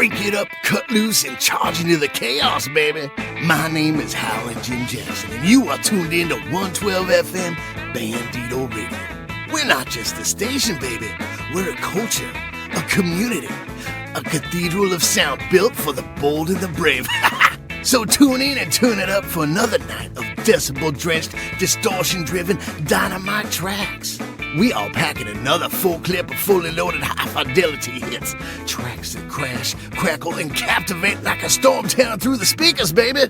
Crank it up, cut loose, and charge into the chaos, baby. My name is Howlin' Jim Jackson, and you are tuned in to 112 FM Bandito Radio. We're not just a station, baby. We're a culture, a community, a cathedral of sound built for the bold and the brave. So tune in and tune it up for another night of decibel-drenched, distortion-driven dynamite tracks. We are packing another full clip of fully loaded high-fidelity hits. Tracks that crash, crackle, and captivate like a storm tearing through the speakers, baby.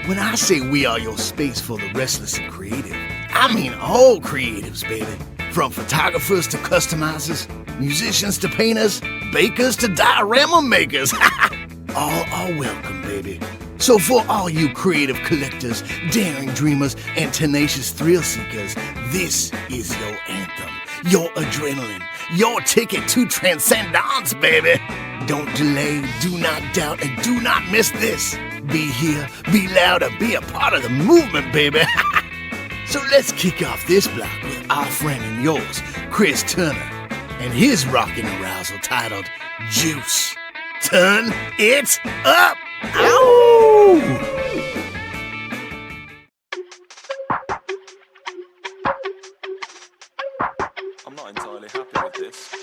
When I say we are your space for the restless and creative, I mean all creatives, baby. From photographers to customizers, musicians to painters, bakers to diorama makers. All are welcome, baby. So for all you creative collectors, daring dreamers, and tenacious thrill seekers, this is your anthem, your adrenaline, your ticket to transcendence, baby. Don't delay, do not doubt, and do not miss this. Be here, be louder, be a part of the movement, baby. So let's kick off this block with our friend and yours, Chris Turner, and his rockin' arousal titled Juice. Turn it up! Ow! I'm not entirely happy with this.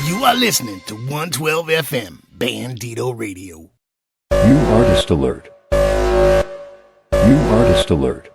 You are listening to 112 FM Bandito Radio. You artist alert. You artist alert.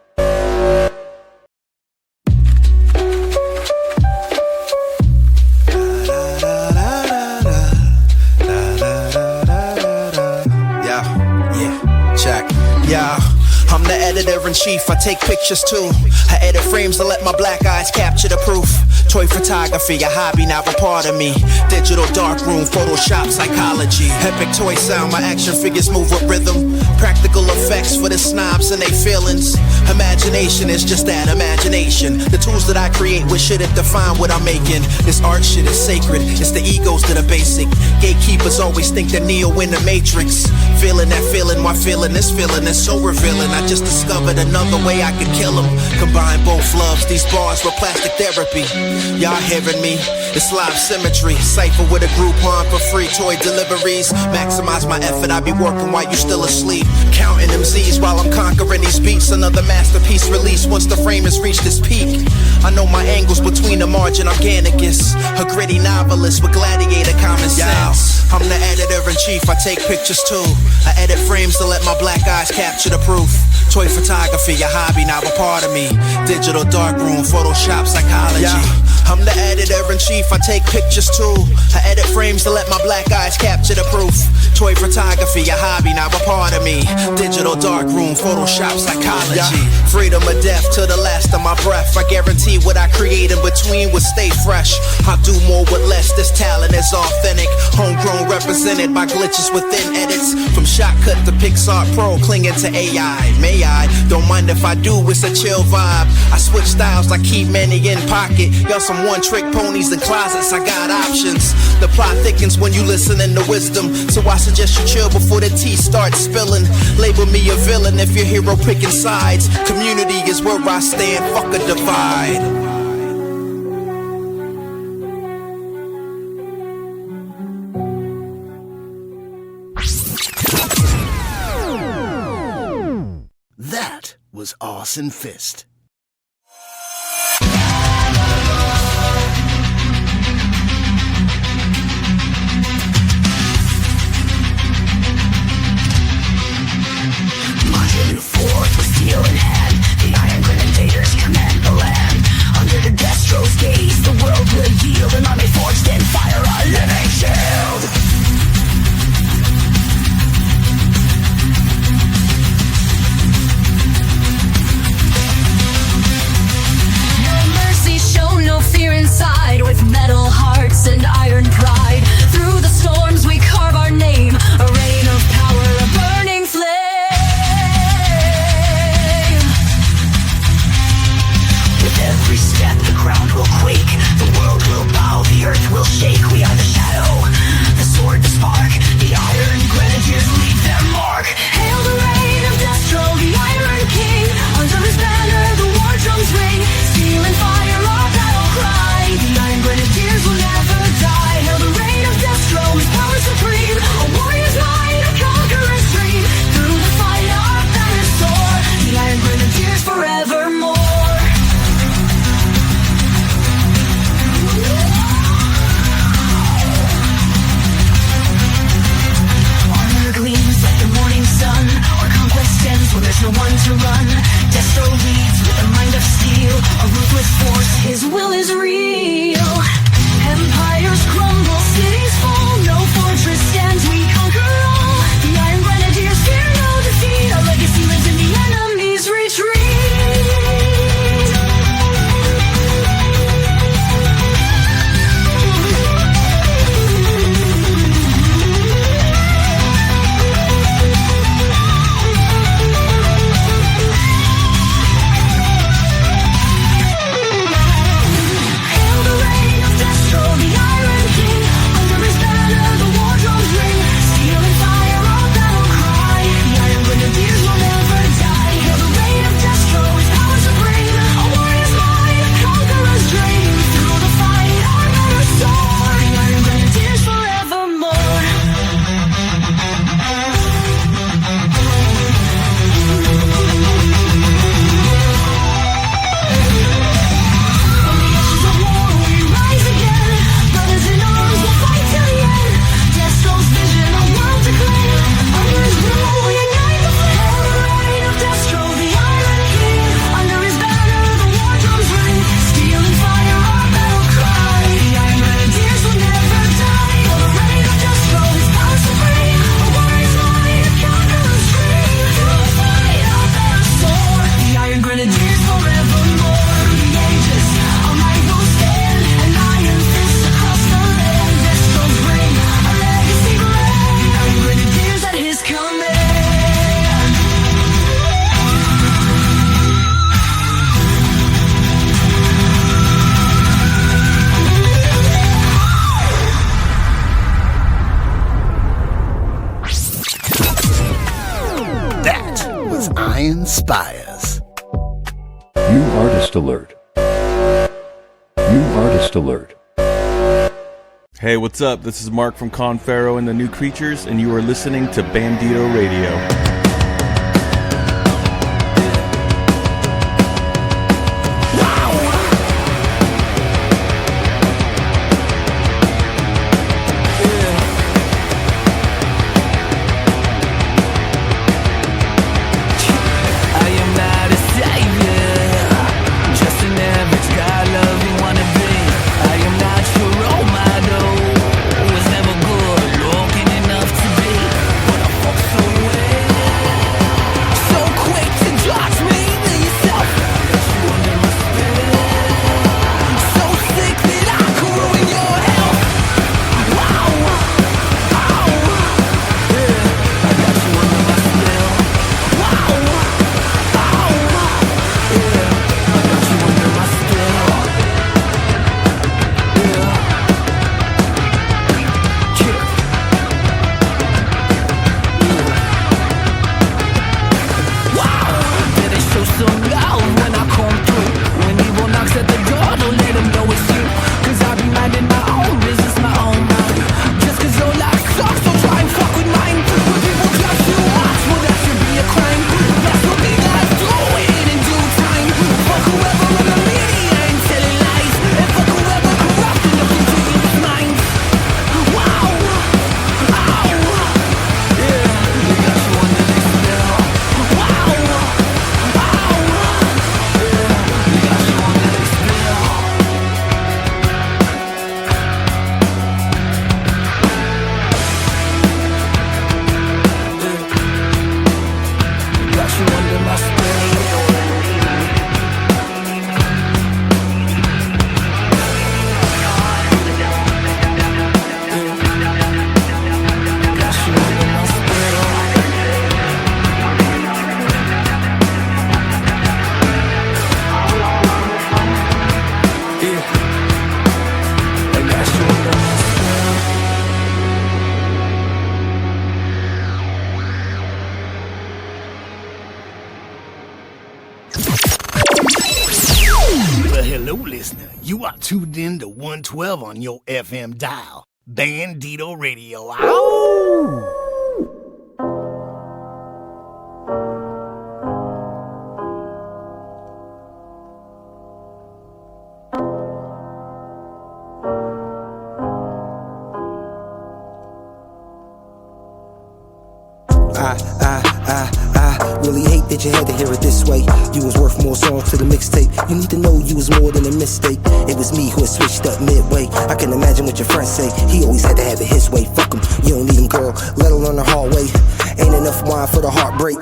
editor-in-chief, I take pictures too. I edit frames to let my black eyes capture the proof. Toy photography, a hobby, now a part of me. Digital darkroom, Photoshop, psychology. Epic toy sound, my action figures move with rhythm. Practical effects for the snobs and they feelings. Imagination is just that, imagination. The tools that I create with shit that define what I'm making. This art shit is sacred, it's the egos that are basic. Gatekeepers always think they're Neo in the Matrix. Feeling that feeling, my feeling is so revealing. I just discovered another way I could kill them. Combine both loves, these bars with plastic therapy. Y'all hearing me? It's live symmetry. Cypher with a Groupon for free toy deliveries. Maximize my effort, I be working while you still asleep. Counting them Z's while I'm conquering these beats. Another masterpiece released once the frame has reached its peak. I know my angles between the margin organicus. A gritty novelist with gladiator common sense. I'm the editor-in-chief, I take pictures too. I edit frames to let my black eyes capture the proof. Toy photography, a hobby, now a part of me. Digital darkroom, Photoshop, psychology. I'm the editor-in-chief, I take pictures too. I edit frames to let my black eyes capture the proof. Toy photography, a hobby, now a part of me. Digital darkroom, Photoshop, psychology. Freedom or death to the last of my breath. I guarantee what I create in between will stay fresh. I do more with less, this talent is authentic. Homegrown, represented by glitches within edits. From shotcut to Pixar Pro, clinging to AI. May I? Don't mind if I do, it's a chill vibe. I switch styles, I keep many in pocket. Y'all some one-trick ponies in closets, I got options. The plot thickens when you listening to wisdom. So I suggest you chill before the tea starts spilling. Label me a villain if your hero picking sides. Community is where I stand, fuck a divide. That was Arsun Fist. Marching forth with steel in hand, the iron grenadiers command the land. Under the Destro's gaze, the world will yield. An army forged in fire, a living shield. inspires. New artist alert. New artist alert. Hey, what's up? This is Mark from KhanPharoh and the New Creatures, and you are listening to Bandito Radio. You are tuned in to 112 on your FM dial. Bandito Radio. Ow! I really hate that you had to hear it this way. You was worth more songs to the mixtape. You need to know you was more than a mistake. It was me who had switched up midway. I can imagine what your friends say. He always had to have it his way. Fuck him, you don't need him, girl, let alone the hallway. Ain't enough wine for the heartbreak.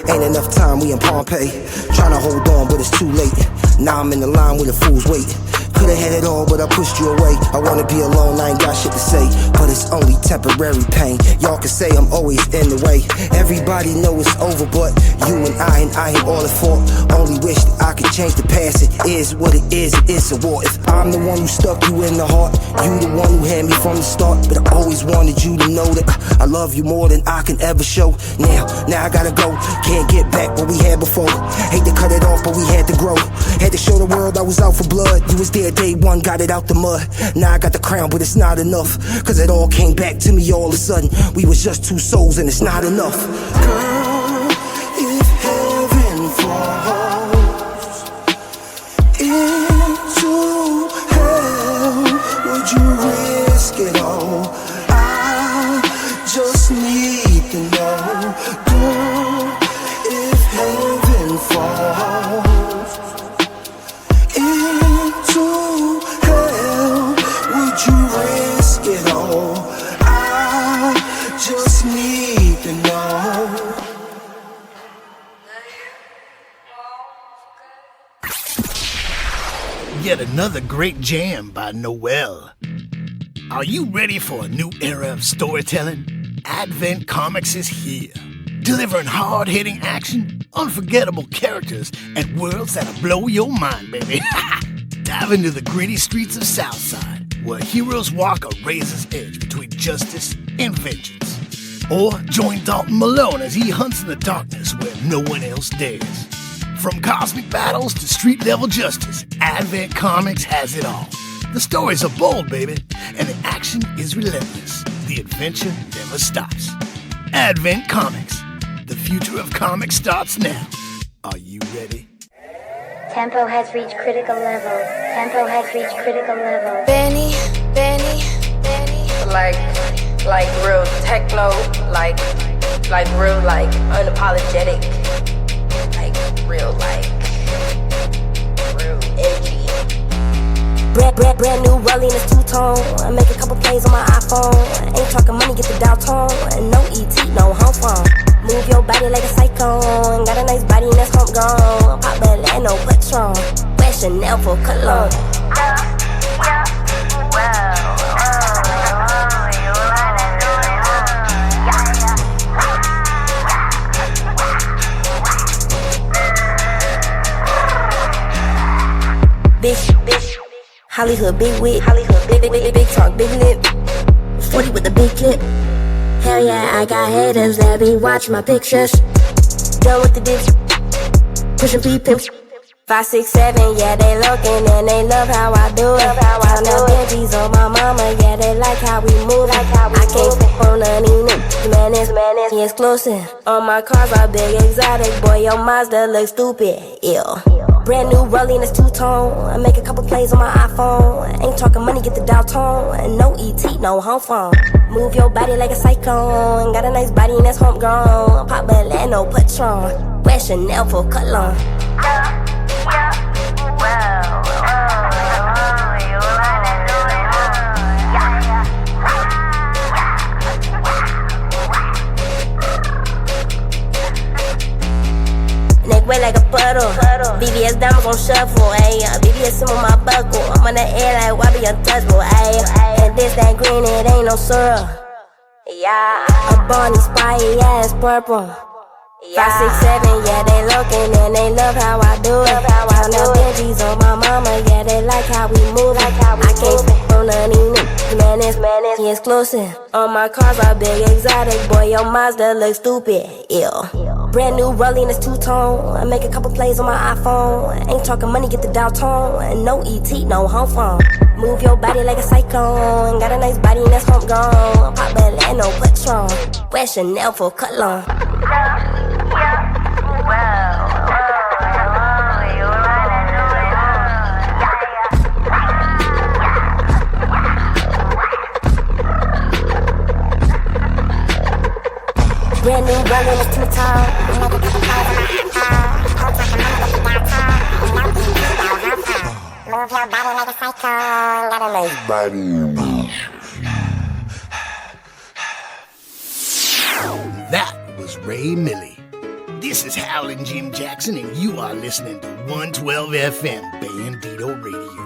Ain't enough time, we in Pompeii. Trying to hold on, but it's too late. Now I'm in the line with a fool's weight. Could've had it all, but I pushed you away. I wanna be alone, I ain't got shit to say. But it's only temporary pain. Y'all can say I'm always in the way. Everybody know it's over, but you and I ain't all at fault. Only wish that I could change the past. It is what it is, it's a war. If I'm the one who stuck you in the heart, you the one who had me from the start. But I always wanted you to know that I love you more than I can ever show. Now I gotta go. Can't get back what we had before. Hate to cut it off, but we had to grow. Had to show the world I was out for blood. You was there day one, got it out the mud. Now I got the crown, but it's not enough. Cause it all came back to me all of a sudden. We was just two souls and it's not enough. Girl, if heaven falls into hell, would you risk it all? I just need to know. Girl, if heaven falls into hell, would you risk it all? I just need to know. Yet another great jam by Noel. Are you ready for a new era of storytelling? Advent Comics is here, delivering hard-hitting action, unforgettable characters, and worlds that'll blow your mind, baby. Dive into the gritty streets of Southside, where heroes walk a razor's edge between justice and vengeance. Or join Dalton Malone as he hunts in the darkness where no one else dares. From cosmic battles to street-level justice, Advent Comics has it all. The stories are bold, baby, and the action is relentless. The adventure never stops. Advent Comics. The future of comics starts now. Are you ready? Tempo has reached critical level. Tempo has reached critical level. Benny. Like real techno, like real, like unapologetic, like real edgy. Brand new rolling is two-tone. I make a couple plays on my iPhone. Ain't talking money, get the dial tone. No ET, no home phone. Move your body like a cyclone. Got a nice body and that's homegrown. Pop Bel no Patron. Wear Chanel for cologne. Bitch, Hollywood big wig, big talk, big lip, 40 with the big clip. Hell yeah, I got haters that be watching my pictures. Done with the dips, pushing P-pimps. 5, 6, 7, yeah, they looking and they love how I do it. Turn up Benjis on my mama, yeah, they like how we move. I can't flip on none of these man is exclusive. All my cars are big, exotic, boy, your Mazda look stupid, ew. Brand new rolling is two-tone. I make a couple plays on my iPhone. Ain't talking money, get the dial tone. No ET, no home phone. Move your body like a cyclone. Got a nice body and that's homegrown. Pop Bel no Patron. Wear Chanel for cologne. Neck wet like a puddle. BBS diamonds on shuffle, ayy. BBS on my buckle. I'm on the air like Wobby untouchable, ayy. And this that green, it ain't no syrup. Yeah, a Bonnie spy ass purple. 5, 6, 7, yeah, they looking and they love how I do it. Turn up Benjis on my mama, yeah, they like how we move. I can't flip on none of these man is exclusive. All my cars are big, exotic, boy, your Mazda look stupid, ew. Brand new rolling is two-tone. I make a couple plays on my iPhone. Ain't talking money, get the dial tone. No ET, no home phone. Move your body like a cyclone. Got a nice body and that's homegrown. Pop Bel no Patron. Wear Chanel for cologne. Brand new rolling is two-tone. Move your body like a cyclone. Got a nice body. That was Ray Millie. This is Howlin' Jim Jackson, and you are listening to 112 FM Bandito Radio.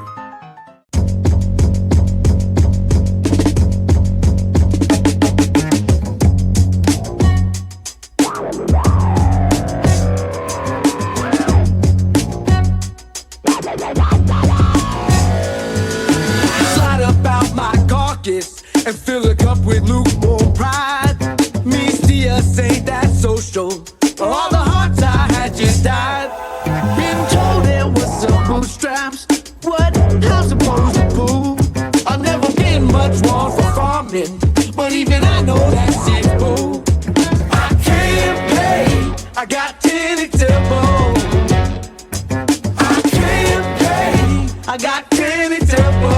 And fill a cup with lukewarm pride. Me still say that's social. All the hearts I had just died. Been told there was some bootstraps. What I'm supposed to pull? I've never been much one for farming, but even I know that's it, boo. I can't pay. I got tenny tempo. I can't pay. I got tenny tempo.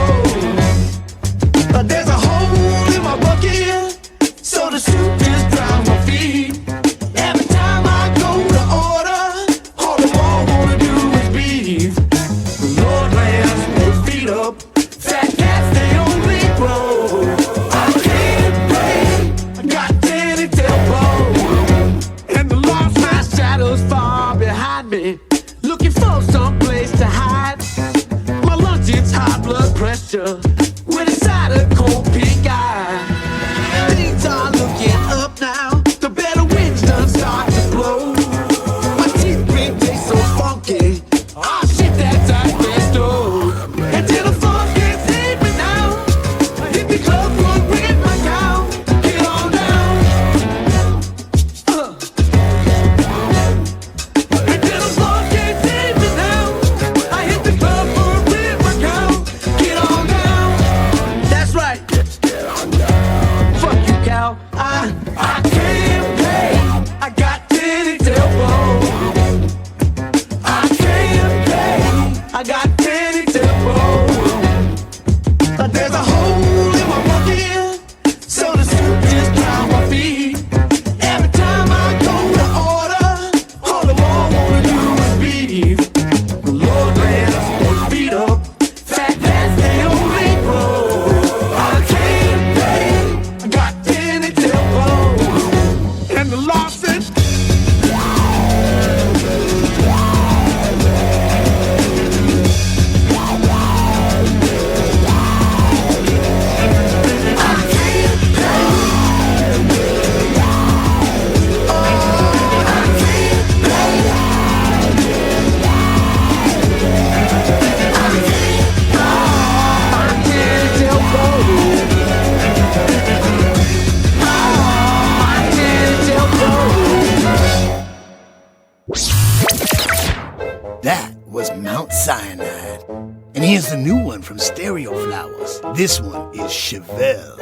But there's a hole in my bucket, so the soup just drown my feet. Every time I go to order, all the wall wanna do is beef. Lord lands, their feet up, fat cats, they only grow. I can't pay, I got tenny tempo. And the lost my shadows far behind me, looking for some place to hide. My lunch, it's high blood pressure. With a side of cold a new one from Stereo Flowers. This one is Chevelle.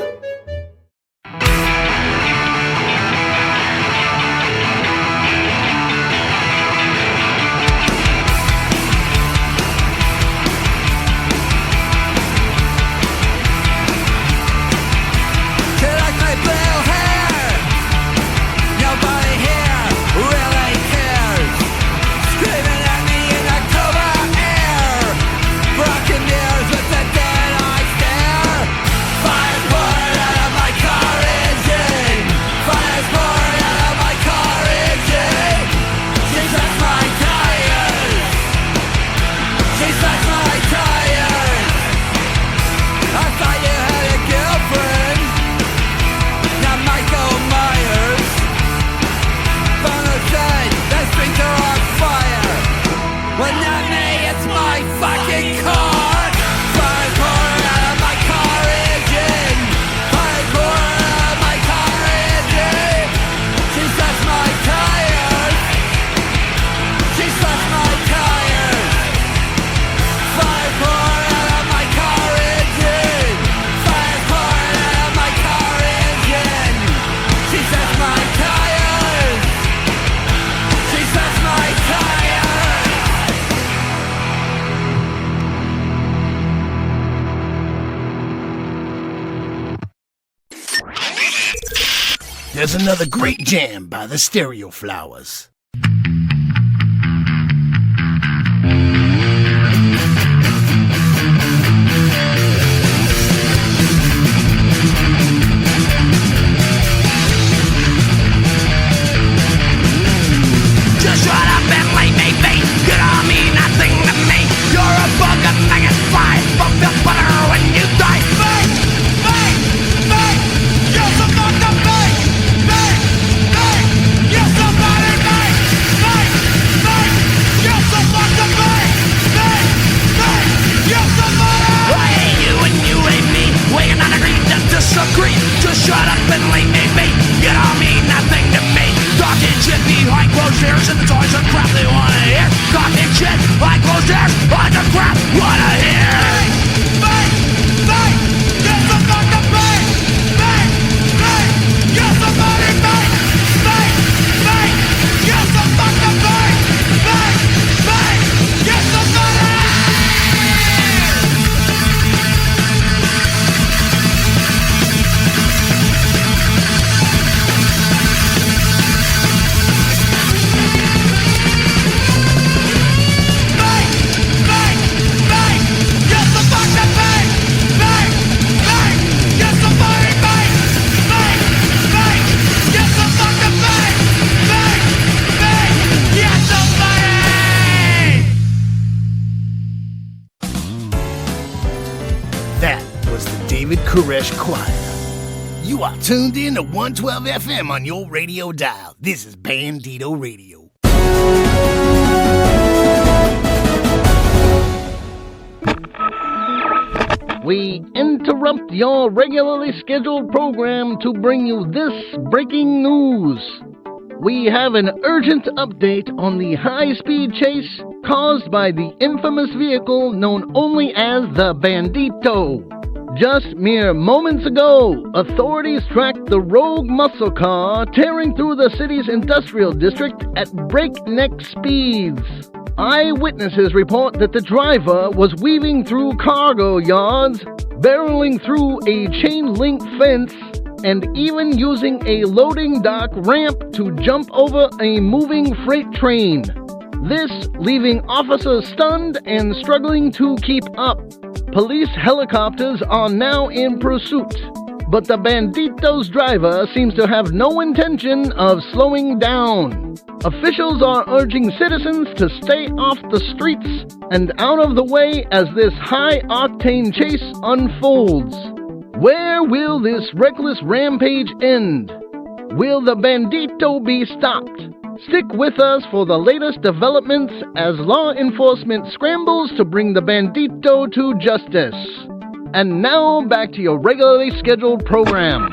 There's another great jam by the Stereo Flowers. Just shut up and leave me be. You don't mean nothing to me. You're a bug of thing and fly from the butter when you die. You're so fucked up, you're somebody, you're so fucked up, you're somebody. I ain't you and you ain't me. We cannot agree to disagree. Just shut up and leave me be. You don't mean nothing to me. Talking shit behind closed doors and the toys and crap they wanna hear. Talking shit behind closed doors on the crap wanna hear. You're so fucked up, you're somebody, you're so fucked up, you're somebody. David Koresh Choir. You are tuned in to 112 FM on your radio dial. This is Bandito Radio. We interrupt your regularly scheduled program to bring you this breaking news. We have an urgent update on the high-speed chase caused by the infamous vehicle known only as the Bandito. Just mere moments ago, authorities tracked the rogue muscle car tearing through the city's industrial district at breakneck speeds. Eyewitnesses report that the driver was weaving through cargo yards, barreling through a chain-link fence, and even using a loading dock ramp to jump over a moving freight train. This leaving officers stunned and struggling to keep up. Police helicopters are now in pursuit, but the Bandito's driver seems to have no intention of slowing down. Officials are urging citizens to stay off the streets and out of the way as this high-octane chase unfolds. Where will this reckless rampage end? Will the Bandito be stopped? Stick with us for the latest developments as law enforcement scrambles to bring the Bandito to justice. And now back to your regularly scheduled program.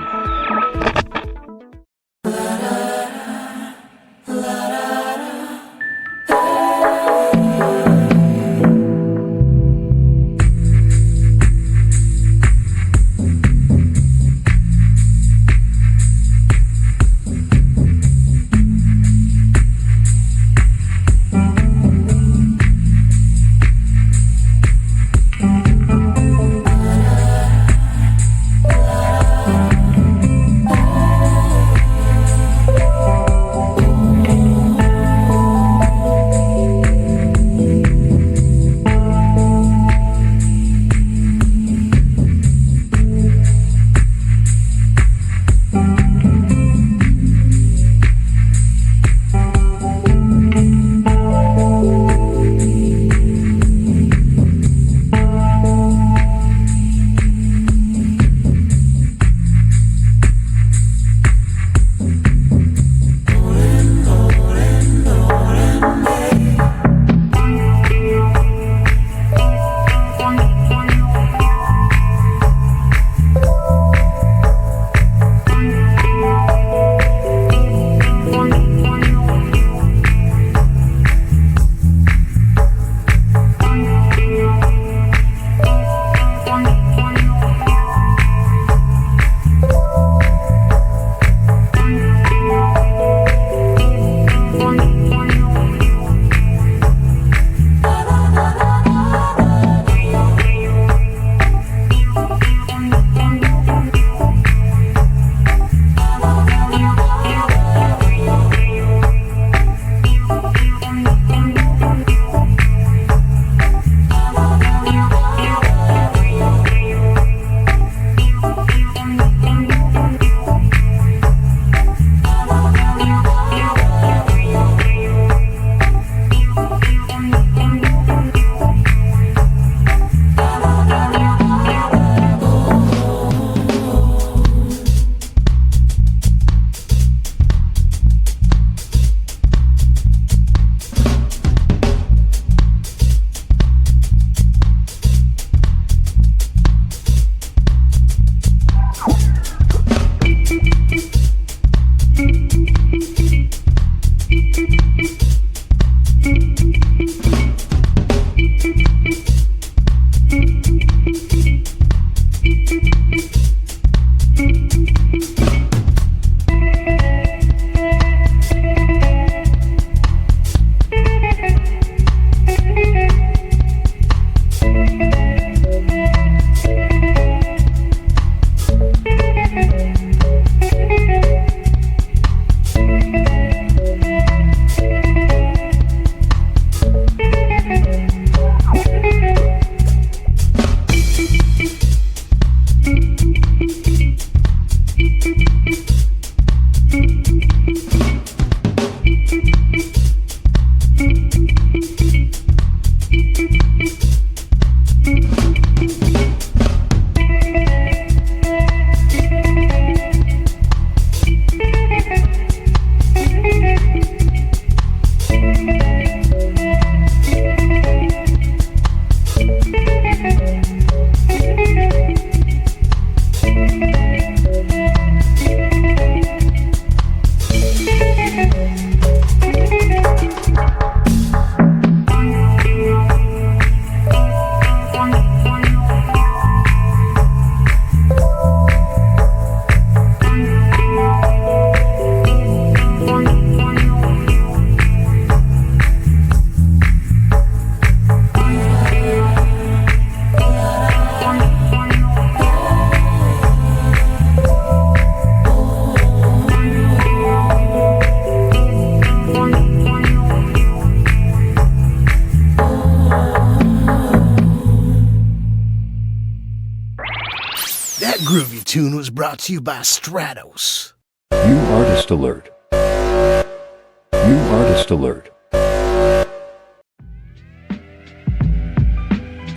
tune was brought to you by Stratos. New artist alert. New artist alert.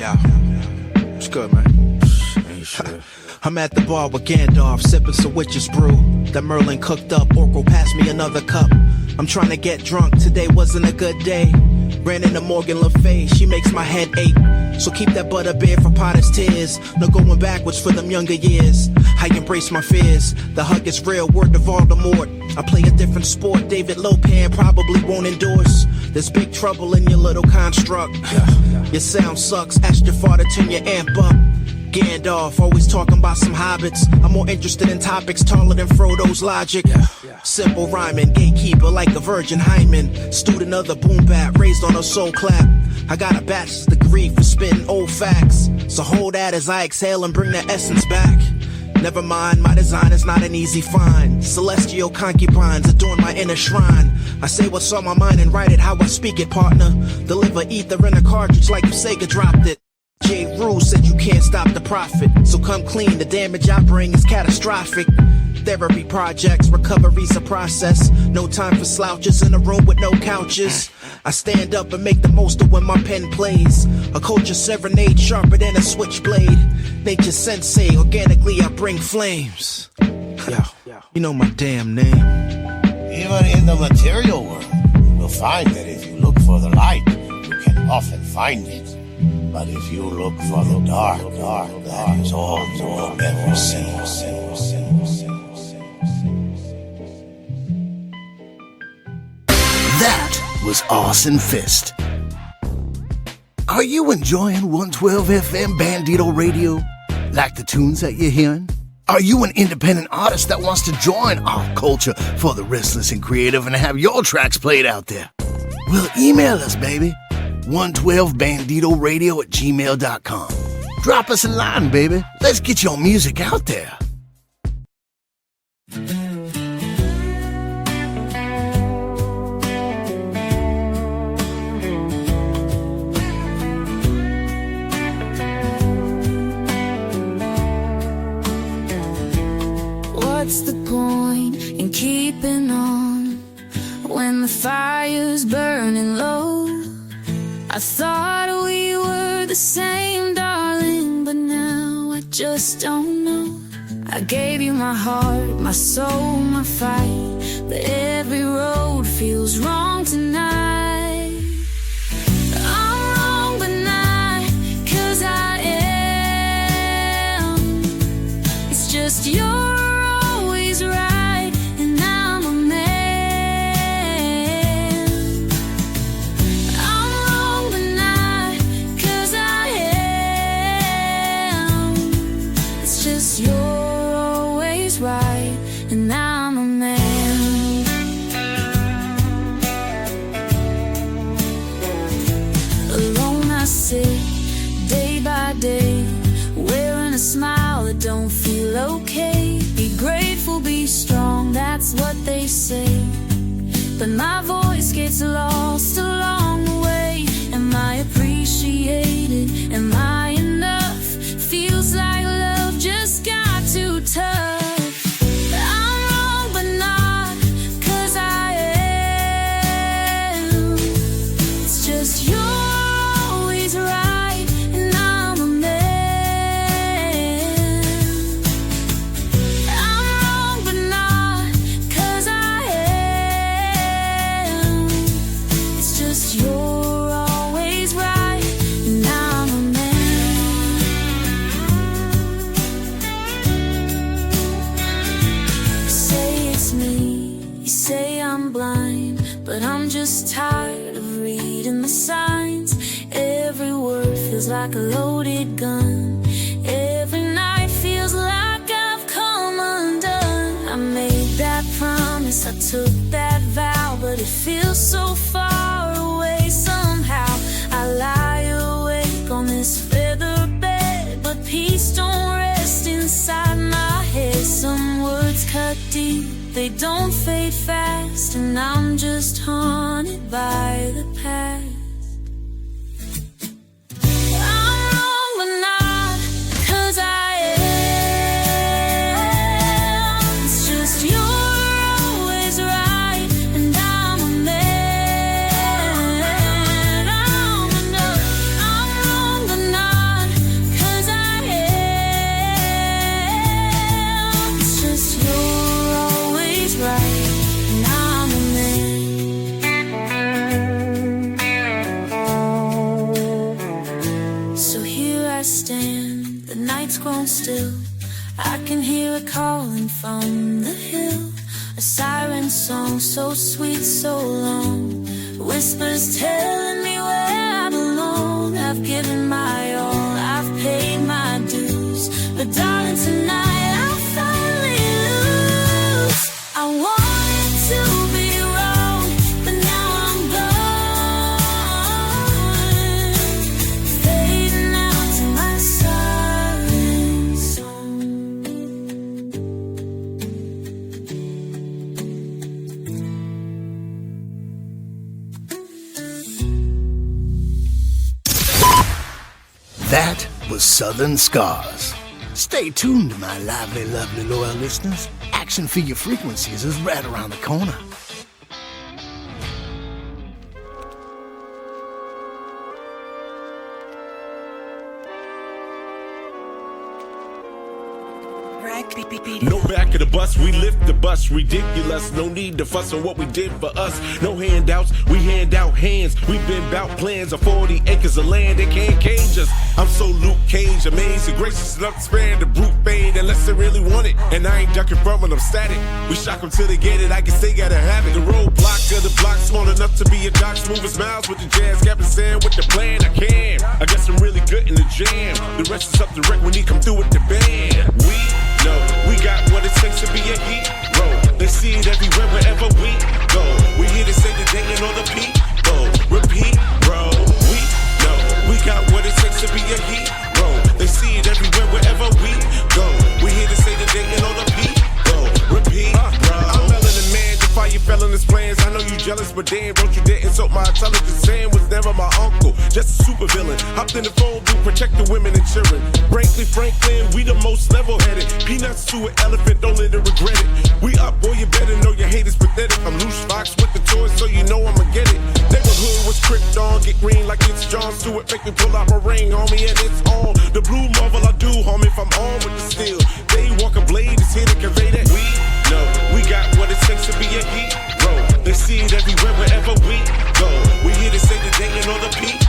Yeah, it's good, man. Ain't shit. I'm at the bar with Gandalf, sipping some witch's brew. That Merlin cooked up, Oracle passed me another cup. I'm trying to get drunk, today wasn't a good day. Ran into Morgan Le Fay, she makes my head ache. So keep that butterbeer for Potter's tears. No going backwards for them younger years. I embrace my fears, the hug is real, word to Voldemort. I play a different sport, David Lopan probably won't endorse. There's big trouble in your little construct. Your sound sucks, ask your father, turn your amp up. Gandalf, always talking about some hobbits. I'm more interested in topics taller than Frodo's logic. Simple rhyming, gatekeeper like a virgin hymen. Student of the boom bap, raised on a soul clap. I got a bachelor's degree for spitting old facts. So hold that as I exhale and bring the essence back. Never mind, my design is not an easy find. Celestial concubines adorn my inner shrine. I say what's on my mind and write it how I speak it, partner. Deliver ether in a cartridge like if Sega dropped it. J. Rule said you can't stop the profit, so come clean, the damage I bring is catastrophic. Therapy projects, recovery's a process. No time for slouches in a room with no couches. I stand up and make the most of when my pen plays. A culture serenade sharper than a switchblade. Nature sensei, organically I bring flames. Yo, you know my damn name. Even in the material world, you'll find that if you look for the light, you can often find it. But if you look for the dark, that is all you will ever see. That was Arsun Fist. Are you enjoying 112 FM Bandito Radio? Like the tunes that you're hearing? Are you an independent artist that wants to join our culture for the restless and creative and have your tracks played out there? Well, email us, baby. 112banditoradio@gmail.com. Drop us a line, baby. Let's get your music out there. What's the point in keeping on when the fire's burning low? I thought we were the same, darling, but now I just don't know. I gave you my heart, my soul, my fight, but every road feels wrong tonight. I'm wrong, but not 'cause I am. It's just you're always right, and I'm a man. I'm wrong, but not 'cause I am. It's just you're always right, and I'm a man. Alone I sit, day by day, wearing a smile that don't feel okay. Be grateful, be strong, that's what they say. But my voice gets lost along the way. Am I appreciated? Am I enough? Feels like love just got too tough. I'm wrong, but not 'cause I am. It's just you're always right, and I'm a man. I'm wrong, but not 'cause I am. It's just you're always right, and I'm a man. You say it's me, you say I'm blind, but I'm just tired of reading the signs. Every word feels like a loaded gun. Every night feels like I've come undone. I made that promise, I took that vow, but it feels so far away somehow. I lie awake on this feather bed, but peace don't rest inside my head. Some words cut deep, they don't fade fast, and I'm just haunted by the past. I'm wrong, but not 'cause I am. can hear it calling from the hill. A siren song so sweet, so long. Whispers telling me where I belong. I've given my all, I've paid my dues. But darling, tonight I'll finally lose. I wanted to be wrong, but now I'm gone. Fading out to my siren song. That was Southern Scars. Stay tuned, my lively, lovely, loyal listeners. Action Figure Frequencies is right around the corner. No back of the bus, we lift the bus. Ridiculous, no need to fuss on what we did for us. No handouts, we hand out hands. We've been bout plans of 40 acres of land that can't cage us. I'm so Luke Cage, amazing, gracious enough to spare the brute fade unless they really want it. And I ain't ducking from it, I'm static. We shock them till they get it, I guess they gotta have it. The roadblock of the block, small enough to be a dock. Moving smiles with the jazz, Captain Sam with the plan. I can, I guess I'm really good in the jam. The rest is up to Rick when he come through with the band. We got what it takes to be a hero. They see it everywhere, wherever we go. We here to save the day and all the people. Repeat, bro. We know we got what it takes to be a hero. They see it everywhere, wherever we go. We here to save the day and all the people. Repeat, bro. I'm melanin man, defy your felonious plans. I know you jealous, but damn, don't you dare insult my intelligence. Sam was never my uncle, just a super villain. Hopped in the phone booth, protect the women and children. Frankly, Franklin, we the most level-headed. Peanuts to an elephant, don't let it regret it. We up, boy, you better know your hate is pathetic. I'm loose fox with the toys, so you know I'ma get it. Neighborhood was Krypton, get green like it's Jon Stewart. Make me pull out my ring, homie, and it's on. The blue marvel I do, homie, if I'm on with the steel. They walk a blade, is here to convey that. We know we got what it takes to be a hero. They see it everywhere, wherever we go. We here to save the day and all the people.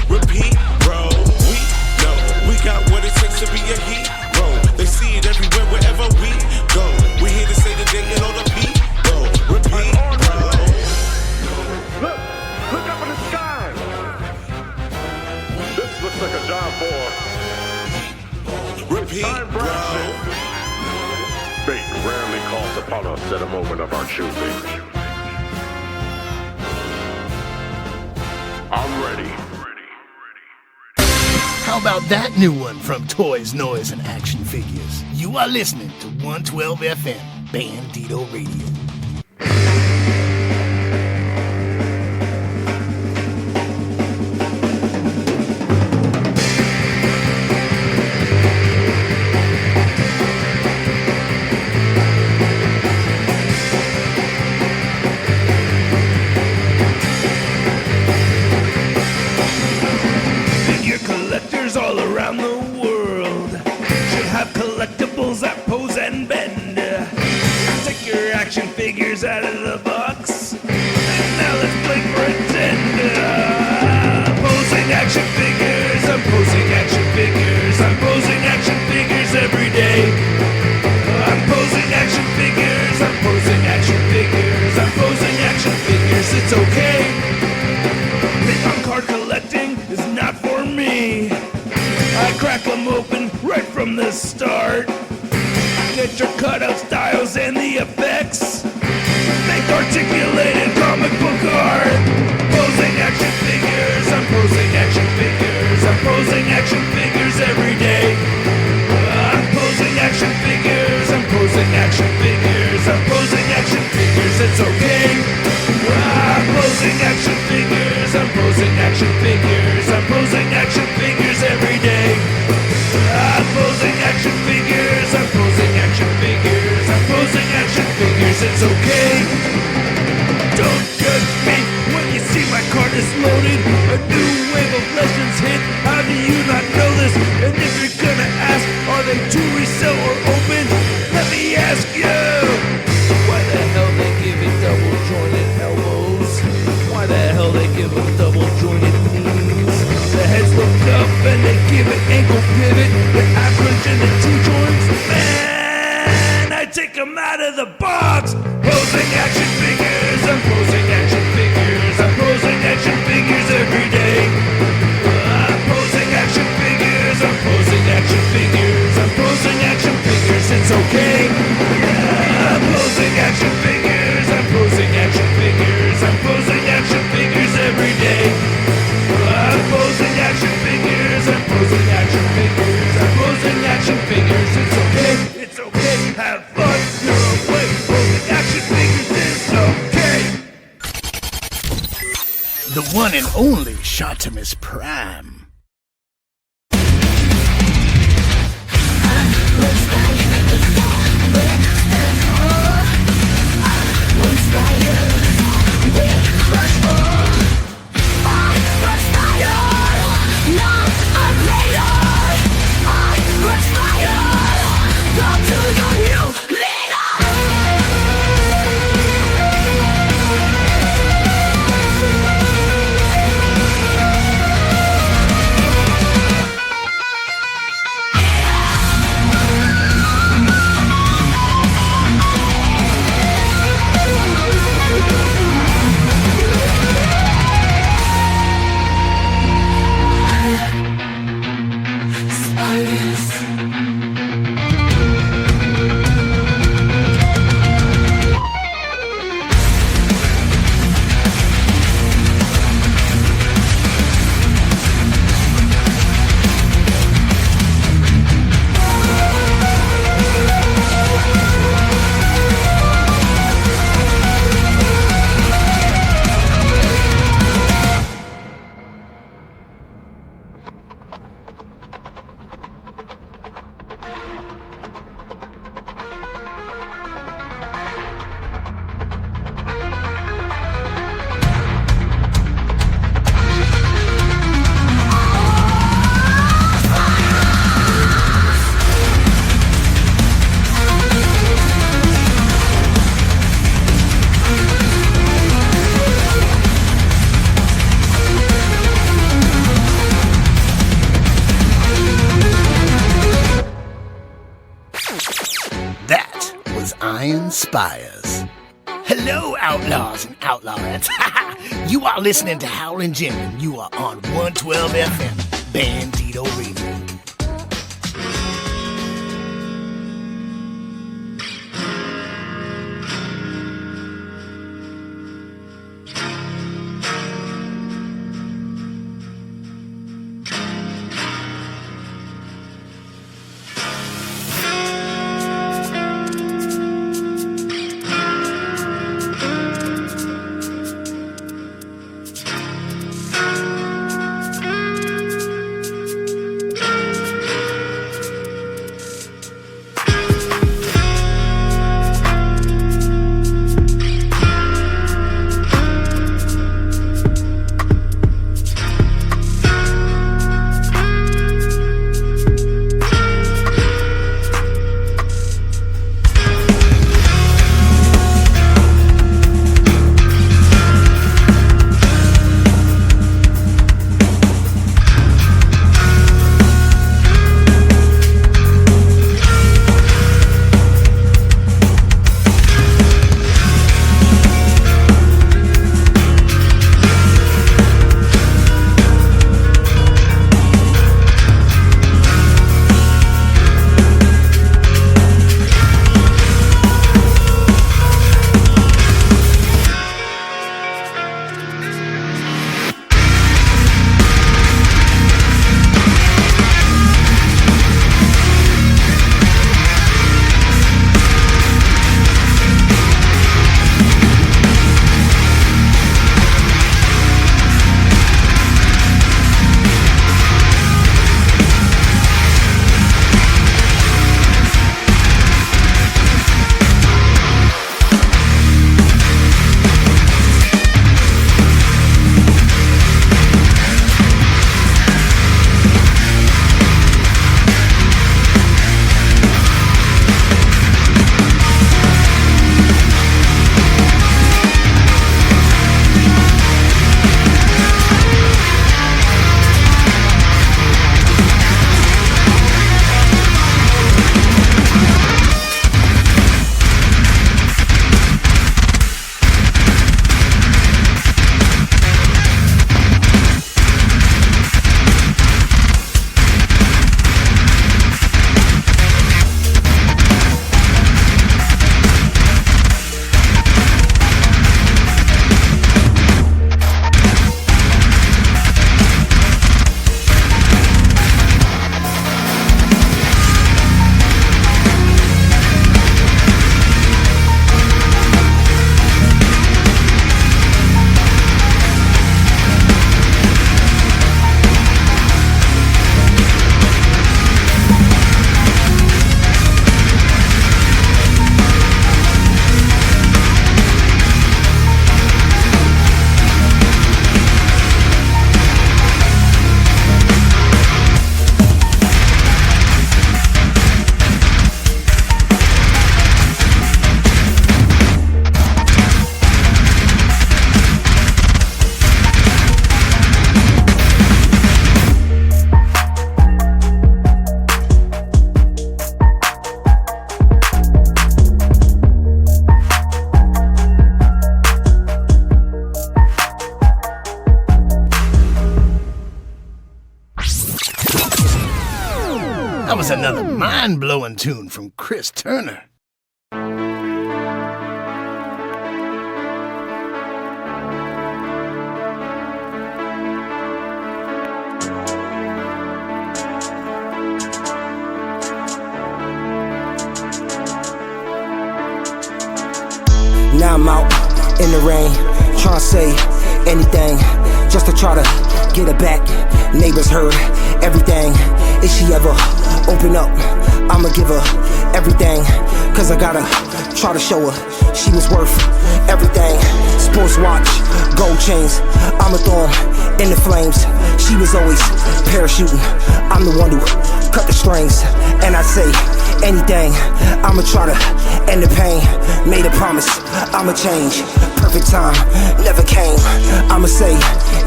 Repeat, bro. We know we got what it takes to be a hero. They see it everywhere, wherever we go. We here to save the day and all the people. Repeat, bro. Look up in the sky. This looks like a job for Repeat, bro. Fate rarely calls upon us at a moment of our choosing. I'm ready. How about that new one from Toys, Noise, and Action Figures? You are listening to 112 FM, Bandito Radio. All around the world should have collectibles that pose and bend. Take your action figures out of the box, and now let's play pretend. Posing action figures, I'm posing action figures, I'm posing action figures every day. I'm posing action figures, I'm posing action figures, I'm posing action figures, it's okay. Bit on card collecting is not for me. I crack them open right from the start. Get your cutout styles and the effects. Make articulated comic book art. Posing action figures, I'm posing action figures, I'm posing action figures every day. I'm posing action figures, I'm posing action figures, I'm posing action figures, it's okay. I'm posing action figures, I'm posing action figures, I'm posing action figures every day. I'm posing action figures, I'm posing action figures, I'm posing action figures, it's okay. Don't judge me when you see my cart is loaded. A new wave of legends hit, how do you not know this? And if you're gonna ask, are they to resell or open? Let me ask you, why the hell they give it double jointed elbows? Why the hell they give them double jointed knees? The heads look up and they give it ankle pivot. The average and the T-joints, man. them out of the box. Posing action figures, I'm posing action figures, I'm posing action figures every day. I'm posing action figures, I'm posing action figures, I'm posing action figures, it's okay. I'm posing action figures, I'm posing action figures, I'm posing action figures every day. I'm posing action figures, I'm posing action figures, I'm posing action figures, it's okay, it's okay, have fun, you're away, posing action figures, it's okay. The one and only Shottimus Prime. Spires. Hello, outlaws and outlawettes. You are listening to Howlin' Jim, and you are on 112 FM, Bandito Radio. was another mind-blowing tune from Chris Turner. Now I'm out in the rain, trying to say anything just to try to get her back. Neighbors heard everything. If she ever open up, I'ma give her everything. Cause I gotta try to show her she was worth everything. Sports watch, gold chains, I'ma throw 'em in the flames. She was always parachuting, I'm the one who cut the strings. And I say anything, I'ma try to end the pain. Made a promise, I'ma change. Perfect time, never came. I'ma say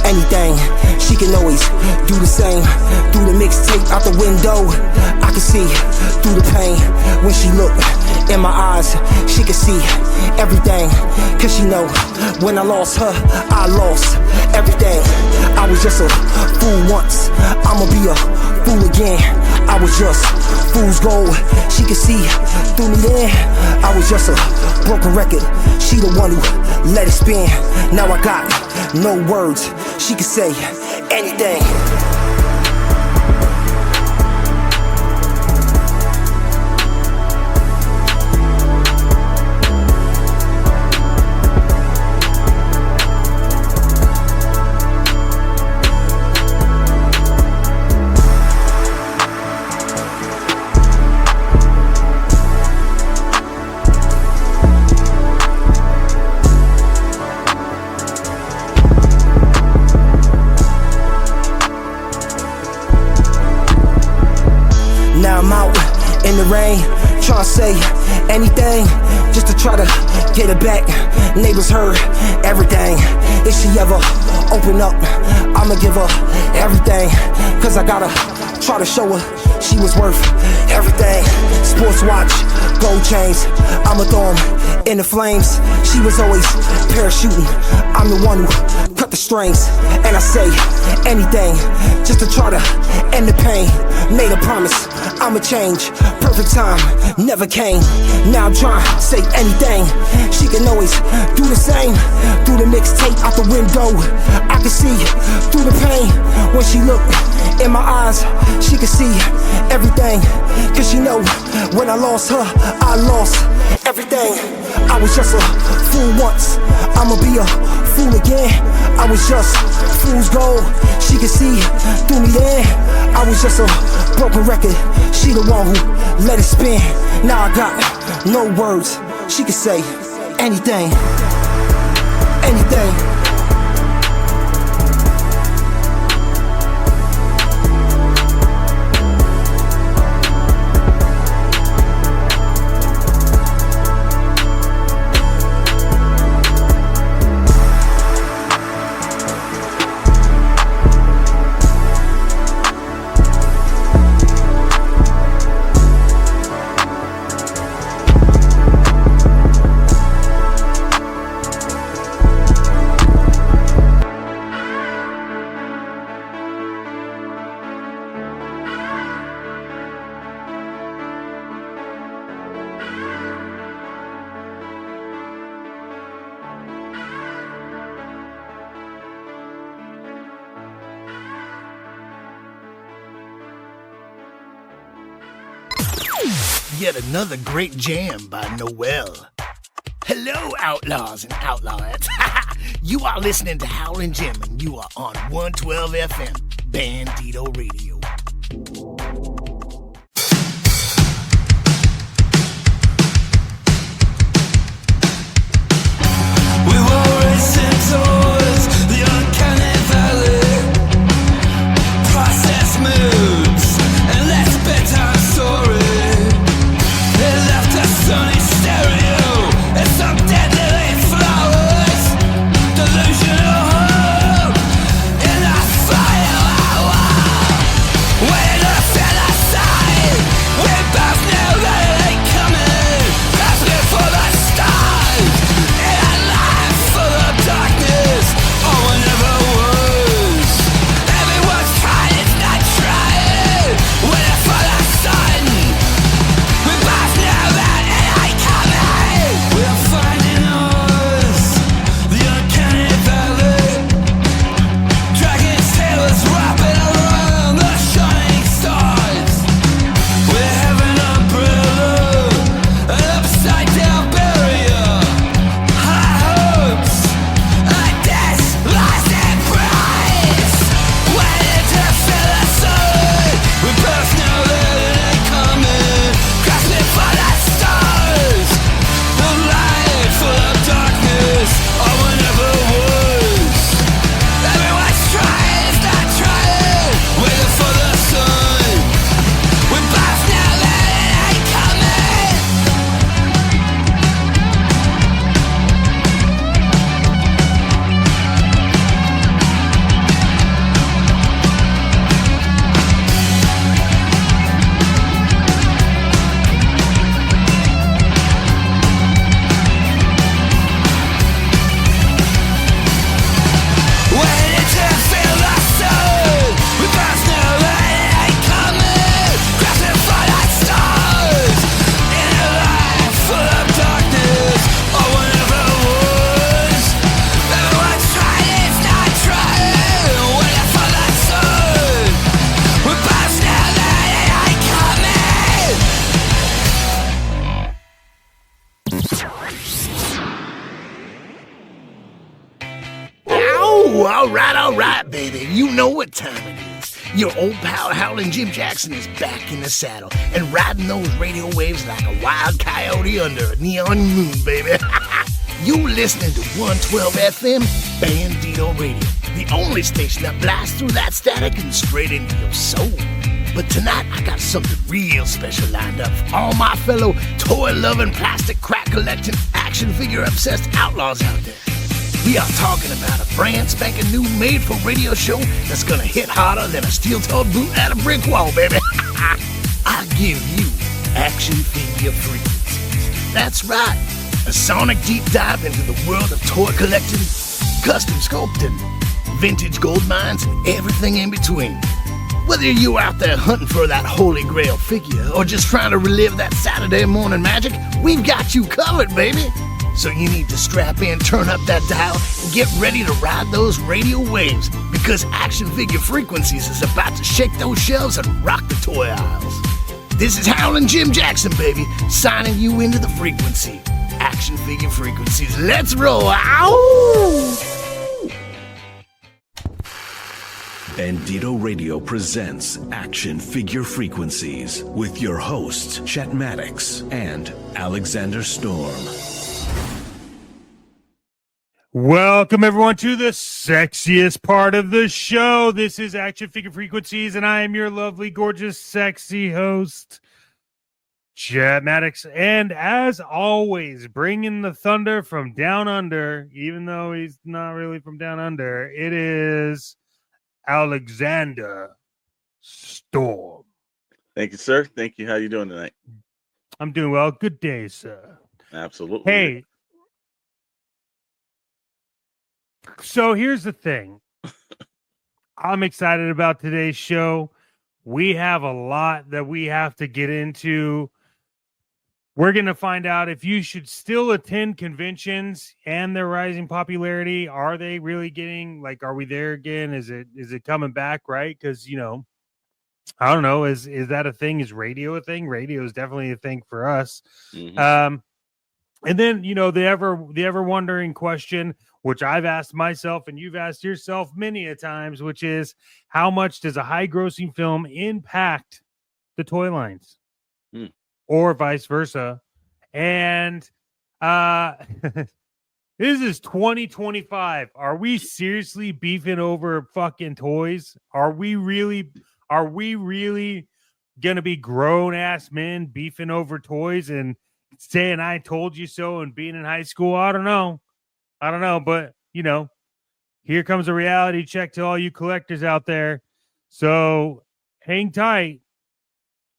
anything, she can always do the same. Through the mixtape out the window, I can see through the pain. When she look in my eyes, she can see everything. Cause she know when I lost her, I lost everything. I was just a fool once, I'ma be a fool again. I was just fool's gold, she could see through me then. I was just a broken record, she the one who let it spin. Now I got no words, she could say anything. In the rain, tryna say anything just to try to get her back. Neighbors heard everything. If she ever open up, I'ma give her everything. Cause I gotta try to show her she was worth everything. Sports watch, gold chains, I'ma throw 'em in the flames. She was always parachuting, I'm the one who cut the strings. And I say anything just to try to end the pain. Made a promise, I'ma change. Perfect time, never came. Now I'm trying to say anything, she can always do the same. Through the mixtape out the window, I can see through the pain. When she look in my eyes, she can see everything. Cause she know when I lost her, I lost everything. I was just a fool once, I'ma be a fool again. I was just fool's gold, she could see through me then. I was just a broken record, she the one who let it spin. Now I got no words, she could say anything, anything. Yet another great jam by Noel. Hello, outlaws and outlawettes. You are listening to Howlin' Jim, and you are on 112 FM, Bandito Radio. We were racing towards the uncanny valley. Process moves and let's bedtime story. They left a sunny stereo and some deadly flowers. Delusional hope in a fire. Oh, all right, baby. You know what time it is. Your old pal Howlin' Jim Jackson is back in the saddle and riding those radio waves like a wild coyote under a neon moon, baby. You listening to 112 FM Bandito Radio, the only station that blasts through that static and straight into your soul. But tonight, I got something real special lined up for all my fellow toy-loving, plastic crack-collecting, action figure-obsessed outlaws out there. We are talking about a brand spanking new made-for-radio show that's gonna hit harder than a steel-toed boot at a brick wall, baby. I give you Action Figure Frequencies. That's right, a sonic deep dive into the world of toy collecting, custom sculpting, vintage gold mines, and everything in between. Whether you're out there hunting for that holy grail figure or just trying to relive that Saturday morning magic, we've got you covered, baby. So you need to strap in, turn up that dial, and get ready to ride those radio waves, because Action Figure Frequencies is about to shake those shelves and rock the toy aisles. This is Howlin' Jim Jackson, baby, signing you into the frequency. Action Figure Frequencies, let's roll! Ow! Bandito Radio presents Action Figure Frequencies with your hosts, Chet Maddox and Alexander Storm. Welcome, everyone, to the sexiest part of the show. This is Action Figure Frequencies, and I am your lovely, gorgeous, sexy host, Chet Maddox. And as always, bringing the thunder from down under, even though he's not really from down under, it is Alexander Storm. Thank you, sir. Thank you. How you doing tonight? I'm doing well. Good day, sir. Absolutely. Hey, so here's the thing. I'm excited about today's show. We have a lot that we have to get into. We're going to find out if you should still attend conventions and their rising popularity. Are they really getting, like, are we there again? Is it coming back, right? Because, you know, I don't know. Is that a thing? Is radio a thing? Radio is definitely a thing for us. Mm-hmm. And then, you know, the ever wondering question, which I've asked myself and you've asked yourself many a times, which is, how much does a high grossing film impact the toy lines? Or vice versa. And this is 2025. Are we seriously beefing over fucking toys? Are we really gonna be grown ass men beefing over toys and saying I told you so and being in high school? I don't know, but you know, here comes a reality check to all you collectors out there. So hang tight,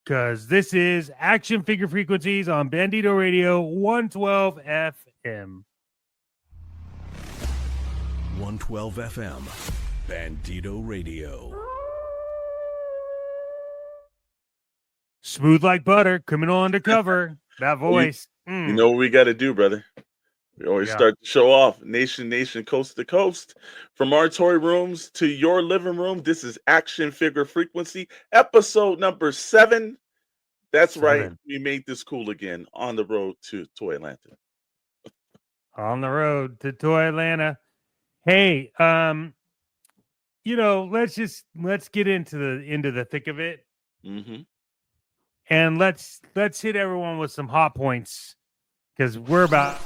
because this is Action Figure Frequencies on Bandito Radio 112 FM. 112 FM, Bandito Radio. Smooth like butter, criminal undercover. That voice. You know what we got to do, brother? We always start the show off. Nation, coast to coast. From our toy rooms to your living room, this is Action Figure Frequency, episode number 7. That's 7. Right. We made this cool again on the road to Toy Atlanta. On the road to Toy Atlanta. Hey, you know, let's get into the thick of it. Mm-hmm. And let's hit everyone with some hot points, because we're about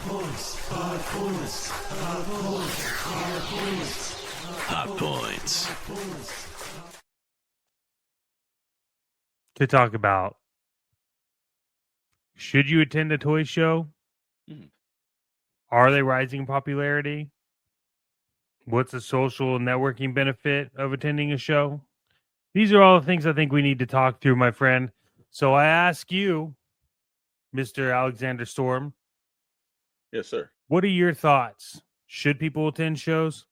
hot points to talk about. Should you attend a toy show? Mm-hmm. Are they rising in popularity? What's the social networking benefit of attending a show? These are all the things I think we need to talk through, my friend. So I ask you, Mr. Alexander Storm. Yes, sir. What are your thoughts? Should people attend shows?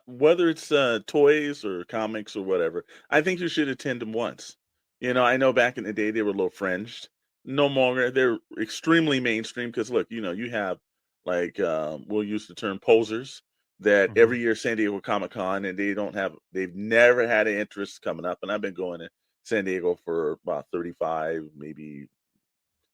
Whether it's toys or comics or whatever, I think you should attend them once. You know, I know back in the day they were a little fringed. No longer. They're extremely mainstream because, look, you know, you have, like, we'll use the term posers that every year San Diego Comic-Con, and they've never had an interest coming up. And I've been going to San Diego for about 35, maybe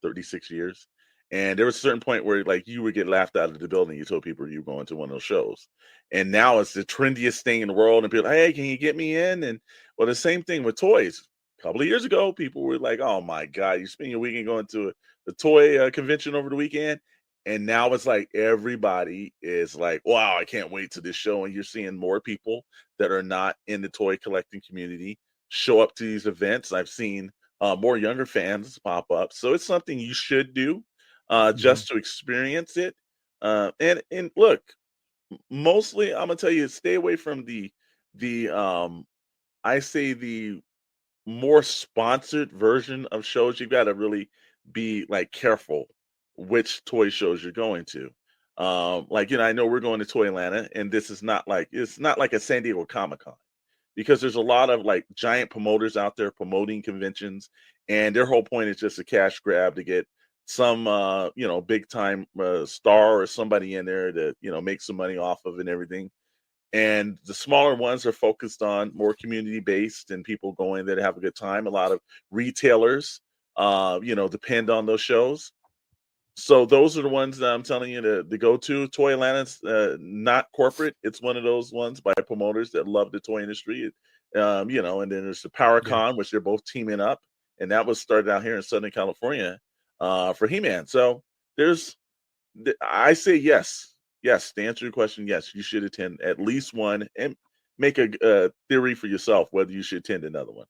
36 years. And there was a certain point where like you would get laughed out of the building. You told people you were going to one of those shows. And now it's the trendiest thing in the world. And people, hey, can you get me in? And well, the same thing with toys. A couple of years ago, people were like, oh my God, you spend your weekend going to the toy convention over the weekend. And now it's like everybody is like, wow, I can't wait to this show. And you're seeing more people that are not in the toy collecting community show up to these events. I've seen more younger fans pop up. So it's something you should do just to experience it. And look, mostly I'm gonna tell you, stay away from the I say the more sponsored version of shows. You've got to really be like careful which toy shows you're going to. Like, I know we're going to Toy Atlanta, and this is not like it's not like a San Diego Comic-Con, because there's a lot of like giant promoters out there promoting conventions, and their whole point is just a cash grab to get some big time star or somebody in there to make some money off of and everything. And the smaller ones are focused on more community based and people going there to have a good time. A lot of retailers depend on those shows. So those are the ones that I'm telling you to go to. Toy Atlanta's not corporate. It's one of those ones by promoters that love the toy industry. And then there's the PowerCon, which they're both teaming up. And that was started out here in Southern California for He-Man. So I say yes. Yes, to answer your question, yes, you should attend at least one and make a theory for yourself whether you should attend another one.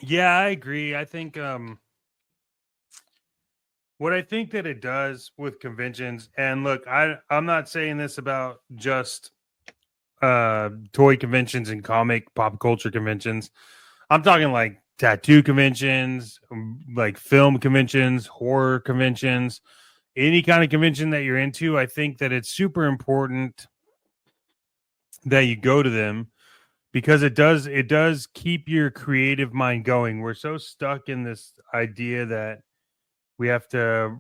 Yeah, I agree. I think what I think that it does with conventions, and look, I'm not saying this about just toy conventions and comic pop culture conventions. I'm talking like tattoo conventions, like film conventions, horror conventions, any kind of convention that you're into. I think that it's super important that you go to them, because it does keep your creative mind going. We're so stuck in this idea that we have to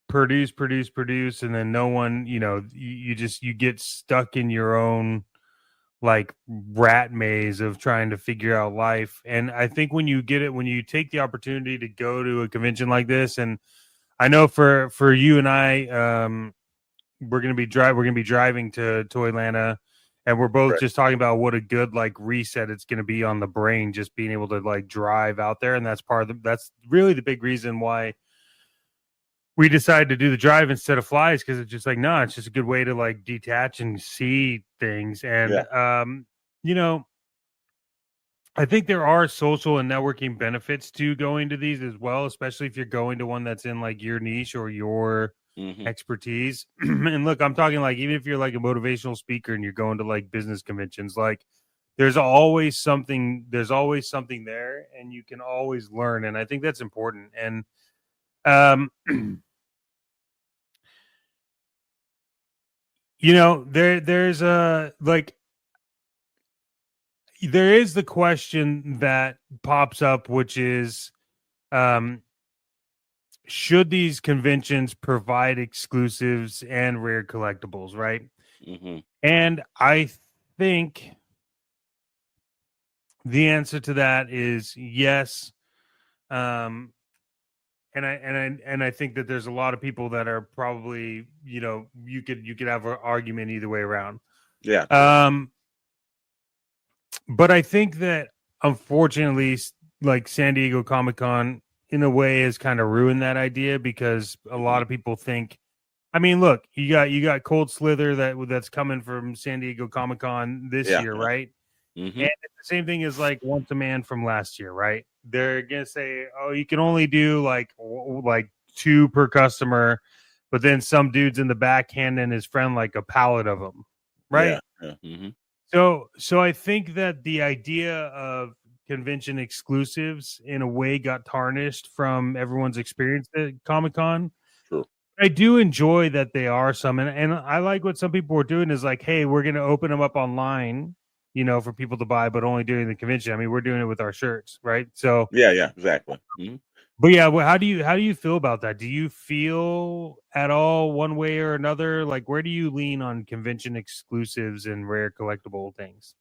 produce, and then no one, you get stuck in your own like rat maze of trying to figure out life. And I think when you take the opportunity to go to a convention like this, and I know for you and I, we're gonna be driving to Atlanta, and we're both just talking about what a good like reset it's gonna be on the brain, just being able to like drive out there. And that's really the big reason why we decided to do the drive instead of flies, because it's just like, no, it's just a good way to like detach and see things. And I think there are social and networking benefits to going to these as well, especially if you're going to one that's in like your niche or your expertise. And look, I'm talking like, even if you're like a motivational speaker and you're going to like business conventions, like there's always something there, and you can always learn. And I think that's important. And there's there is the question that pops up, which is, should these conventions provide exclusives and rare collectibles, right? And I think the answer to that is yes. And I think that there's a lot of people that are probably, you could have an argument either way around. Yeah. But I think that unfortunately, like San Diego Comic-Con in a way has kind of ruined that idea, because a lot of people think, I mean, look, you got Cold Slither that's coming from San Diego Comic-Con this year, right? And it's the same thing as like Once a Man from last year, right? They're gonna say, oh, you can only do like 2 per customer, but then some dude's in the back handing his friend like a pallet of them, right? Yeah. So I think that the idea of convention exclusives in a way got tarnished from everyone's experience at Comic-Con. Sure. I do enjoy that they are some, and I like what some people are doing is like, hey, we're going to open them up online, for people to buy, but only during the convention. I mean, we're doing it with our shirts, right? So yeah, exactly. But yeah, how do you feel about that? Do you feel at all one way or another? Like, where do you lean on convention exclusives and rare collectible things?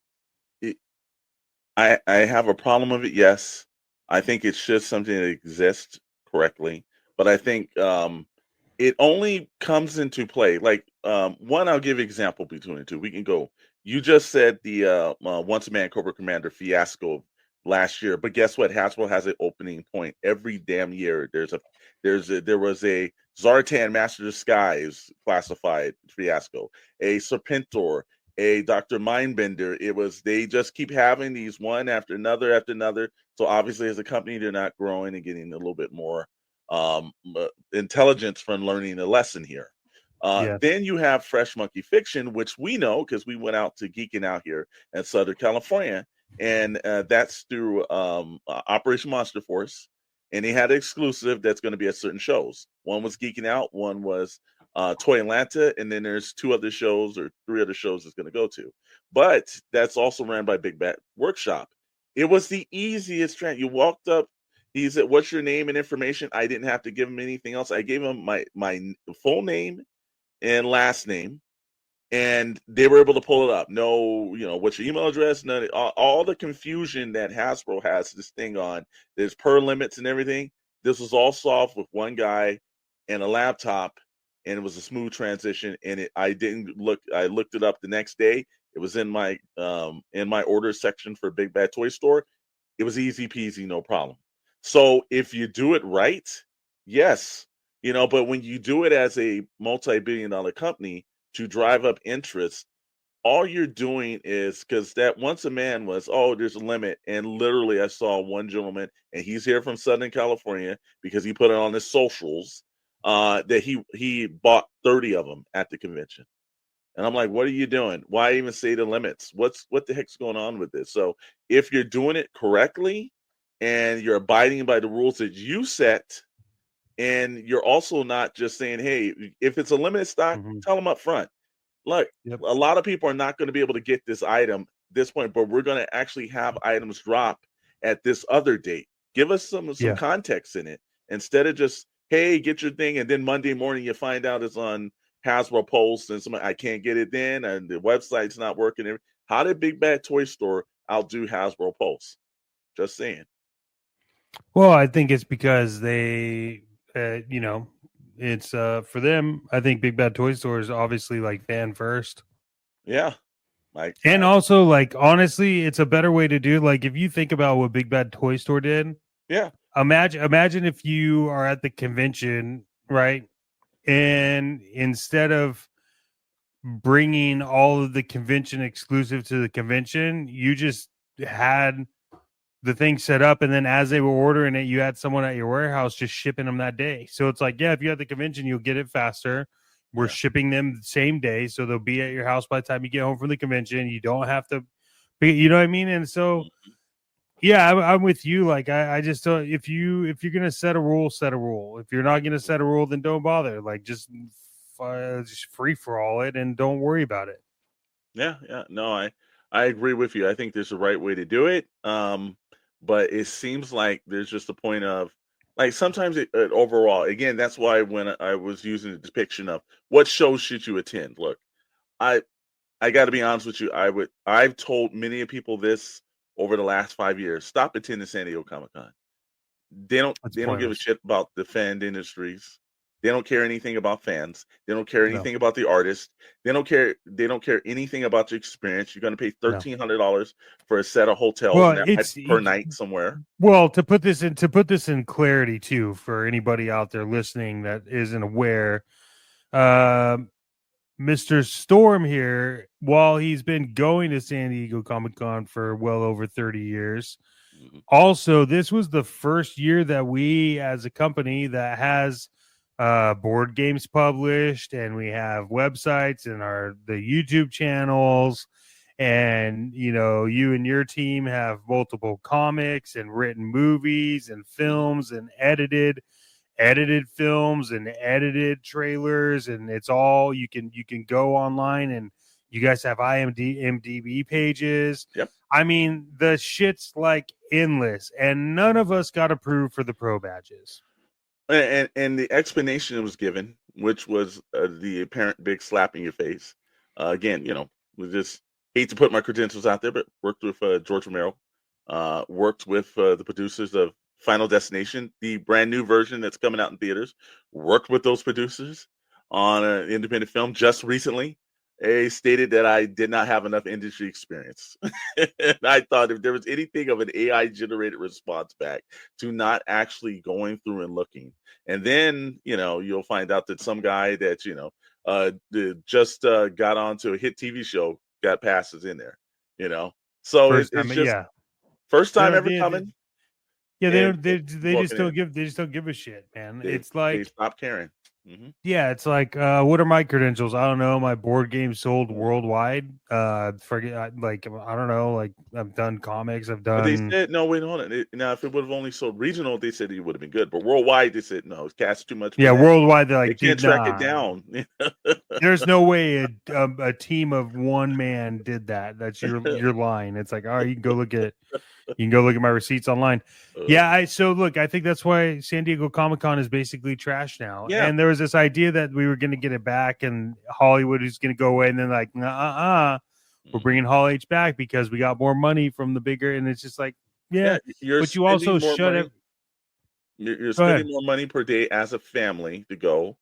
I have a problem with it. Yes, I think it's just something that exists correctly. but I think it only comes into play. Like one, I'll give example between the two. We can go. You just said the Once a Man Cobra Commander fiasco last year, but guess what? Hasbro has an opening point every damn year. There was a Zartan Master Disguise classified fiasco, a Serpentor, a Dr. Mindbender. They just keep having these one after another after another. So obviously, as a company, they're not growing and getting a little bit more intelligence from learning a lesson here. Then you have Fresh Monkey Fiction, which we know because we went out to Geeking Out here in Southern California, and that's through Operation Monster Force, and they had an exclusive that's going to be at certain shows. One was Geeking Out, one was Toy Atlanta, and then there's 2 other shows or 3 other shows it's going to go to. But that's also ran by Big Bat Workshop. It was the easiest trend. You walked up. He said, "What's your name and information?" I didn't have to give him anything else. I gave him my full name and last name, and they were able to pull it up. No, what's your email address? None. All the confusion that Hasbro has this thing on. There's per limits and everything. This was all solved with one guy and a laptop, and it was a smooth transition. And I didn't look. I looked it up the next day. It was in my order section for Big Bad Toy Store. It was easy peasy, no problem. So if you do it right, yes, but when you do it as a multi-billion-dollar company to drive up interest, all you're doing is, because that Once a Man was, there's a limit. And literally I saw one gentleman, and he's here from Southern California because he put it on his socials, that he bought 30 of them at the convention. And I'm like, what are you doing? Why even say the limits? What the heck's going on with this? So if you're doing it correctly and you're abiding by the rules that you set, and you're also not just saying, hey, if it's a limited stock, tell them up front. Look, a lot of people are not going to be able to get this item at this point, but we're going to actually have items drop at this other date. Give us some context in it instead of just, hey, get your thing, and then Monday morning you find out it's on Hasbro Post and I can't get it then, and the website's not working. How did Big Bad Toy Store outdo Hasbro Post? Just saying. Well, I think it's because they, it's for them. I think Big Bad Toy Store is obviously like fan first. Yeah. Also, like, honestly, it's a better way to do. Like, if you think about what Big Bad Toy Store did, imagine if you are at the convention, right? And instead of bringing all of the convention exclusive to the convention, you just had the thing set up, and then as they were ordering it, you had someone at your warehouse just shipping them that day. So it's like, if you're at the convention, you'll get it faster. We're shipping them the same day, so they'll be at your house by the time you get home from the convention. You don't have to, you know what I mean? And so, I'm with you. Like, I just don't. If you're gonna set a rule, set a rule. If you're not gonna set a rule, then don't bother. Like, just free for all it and don't worry about it. Yeah. No, I agree with you. I think there's a right way to do it. But it seems like there's just a point of, like, sometimes overall, again, that's why when I was using the depiction of what shows should you attend. Look, I got to be honest with you. I've told many people this over the last 5 years. Stop attending San Diego Comic-Con. They don't give a shit about the fan industries. They don't care anything about fans. They don't care anything about the artist. They don't care anything about your experience. You're going to pay $1,300 for a set of hotels per night somewhere. Well, to put this in clarity too, for anybody out there listening that isn't aware, Mr. Storm here, while he's been going to San Diego Comic-Con for well over 30 years, also this was the first year that we, as a company that has board games published, and we have websites and the YouTube channels, and you and your team have multiple comics and written movies and films and edited films and edited trailers, and it's all you can go online, and you guys have IMDb pages. Yep. I mean, the shit's like endless, and none of us got approved for the pro badges. And the explanation was given, which was the apparent big slap in your face. Again, we just hate to put my credentials out there, but worked with George Romero, worked with the producers of Final Destination, the brand new version that's coming out in theaters. Worked with those producers on an independent film just recently. They stated that I did not have enough industry experience. And I thought if there was anything of an AI generated response back to not actually going through and looking. And then, you'll find out that some guy that, just got onto a hit TV show got passes in there, So First it's time, just yeah. first time They're- ever they- coming. Yeah, and they walking just don't in. give they just don't give a shit, man. They It's like stop caring. Mm-hmm. yeah, it's like what are my credentials? I don't know. My board game sold worldwide. Forget I don't know. Like I've done comics. I've But they done. said no. Wait, hold on. Now, if it would have only sold regional, they said it would have been good. But worldwide, they said no. It's cast too much. For Yeah, that. worldwide they're like, They can't dude, track nah. it down. There's no way a team of one man did that. That's your line. It's like, all right, you can go look at my receipts online. Yeah, I think that's why San Diego Comic-Con is basically trash now. Yeah. And there was this idea that we were going to get it back and Hollywood is going to go away, and then like, we're bringing Hall H back because we got more money from the bigger, and it's just like, yeah, but you also spending more shut money. it. You're Go spending ahead. more money per day as a family to go.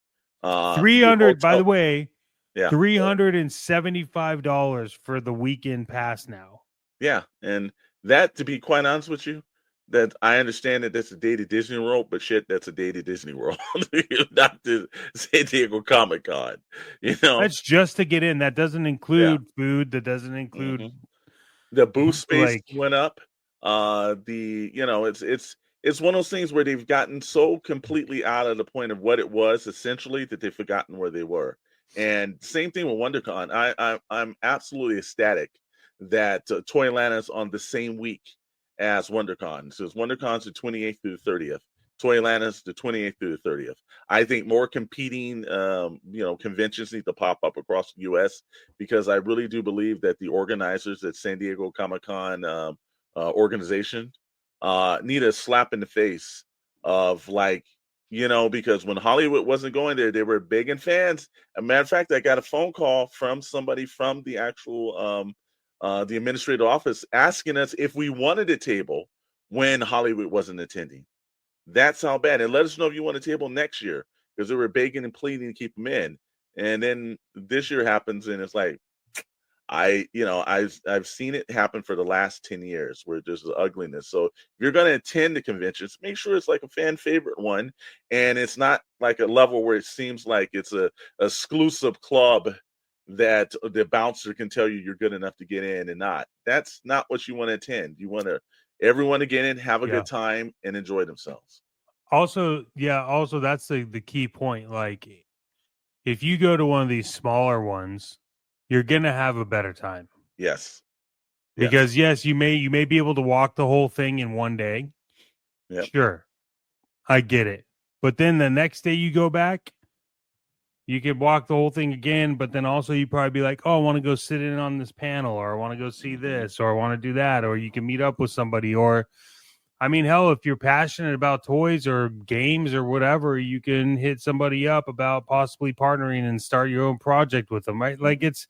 300, by the way, Yeah. $375 for the weekend pass now. Yeah, and that, to be quite honest with you, that I understand that that's a day to Disney World, but shit, that's a day to Disney World, not to San Diego Comic-Con. That's just to get in. That doesn't include food. That doesn't include the booth space like- went up. It's one of those things where they've gotten so completely out of the point of what it was essentially that they've forgotten where they were. And same thing with WonderCon. I'm absolutely ecstatic that Toylanda's on the same week as WonderCon. So WonderCon's the 28th through the 30th. Toylanda's the 28th through the 30th. I think more competing, conventions need to pop up across the U.S. because I really do believe that the organizers at San Diego Comic-Con organization need a slap in the face of because when Hollywood wasn't going there, they were begging fans. As a matter of fact, I got a phone call from somebody from the actual the administrative office asking us if we wanted a table when Hollywood wasn't attending. That's how bad. And let us know if you want a table next year because they were begging and pleading to keep them in. And then this year happens, and it's like I've seen it happen for the last 10 years where there's ugliness. So if you're going to attend the conventions, make sure it's like a fan favorite one, and it's not like a level where it seems like it's a exclusive club that the bouncer can tell you you're good enough to get in and not. That's not what you want to attend. You want everyone to get in, have a good time, and enjoy themselves. Also, that's the key point. Like, if you go to one of these smaller ones, you're gonna have a better time. Yes. Because yes, you may be able to walk the whole thing in one day. Yep. Sure. I get it. But then the next day you go back, you could walk the whole thing again, but then also you probably be like, oh, I want to go sit in on this panel, or I want to go see this, or I want to do that, or you can meet up with somebody, or I mean, hell, if you're passionate about toys or games or whatever, you can hit somebody up about possibly partnering and start your own project with them, right? Like it's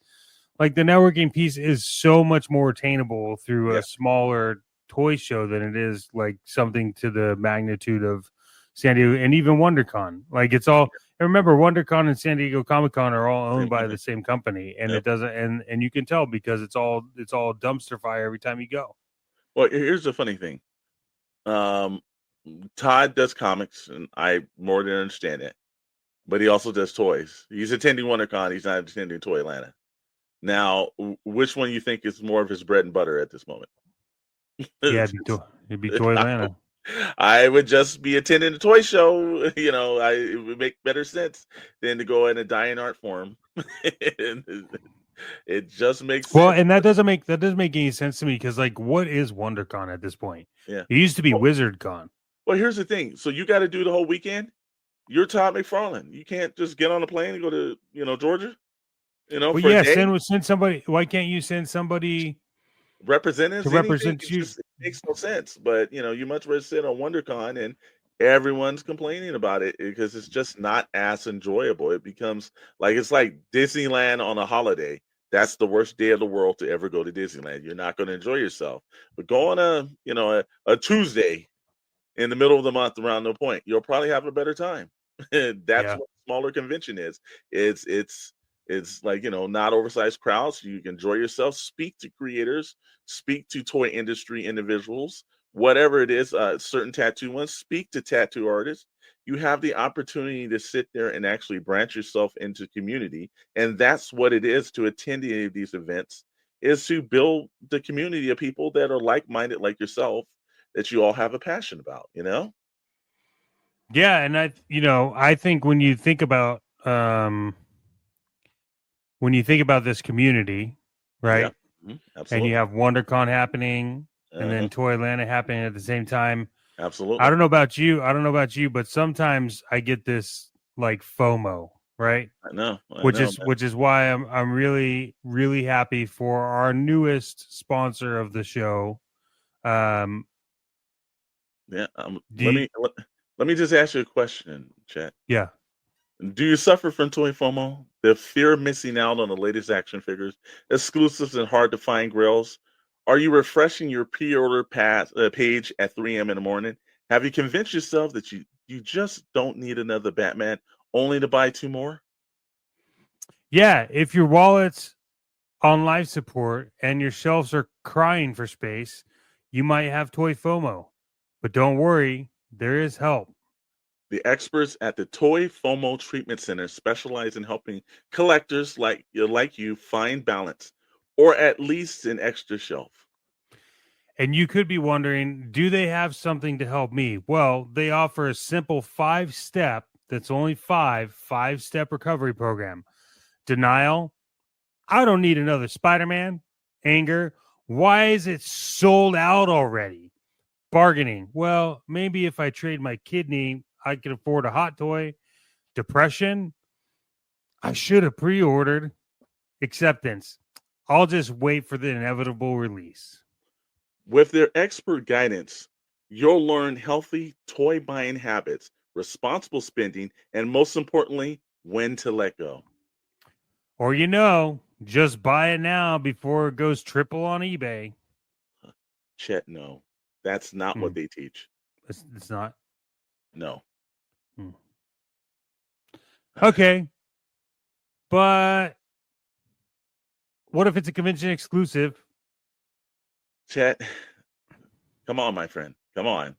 like the networking piece is so much more attainable through a smaller toy show than it is like something to the magnitude of San Diego and even WonderCon. Like it's all. And remember, WonderCon and San Diego Comic-Con are all owned by the same company, and it doesn't. And you can tell because it's all dumpster fire every time you go. Well, here's the funny thing. Todd does comics, and I more than understand it, but he also does toys. He's attending WonderCon. He's not attending Toyland. Now, which one you think is more of his bread and butter at this moment? Yeah, it'd be Toyland. I would just be attending a toy show. It would make better sense than to go in a dying art form. It just makes sense. Well, and that doesn't make any sense to me because, like, what is WonderCon at this point? Yeah, it used to be WizardCon. Well, here's the thing. So you got to do the whole weekend. You're Todd McFarlane. You can't just get on a plane and go to Georgia. Well, for a day. send somebody. Why can't you send somebody? Representatives to represent you? It makes no sense. But you much rather sit on WonderCon and everyone's complaining about it because it's just not as enjoyable. It becomes it's like Disneyland on a holiday. That's the worst day of the world to ever go to Disneyland. You're not going to enjoy yourself. But go on a Tuesday in the middle of the month around No Point. You'll probably have a better time. That's what a smaller convention is. It's like, not oversized crowds. You can enjoy yourself, speak to creators, speak to toy industry individuals, whatever it is, certain tattoo ones, speak to tattoo artists. You have the opportunity to sit there and actually branch yourself into community. And that's what it is to attend any of these events, is to build the community of people that are like-minded like yourself, that you all have a passion about, Yeah, and I think when you think about this community, right? Yeah. And Absolutely. you have WonderCon happening and then Toy Atlanta happening at the same time. Absolutely. I don't know about you, but sometimes I get this like FOMO, right? I know. Which is why I'm really, really happy for our newest sponsor of the show. Yeah. Let me just ask you a question, Chet. Yeah. Do you suffer from toy FOMO? The fear of missing out on the latest action figures, exclusives, and hard to find grails? Are you refreshing your pre-order page at 3 a.m. in the morning? Have you convinced yourself that you just don't need another Batman, only to buy 2 more? Yeah, if your wallet's on life support and your shelves are crying for space, you might have toy FOMO. But don't worry, there is help. The experts at the Toy FOMO Treatment Center specialize in helping collectors like you find balance, or at least an extra shelf. And you could be wondering, do they have something to help me? Well, they offer a simple 5-step, that's only 5-step recovery program. Denial, I don't need another Spider-Man. Anger, why is it sold out already? Bargaining, well, maybe if I trade my kidney, I can afford a hot toy. Depression, I should have pre-ordered. Acceptance, I'll just wait for the inevitable release. With their expert guidance, you'll learn healthy toy buying habits, responsible spending, and most importantly, when to let go. Or, just buy it now before it goes triple on eBay. Chet, no. That's not what they teach. It's not? No. Okay. But what if it's a convention exclusive? Chet, come on, my friend. Come on.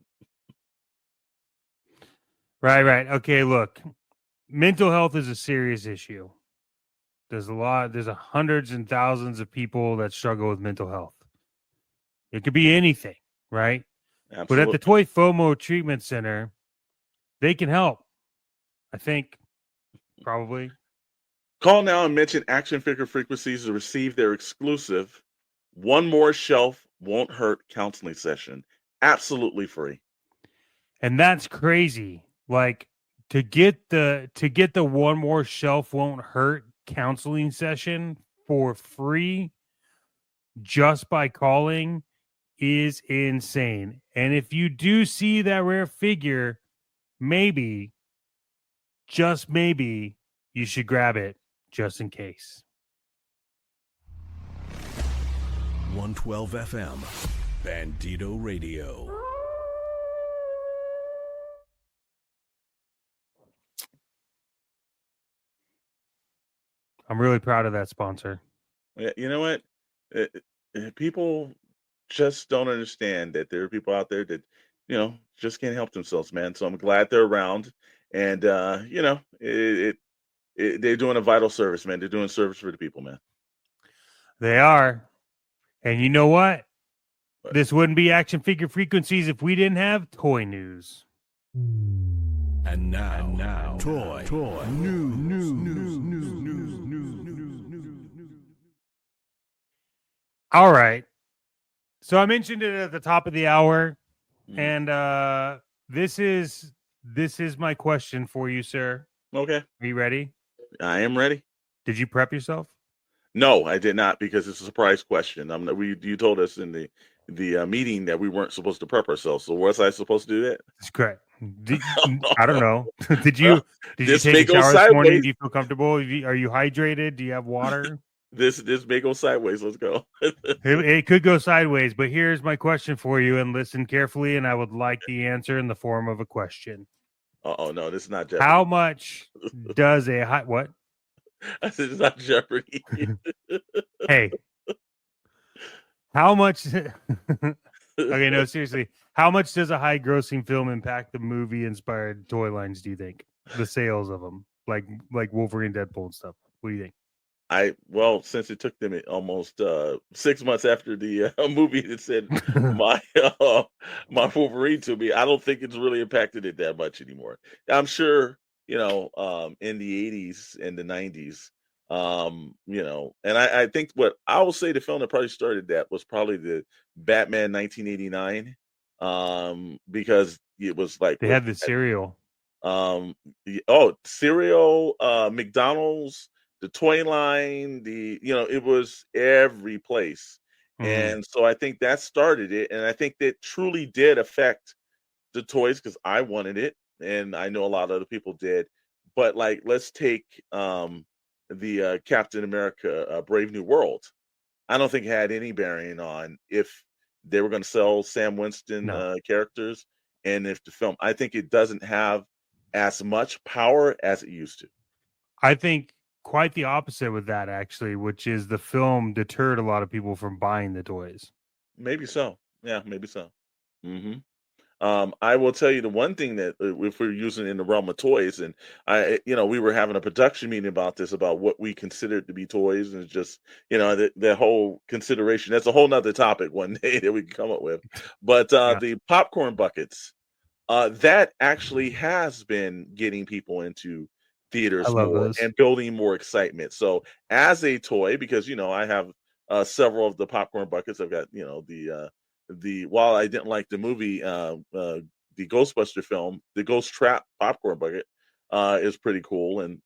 Right. Okay, look. Mental health is a serious issue. There's hundreds and thousands of people that struggle with mental health. It could be anything, right? Absolutely. But at the Toy FOMO Treatment Center, they can help. I think, probably. Call now and mention Action Figure Frequencies to receive their exclusive One More Shelf Won't Hurt counseling session. Absolutely free. And that's crazy. Like, to get the One More Shelf Won't Hurt counseling session for free just by calling is insane. And if you do see that rare figure, maybe, just maybe, you should grab it just in case. 112 FM, Bandito Radio. I'm really proud of that sponsor. Yeah, you know what? People just don't understand that there are people out there that, just can't help themselves, man. So I'm glad they're around. And, they're doing a vital service, man. They're doing service for the people, man. They are. And you know what? This wouldn't be Action Figure Frequencies if we didn't have toy news. And now, toy news. All right. So I mentioned it at the top of the hour, and this is my question for you, sir. Okay. Are you ready? I am ready. Did you prep yourself? No, I did not, because it's a surprise question. You told us in the meeting that we weren't supposed to prep ourselves. So was I supposed to do that? That's correct. I don't know. Did you take a shower this morning? Do you feel comfortable? Are you hydrated? Do you have water? This may go sideways. Let's go. It could go sideways, but here's my question for you, and listen carefully, and I would like the answer in the form of a question. Oh no, this is not Jeopardy. How much does a high what? I said it's not Jeopardy. Hey, how much? Okay, no, seriously. How much does a high-grossing film impact the movie-inspired toy lines? Do you think the sales of them, like Wolverine, Deadpool, and stuff? What do you think? Since it took them almost 6 months after the movie that said my my Wolverine to me, I don't think it's really impacted it that much anymore. I'm sure in the 80s and the 90s, and I think what I will say the film that probably started that was probably the Batman 1989, because it was like They had the cereal. Cereal, McDonald's, the toy line, it was every place. And so I think that started it. And I think that truly did affect the toys because I wanted it. And I know a lot of other people did. But like, let's take the Captain America Brave New World. I don't think it had any bearing on if they were going to sell Sam Winston characters. And if the film, I think it doesn't have as much power as it used to. I think quite the opposite with that, actually, which is the film deterred a lot of people from buying the toys. Maybe so. Yeah, maybe so. I will tell you the one thing that if we're using in the realm of toys, and we were having a production meeting about this, about what we considered to be toys, and it's just, the whole consideration. That's a whole nother topic one day that we can come up with. But the popcorn buckets, that actually has been getting people into theaters more those. and building more excitement. So as a toy, because I have several of the popcorn buckets. I've got the while I didn't like the movie, the Ghostbuster film, the Ghost Trap popcorn bucket is pretty cool, and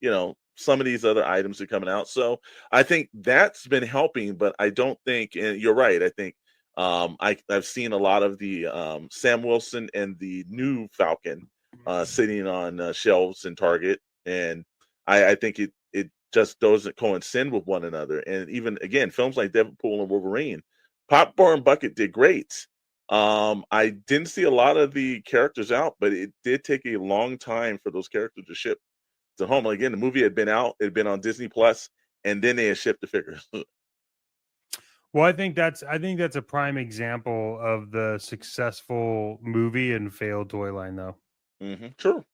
some of these other items are coming out. So I think that's been helping, but I don't think, and you're right, I think I've seen a lot of the Sam Wilson and the new Falcon sitting on shelves in Target. And I think it just doesn't coincide with one another. And even, again, films like Deadpool and Wolverine, Popcorn Bucket did great. I didn't see a lot of the characters out, but it did take a long time for those characters to ship to home. Again, the movie had been out, it had been on Disney Plus, and then they had shipped the figures. Well, I think that's a prime example of the successful movie and failed toy line, though. True.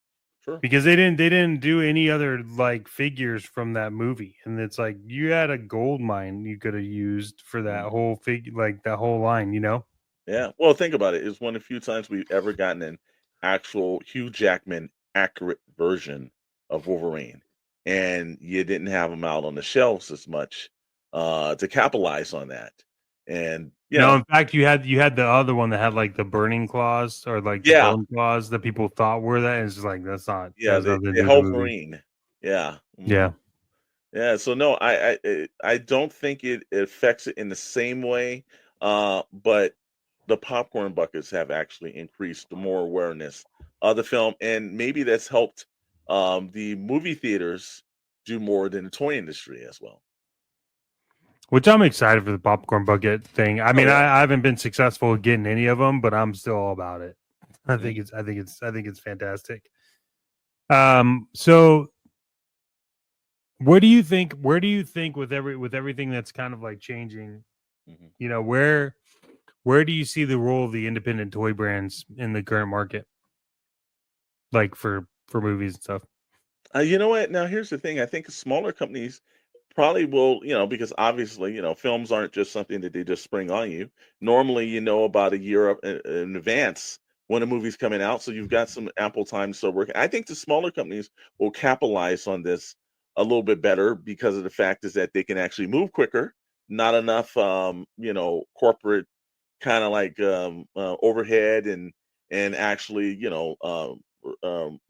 Because they didn't do any other like figures from that movie, and it's like you had a gold mine you could have used for that whole that whole line, Yeah. Well, think about it. It's one of the few times we've ever gotten an actual Hugh Jackman accurate version of Wolverine, and you didn't have them out on the shelves as much to capitalize on that. And in fact, you had the other one that had like the burning claws or like the bone claws that people thought were that. And it's just like that's not. Yeah, the whole Marine. Yeah. Yeah. So no, I don't think it affects it in the same way. But the popcorn buckets have actually increased more awareness of the film, and maybe that's helped the movie theaters do more than the toy industry as well. Which I'm excited for the popcorn bucket thing. I mean, I haven't been successful getting any of them, but I'm still all about it. I think it's fantastic. So where do you think with everything that's kind of like changing, where do you see the role of the independent toy brands in the current market? Like for movies and stuff. You know what? Now here's the thing. I think smaller companies probably will, because obviously, films aren't just something that they just spring on you. Normally, about a year in advance when a movie's coming out, so you've got some ample time to start working. I think the smaller companies will capitalize on this a little bit better because of the fact is that they can actually move quicker. Not enough, corporate kind of like overhead and actually,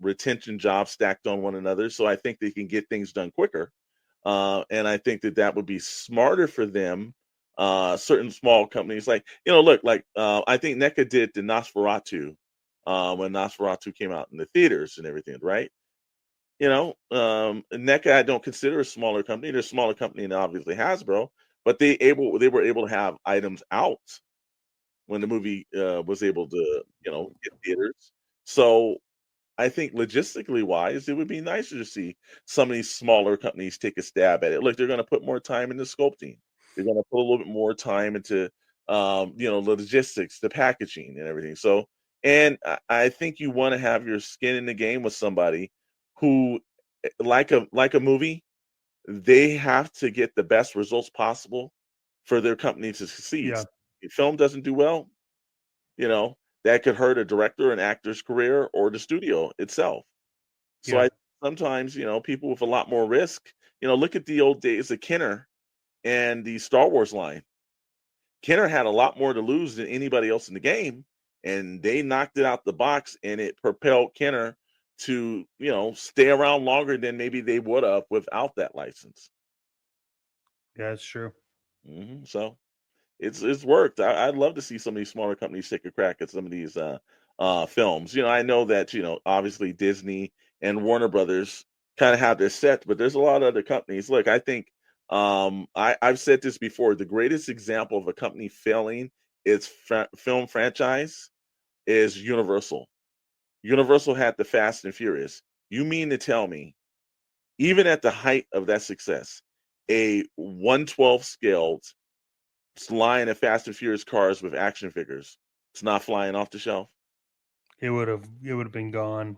retention jobs stacked on one another. So I think they can get things done quicker. And I think that would be smarter for them. Certain small companies, like I think NECA did the Nosferatu when Nosferatu came out in the theaters and everything, right? NECA I don't consider a smaller company. They're a smaller company than obviously Hasbro, but they were able to have items out when the movie was able to, hit theaters. So I think logistically wise, it would be nicer to see some of these smaller companies take a stab at it. Look, they're going to put more time into sculpting. They're going to put a little bit more time into, the logistics, the packaging, and everything. So, and I think you want to have your skin in the game with somebody who, like a movie, they have to get the best results possible for their company to succeed. Yeah. If film doesn't do well, that could hurt a director, an actor's career, or the studio itself. So Yeah. I sometimes, people with a lot more risk, look at the old days of Kenner and the Star Wars line. Kenner had a lot more to lose than anybody else in the game, and they knocked it out the box, and it propelled Kenner to, stay around longer than maybe they would have without that license. Yeah, it's true. So it's worked. I'd love to see some of these smaller companies take a crack at some of these films. I know that obviously Disney and Warner Brothers kind of have their set, but there's a lot of other companies. Look, I think I've said this before. The greatest example of a company failing its film franchise is Universal. Universal had the Fast and Furious. You mean to tell me, even at the height of that success, a 1/12 scaled line of Fast and Furious cars with action figures, it's not flying off the shelf? It would have been gone.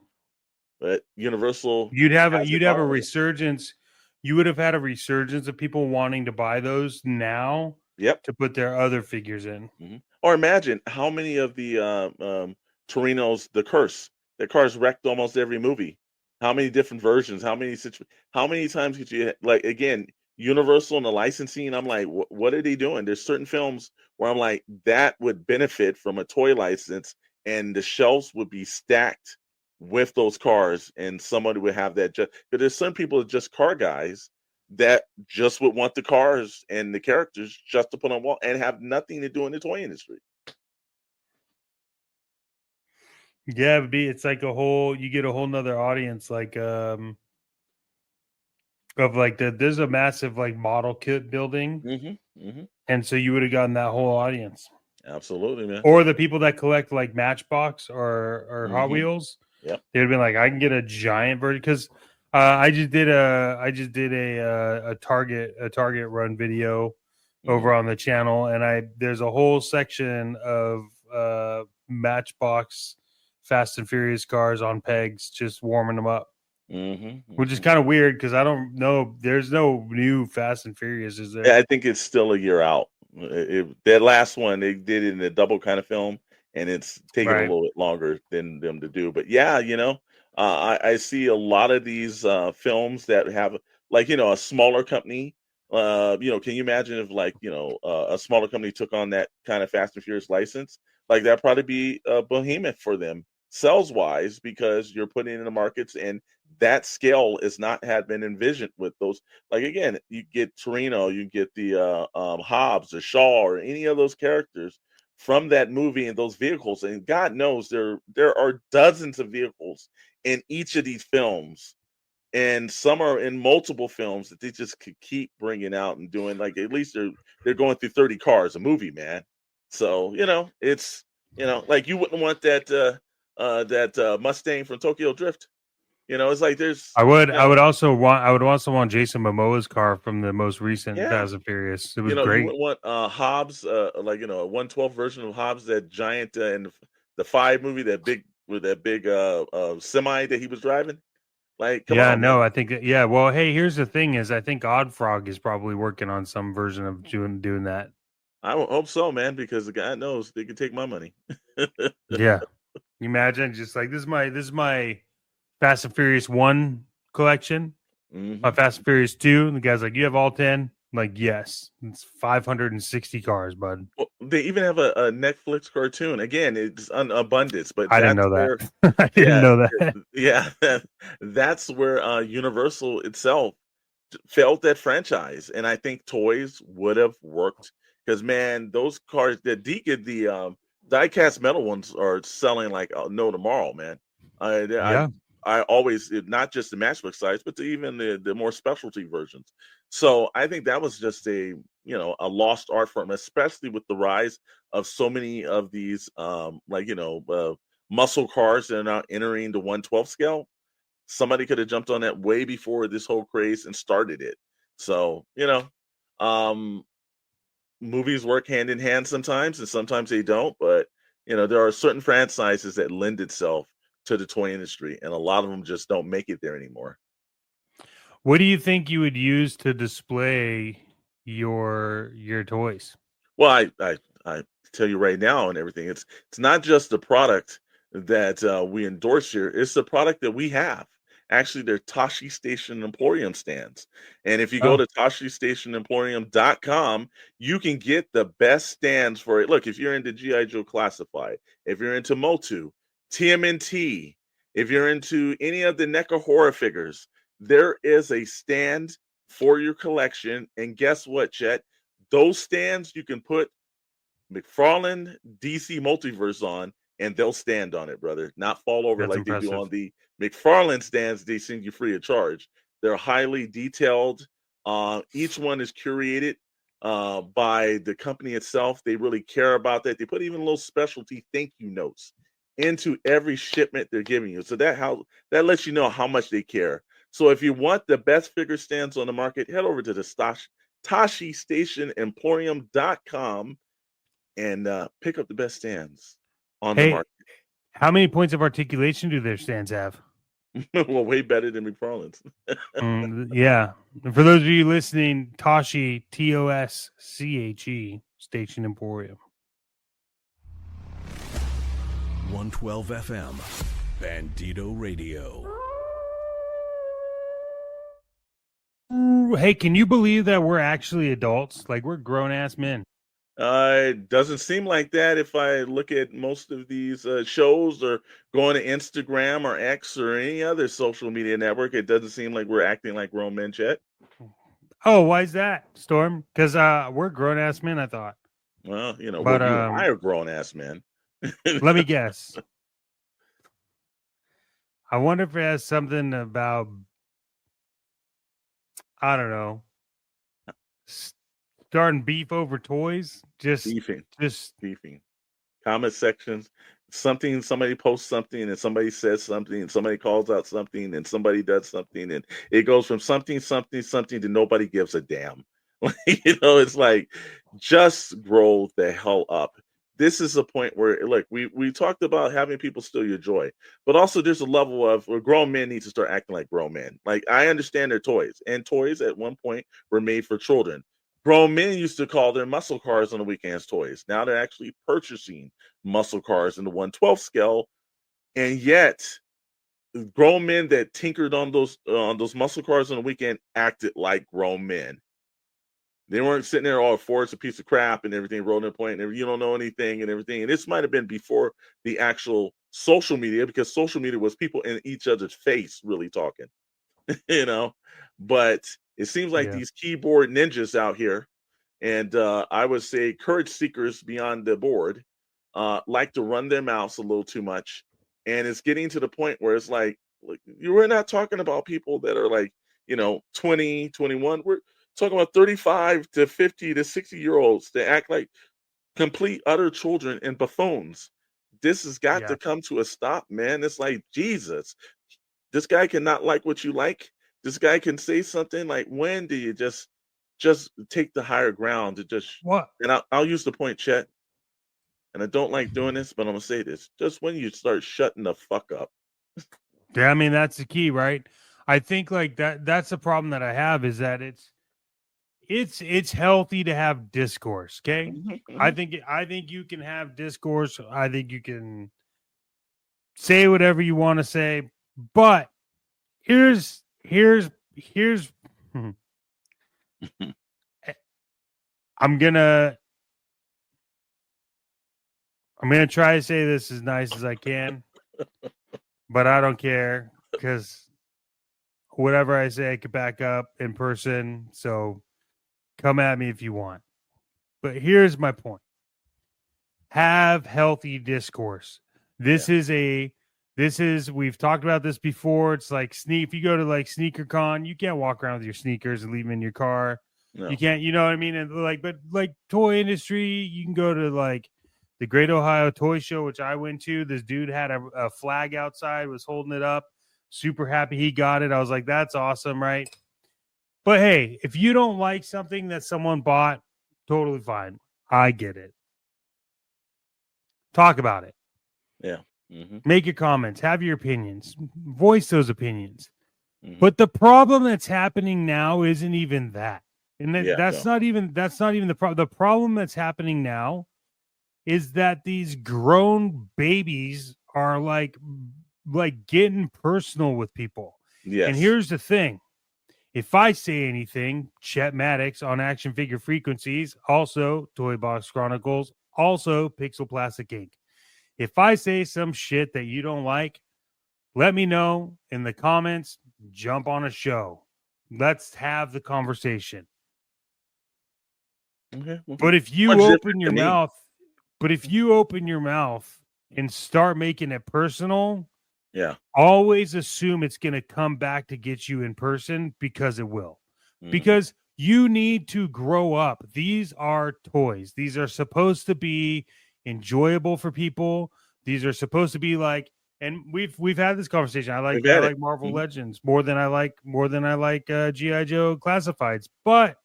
But Universal, You'd have has it a all. resurgence. You would have had a resurgence of people wanting to buy those now. Yep. To put their other figures in. Or imagine how many of the Torinos, the Curse, the cars wrecked almost every movie. How many different versions? How many times could you again? Universal and the licensing. I'm like, what are they doing? There's certain films where I'm like, that would benefit from a toy license, and the shelves would be stacked with those cars, and somebody would have that. But there's some people that are just car guys that just would want the cars and the characters just to put on wall and have nothing to do in the toy industry. Yeah, it's like you get a whole nother audience, like of like there's a massive like model kit building, and so you would have gotten that whole audience. Absolutely, man. Or the people that collect like Matchbox or Hot Wheels. Yep. They'd have been like, I can get a giant version because I just did a Target run video over on the channel, and there's a whole section of Matchbox Fast and Furious cars on pegs, just warming them up. Which is kind of weird because I don't know. There's no new Fast and Furious, is there? Yeah, I think it's still a year out. That last one they did it in a double kind of film, and it's taking a little bit longer than them to do. But yeah, I see a lot of these films that have a smaller company. Can you imagine if a smaller company took on that kind of Fast and Furious license? Like that'd probably be a behemoth for them sales wise, because you're putting in the markets, and that scale had been envisioned with those. Like again, you get Torino, you get the Hobbs or Shaw or any of those characters from that movie and those vehicles, and God knows there are dozens of vehicles in each of these films, and some are in multiple films that they just could keep bringing out and doing. Like at least they're going through 30 cars a movie, man. So it's like you wouldn't want that Mustang from Tokyo Drift. It's like there's. I would also want Jason Momoa's car from the most recent Fast and Furious. It was great. You would want Hobbs, a 1/12 version of Hobbs, that giant in the 5 movie, that big semi that he was driving. Like, come on, man. I think that, well, hey, here's the thing: is I think Odd Frog is probably working on some version of doing that. I hope so, man, because the guy knows they can take my money. Yeah, you imagine just like this is my Fast and Furious 1 collection. My Fast and Furious 2. And the guy's like, you have all 10? I'm like, yes. It's 560 cars, bud. Well, they even have a Netflix cartoon. Again, it's an abundance, but I didn't know that. I didn't know that. Yeah, that's where Universal itself felt that franchise, and I think toys would have worked because, man, those cars, the die-cast metal ones are selling like no tomorrow, man. I always, not just the matchbook size, but even the more specialty versions. So I think that was just a lost art form, especially with the rise of so many of these muscle cars that are now entering the 1/12 scale. Somebody could have jumped on that way before this whole craze and started it. So movies work hand in hand sometimes, and sometimes they don't. But there are certain franchises that lend itself to the toy industry, and a lot of them just don't make it there anymore. What do you think you would use to display your toys? Well, I tell you right now and everything, it's not just the product that we endorse here, it's the product that we have. Actually, they're Tashi Station Emporium stands. And if you go to TashiStationEmporium.com, you can get the best stands for it. Look, if you're into G.I. Joe Classified, if you're into Motu, TMNT, if you're into any of the NECA horror figures, there is a stand for your collection. And guess what, Chet? Those stands you can put McFarlane DC Multiverse on, and they'll stand on it, brother. Not fall over. That's like impressive. They do on the McFarlane stands. They send you free of charge. They're highly detailed. Each one is curated by the company itself. They really care about that. They put even little specialty thank you notes into every shipment they're giving you. So that lets you know how much they care. So if you want the best figure stands on the market, head over to the TashiStationEmporium.com and pick up the best stands on the market. How many points of articulation do their stands have? Well, way better than McFarlane's. Yeah. And for those of you listening, Tashi, TOSCHE, Station Emporium. 112 FM, Bandito Radio. Hey, can you believe that we're actually adults? Like, we're grown-ass men. It doesn't seem like that if I look at most of these shows or going to Instagram or X or any other social media network. It doesn't seem like we're acting like grown men, Chet. Oh, why is that, Storm? Because we're grown-ass men, I thought. Well, but, you and I are grown-ass men. Let me guess. I wonder if it has something about, I don't know, starting beef over toys. Beefing. Comment sections. Somebody posts something and somebody says something and somebody calls out something and somebody does something and it goes from something to nobody gives a damn. It's like, just grow the hell up. This is a point where, look, we talked about having people steal your joy, but also there's a level of where grown men need to start acting like grown men. Like, I understand their toys, and toys at one point were made for children. Grown men used to call their muscle cars on the weekends toys. Now they're actually purchasing muscle cars in the 1/12 scale, and yet grown men that tinkered on those muscle cars on the weekend acted like grown men. They weren't sitting there, Ford's a piece of crap and everything, rolling a point, and you don't know anything and everything. And this might have been before the actual social media, because social media was people in each other's face really talking, But it seems like these keyboard ninjas out here, and I would say courage seekers beyond the board, like to run their mouths a little too much. And it's getting to the point where it's like we're not talking about people that are like, 20, 21. We're talking about 35 to 50 to 60-year-olds that act like complete utter children and buffoons. This has got to come to a stop, man. It's like, Jesus, this guy cannot like what you like. This guy can say something like, when do you just take the higher ground to just what? And I'll use the point, Chet. And I don't like doing this, but I'm gonna say this: just when you start shutting the fuck up. Yeah, I mean, that's the key, right? I think like that's the problem that I have, is that it's healthy to have discourse. Okay. Mm-hmm. I think you can have discourse. I think you can say whatever you want to say, but here's I'm gonna try to say this as nice as I can, but I don't care, because whatever I say I could back up in person. So come at me if you want. But here's my point. Have healthy discourse. This is a We've talked about this before. It's like if you go to like Sneaker Con, you can't walk around with your sneakers and leave them in your car. No. You can't, you know what I mean? And but toy industry, you can go to like the Great Ohio Toy Show, which I went to. This dude had a flag outside, was holding it up. Super happy he got it. I was like, that's awesome, right? But hey, if you don't like something that someone bought, totally fine. I get it. Talk about it. Yeah. Mm-hmm. Make your comments. Have your opinions. Voice those opinions. Mm-hmm. But the problem that's happening now isn't even that. And that's not even the problem. The problem that's happening now is that these grown babies are like getting personal with people. Yes. And here's the thing. If I say anything, Chet Maddox on Action Figure Frequencies, also Toy Box Chronicles, also Pixel Plastic Inc. If I say some shit that you don't like, let me know in the comments. Jump on a show. Let's have the conversation. Okay. But if you open your mouth, and start making it personal, always assume it's going to come back to get you in person, because it will. Because you need to grow up. These are toys. These are supposed to be enjoyable for people. These are supposed to be like, and we've had this conversation. I like Marvel Legends more than I like G.I. Joe Classifieds. But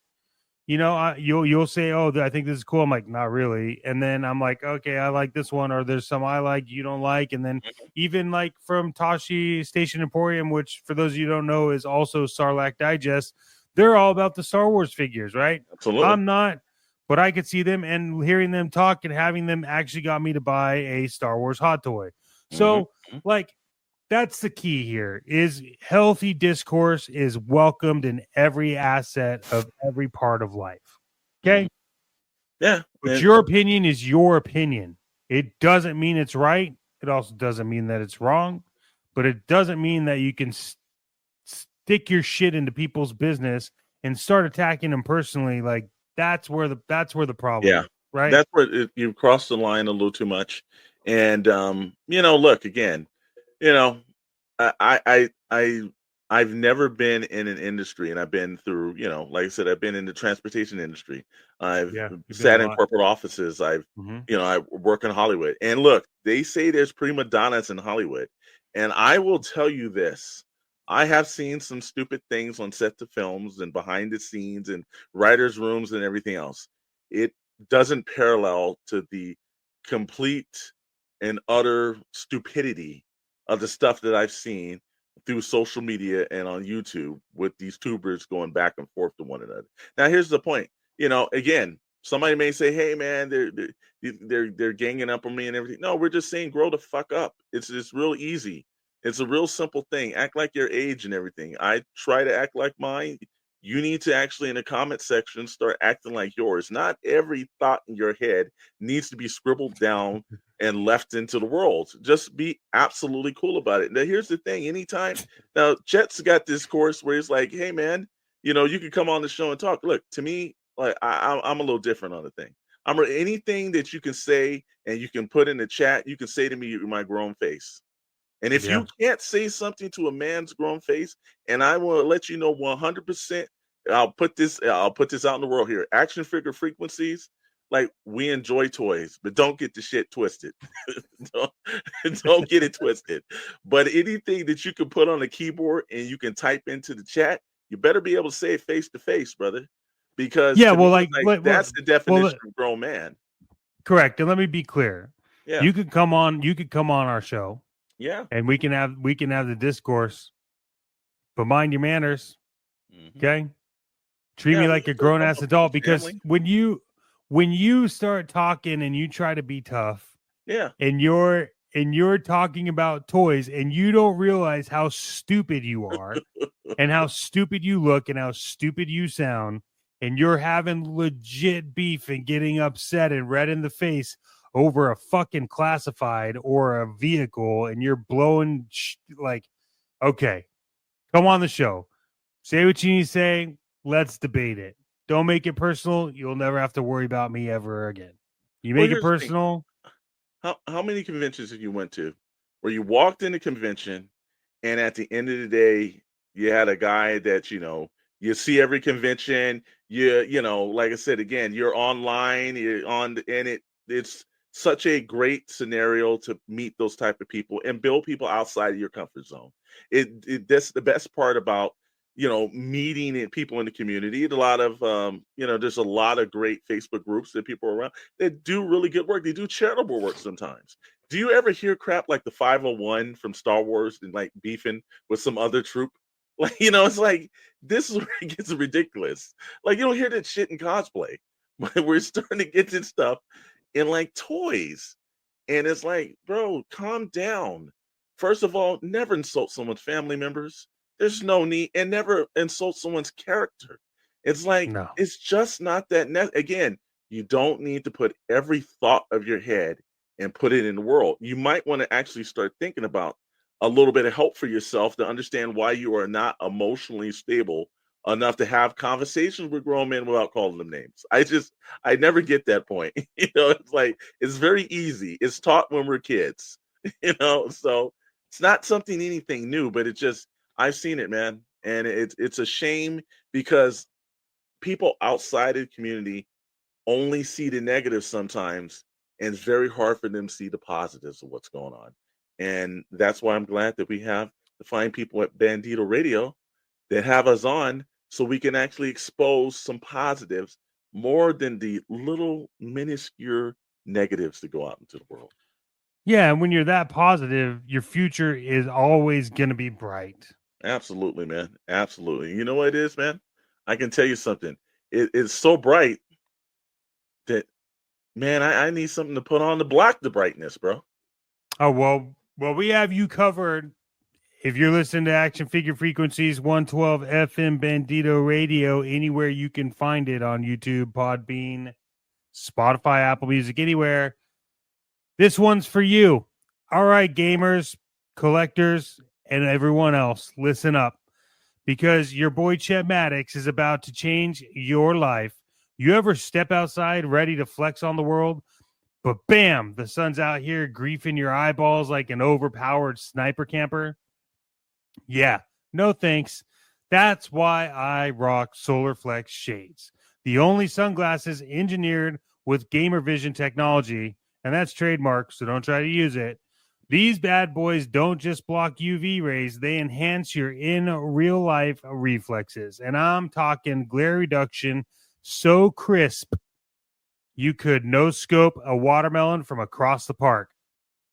you know, you'll say, "Oh, I think this is cool." I'm like, "Not really." And then I'm like, "Okay, I like this one," or "There's some I like you don't like." And then even like from Tashi Station Emporium, which for those of you who don't know is also Sarlacc Digest, they're all about the Star Wars figures, right? Absolutely. I'm not, but I could see them, and hearing them talk and having them actually got me to buy a Star Wars hot toy. So like, that's the key here, is healthy discourse is welcomed in every asset of every part of life. Okay. Yeah. But your opinion is your opinion. It doesn't mean it's right. It also doesn't mean that it's wrong, but it doesn't mean that you can stick your shit into people's business and start attacking them personally. Like that's where the problem is, right? That's where you've crossed the line a little too much. And you know, look, again, you know, I've never been in an industry, and I've been through, you know, like I said, I've been in the transportation industry. I've sat in corporate offices. You know, I work in Hollywood. And look, they say there's prima donnas in Hollywood. And I will tell you this. I have seen some stupid things on set of films and behind the scenes and writers' rooms and everything else. It doesn't parallel to the complete and utter stupidity of the stuff that I've seen through social media and on YouTube with these tubers going back and forth to one another. Now, here's the point. You know, again, somebody may say, "Hey, man, they're ganging up on me and everything." No, we're just saying, grow the fuck up. It's real easy. It's a real simple thing. Act like your age and everything. I try to act like mine. You need to actually, in the comment section, start acting like yours. Not every thought in your head needs to be scribbled down and left into the world. Just be absolutely cool about it. Now, here's the thing. Anytime, now, Chet's got this course where he's like, "Hey, man, you know, you can come on the show and talk." Look, to me, like I'm a little different on the thing. Anything that you can say and you can put in the chat, you can say to me with my grown face. And if you can't say something to a man's grown face, and I will let you know 100%, I'll put this out in the world here. Action Figure Frequencies, like, we enjoy toys, but don't get the shit twisted. don't get it twisted. But anything that you can put on a keyboard and you can type into the chat, you better be able to say it face to face, brother. Because that's the definition of grown man. Correct. And let me be clear. Yeah. You could come on our show. Yeah. And we can have the discourse, but mind your manners. Okay. Treat me like a grown ass adult, because when you start talking and you try to be tough, and you're talking about toys and you don't realize how stupid you are and how stupid you look and how stupid you sound, and you're having legit beef and getting upset and red in the face over a fucking classified or a vehicle, and you're blowing like, okay, come on the show, say what you need to say, let's debate it. Don't make it personal. You'll never have to worry about me ever again. You make it personal. How many conventions have you went to where you walked in the convention, and at the end of the day, you had a guy that you see every convention. Like I said again, you're online, and it's such a great scenario to meet those type of people and build people outside of your comfort zone. That's the best part about meeting people in the community. A lot of there's a lot of great Facebook groups that people are around that do really good work. They do charitable work sometimes. Do you ever hear crap like the 501 from Star Wars and like beefing with some other troop? Like, it's like this is where it gets ridiculous. Like, you don't hear that shit in cosplay, but we're starting to get this stuff in like toys. And it's like, bro, calm down. First of all, never insult someone's family members. There's no need, and never insult someone's character. It's like, No. it's just not that. Again, you don't need to put every thought of your head and put it in the world. You might want to actually start thinking about a little bit of help for yourself to understand why you are not emotionally stable enough to have conversations with grown men without calling them names. I never get that point. It's like, it's very easy. It's taught when we're kids, so it's not anything new, but I've seen it, man. And it's a shame because people outside of the community only see the negatives sometimes, and it's very hard for them to see the positives of what's going on. And that's why I'm glad that we have the fine people at Bandito Radio that have us on so we can actually expose some positives more than the little minuscule negatives that go out into the world. Yeah, and when you're that positive, your future is always going to be bright. Absolutely, man. Absolutely. You know what it is, man? I can tell you something. It's so bright that, man, I need something to put on to block the brightness, bro. Oh, well, we have you covered. If you're listening to Action Figure Frequencies 112 FM Bandito Radio, anywhere you can find it on YouTube, Podbean, Spotify, Apple Music, anywhere, this one's for you. All right, gamers, collectors, and everyone else, listen up, because your boy Chet Maddox is about to change your life. You ever step outside ready to flex on the world, but bam, the sun's out here griefing your eyeballs like an overpowered sniper camper? Yeah, no thanks. That's why I rock Solar Flex shades, the only sunglasses engineered with gamer vision technology, and that's trademark, so don't try to use it. These bad boys don't just block UV rays, they enhance your in real life reflexes. And I'm talking glare reduction so crisp you could no scope a watermelon from across the park.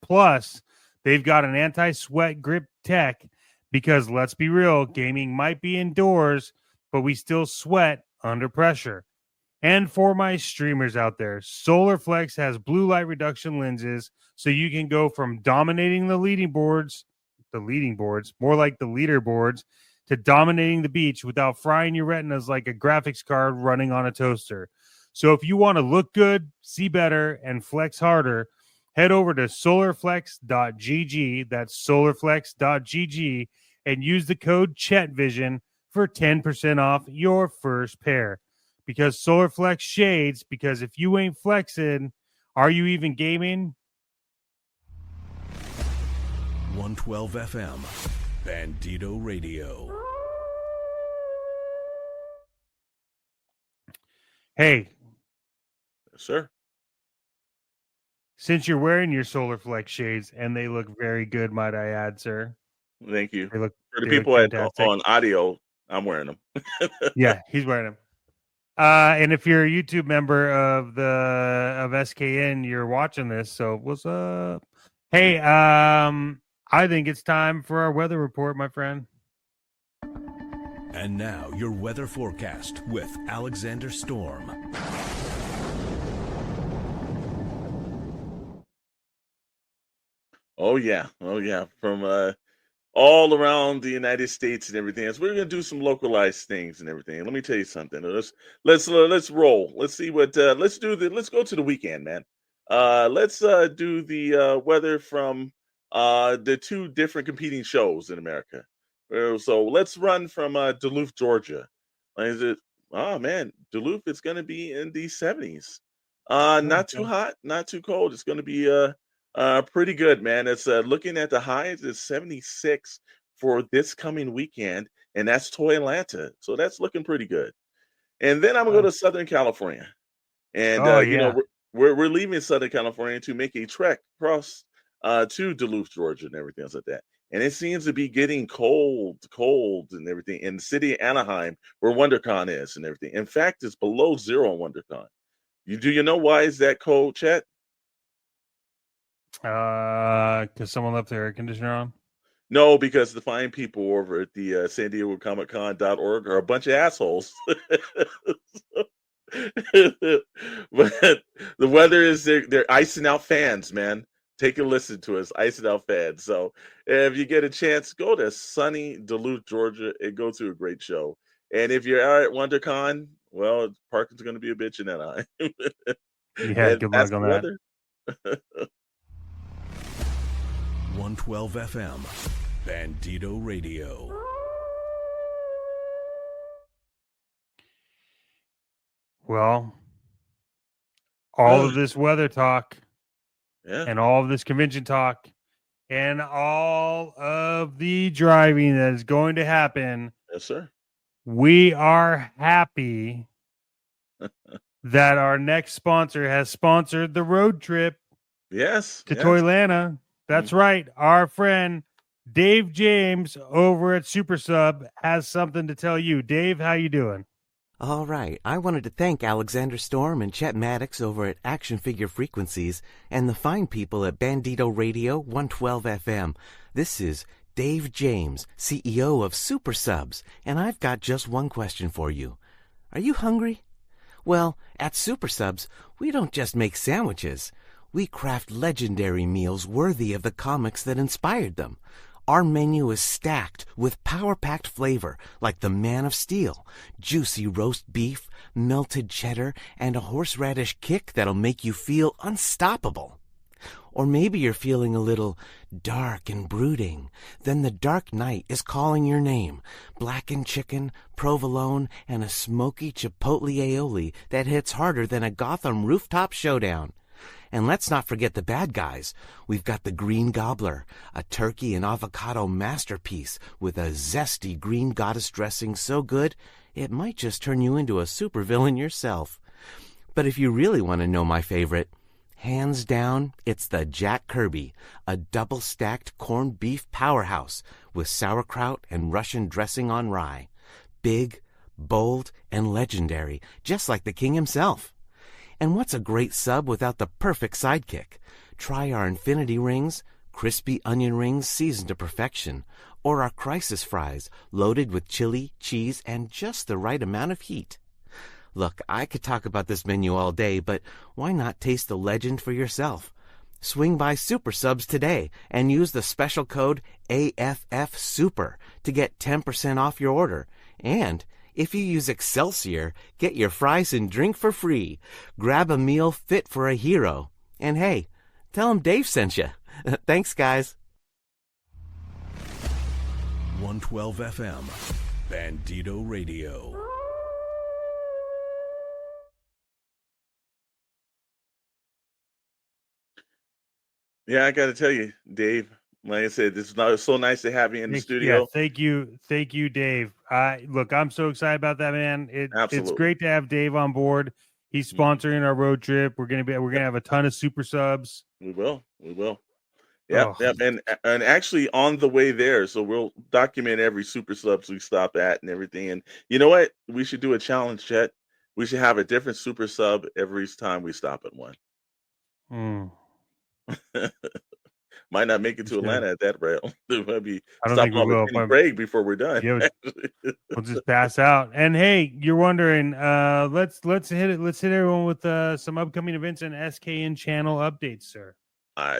Plus, they've got an anti-sweat grip tech, because let's be real, gaming might be indoors, but we still sweat under pressure. And for my streamers out there, Solar Flex has blue light reduction lenses, so you can go from dominating the leaderboards, more like the leaderboards, to dominating the beach without frying your retinas like a graphics card running on a toaster. So if you want to look good, see better, and flex harder, head over to solarflex.gg, that's solarflex.gg, and use the code CHETVISION for 10% off your first pair. Because Solar Flex shades, because if you ain't flexing, are you even gaming? 112 FM, Bandito Radio. Hey. Sir. Since you're wearing your Solar Flex shades, and they look very good, might I add, sir. Thank you. For the people on audio, I'm wearing them. Yeah, he's wearing them. And if you're a YouTube member of SKN, you're watching this. So what's up? Hey, I think it's time for our weather report, my friend. And now your weather forecast with Alexander Storm. Oh yeah. From all around the United States and everything else. We're gonna do some localized things and everything. Let me tell you something. Let's roll. Let's see what let's go to the weekend, man. Let's do the weather from the two different competing shows in America. So let's run from Duluth, Georgia. Is it? Oh man, Duluth, it's gonna be in the 70s. Not too hot, not too cold. It's gonna be Pretty good, man. It's looking at the highs, it's 76 for this coming weekend, and that's Toy Atlanta. So that's looking pretty good. And then I'm gonna go to Southern California. And Oh you know, yeah. we're leaving Southern California to make a trek across to Duluth, Georgia, and everything else like that. And it seems to be getting cold and everything in the city of Anaheim, where WonderCon is and everything. In fact, it's below zero on WonderCon. Do you know why is that cold, Chet? Because someone left their air conditioner on. No, because the fine people over at the San Diego Comic-Con.org are a bunch of assholes. But the weather is they're icing out fans, man. Take a listen to us, icing out fans. So if you get a chance, go to sunny Duluth, Georgia, and go to a great show. And if you're out at WonderCon, well, parking's going to be a bitch in Anaheim. Yeah, And good that's luck on the that. weather. 112 FM, Bandito Radio. Well, all of this weather talk, and all of this convention talk, and all of the driving that is going to happen. Yes, sir. We are happy that our next sponsor has sponsored the road trip. Yes. To Toylanta. That's right. Our friend Dave James over at Super Sub has something to tell you. Dave, how you doing? All right. I wanted to thank Alexander Storm and Chet Maddox over at Action Figure Frequencies and the fine people at Bandito Radio 112 FM. This is Dave James, CEO of Super Subs, and I've got just one question for you. Are you hungry? Well, at Super Subs, we don't just make sandwiches. We craft legendary meals worthy of the comics that inspired them. Our menu is stacked with power-packed flavor like the Man of Steel, juicy roast beef, melted cheddar, and a horseradish kick that'll make you feel unstoppable. Or maybe you're feeling a little dark and brooding. Then the Dark Knight is calling your name. Blackened chicken, provolone, and a smoky chipotle aioli that hits harder than a Gotham rooftop showdown. And let's not forget the bad guys. We've got the Green Gobbler, a turkey and avocado masterpiece with a zesty green goddess dressing so good it might just turn you into a supervillain yourself. But if you really want to know my favorite, hands down, it's the Jack Kirby, a double-stacked corned beef powerhouse with sauerkraut and Russian dressing on rye. Big, bold, and legendary, just like the king himself. And what's a great sub without the perfect sidekick? Try our infinity rings, crispy onion rings seasoned to perfection, or our crisis fries loaded with chili, cheese, and just the right amount of heat. Look, I could talk about this menu all day, but why not taste the legend for yourself? Swing by Super Subs today and use the special code AFFSUPER to get 10% off your order. And if you use Excelsior, get your fries and drink for free. Grab a meal fit for a hero. And hey, tell him Dave sent you. Thanks, guys. 112 FM, Bandito Radio. Yeah, I got to tell you, Dave. Like I said, it's so nice to have you in the studio. Yeah, thank you, Dave. Look, I'm so excited about that, man. It's great to have Dave on board. He's sponsoring our road trip. We're gonna have a ton of Super Subs. We will. Yep. And actually on the way there, so we'll document every Super Subs we stop at and everything. And you know what? We should do a challenge, Chet. We should have a different Super Sub every time we stop at one. Might not make it to Atlanta at that rail. Might be stopping off at Penny Craig before we're done. Yeah, we'll just pass out. And hey, you're wondering, let's hit it. Let's hit everyone with some upcoming events and SKN channel updates, sir.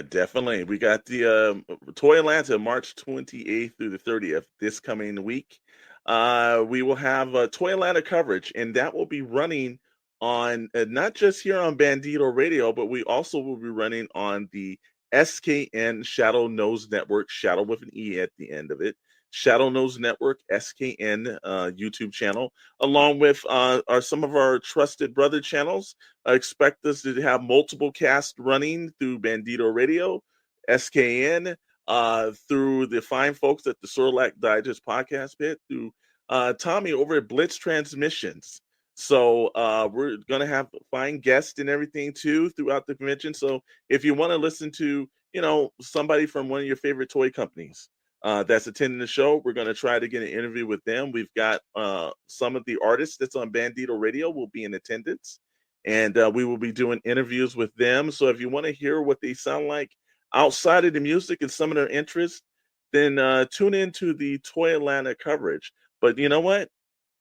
Definitely. We got the Toy Atlanta March 28th through the 30th this coming week. We will have Toy Atlanta coverage, and that will be running on not just here on Bandito Radio, but we also will be running on the SKN Shadow Nose Network, Shadow with an E at the end of it. Shadow Knows Network, SKN YouTube channel, along with some of our trusted brother channels. Expect us to have multiple casts running through Bandito Radio, SKN, through the fine folks at the Sorlac Digest podcast pit, through Tommy over at Blitz Transmissions. So we're going to have fine guests and everything too throughout the convention. So if you want to listen to, somebody from one of your favorite toy companies that's attending the show, we're going to try to get an interview with them. We've got some of the artists that's on Bandito Radio will be in attendance, and we will be doing interviews with them. So if you want to hear what they sound like outside of the music and some of their interests, then tune into the Toy Atlanta coverage. But you know what?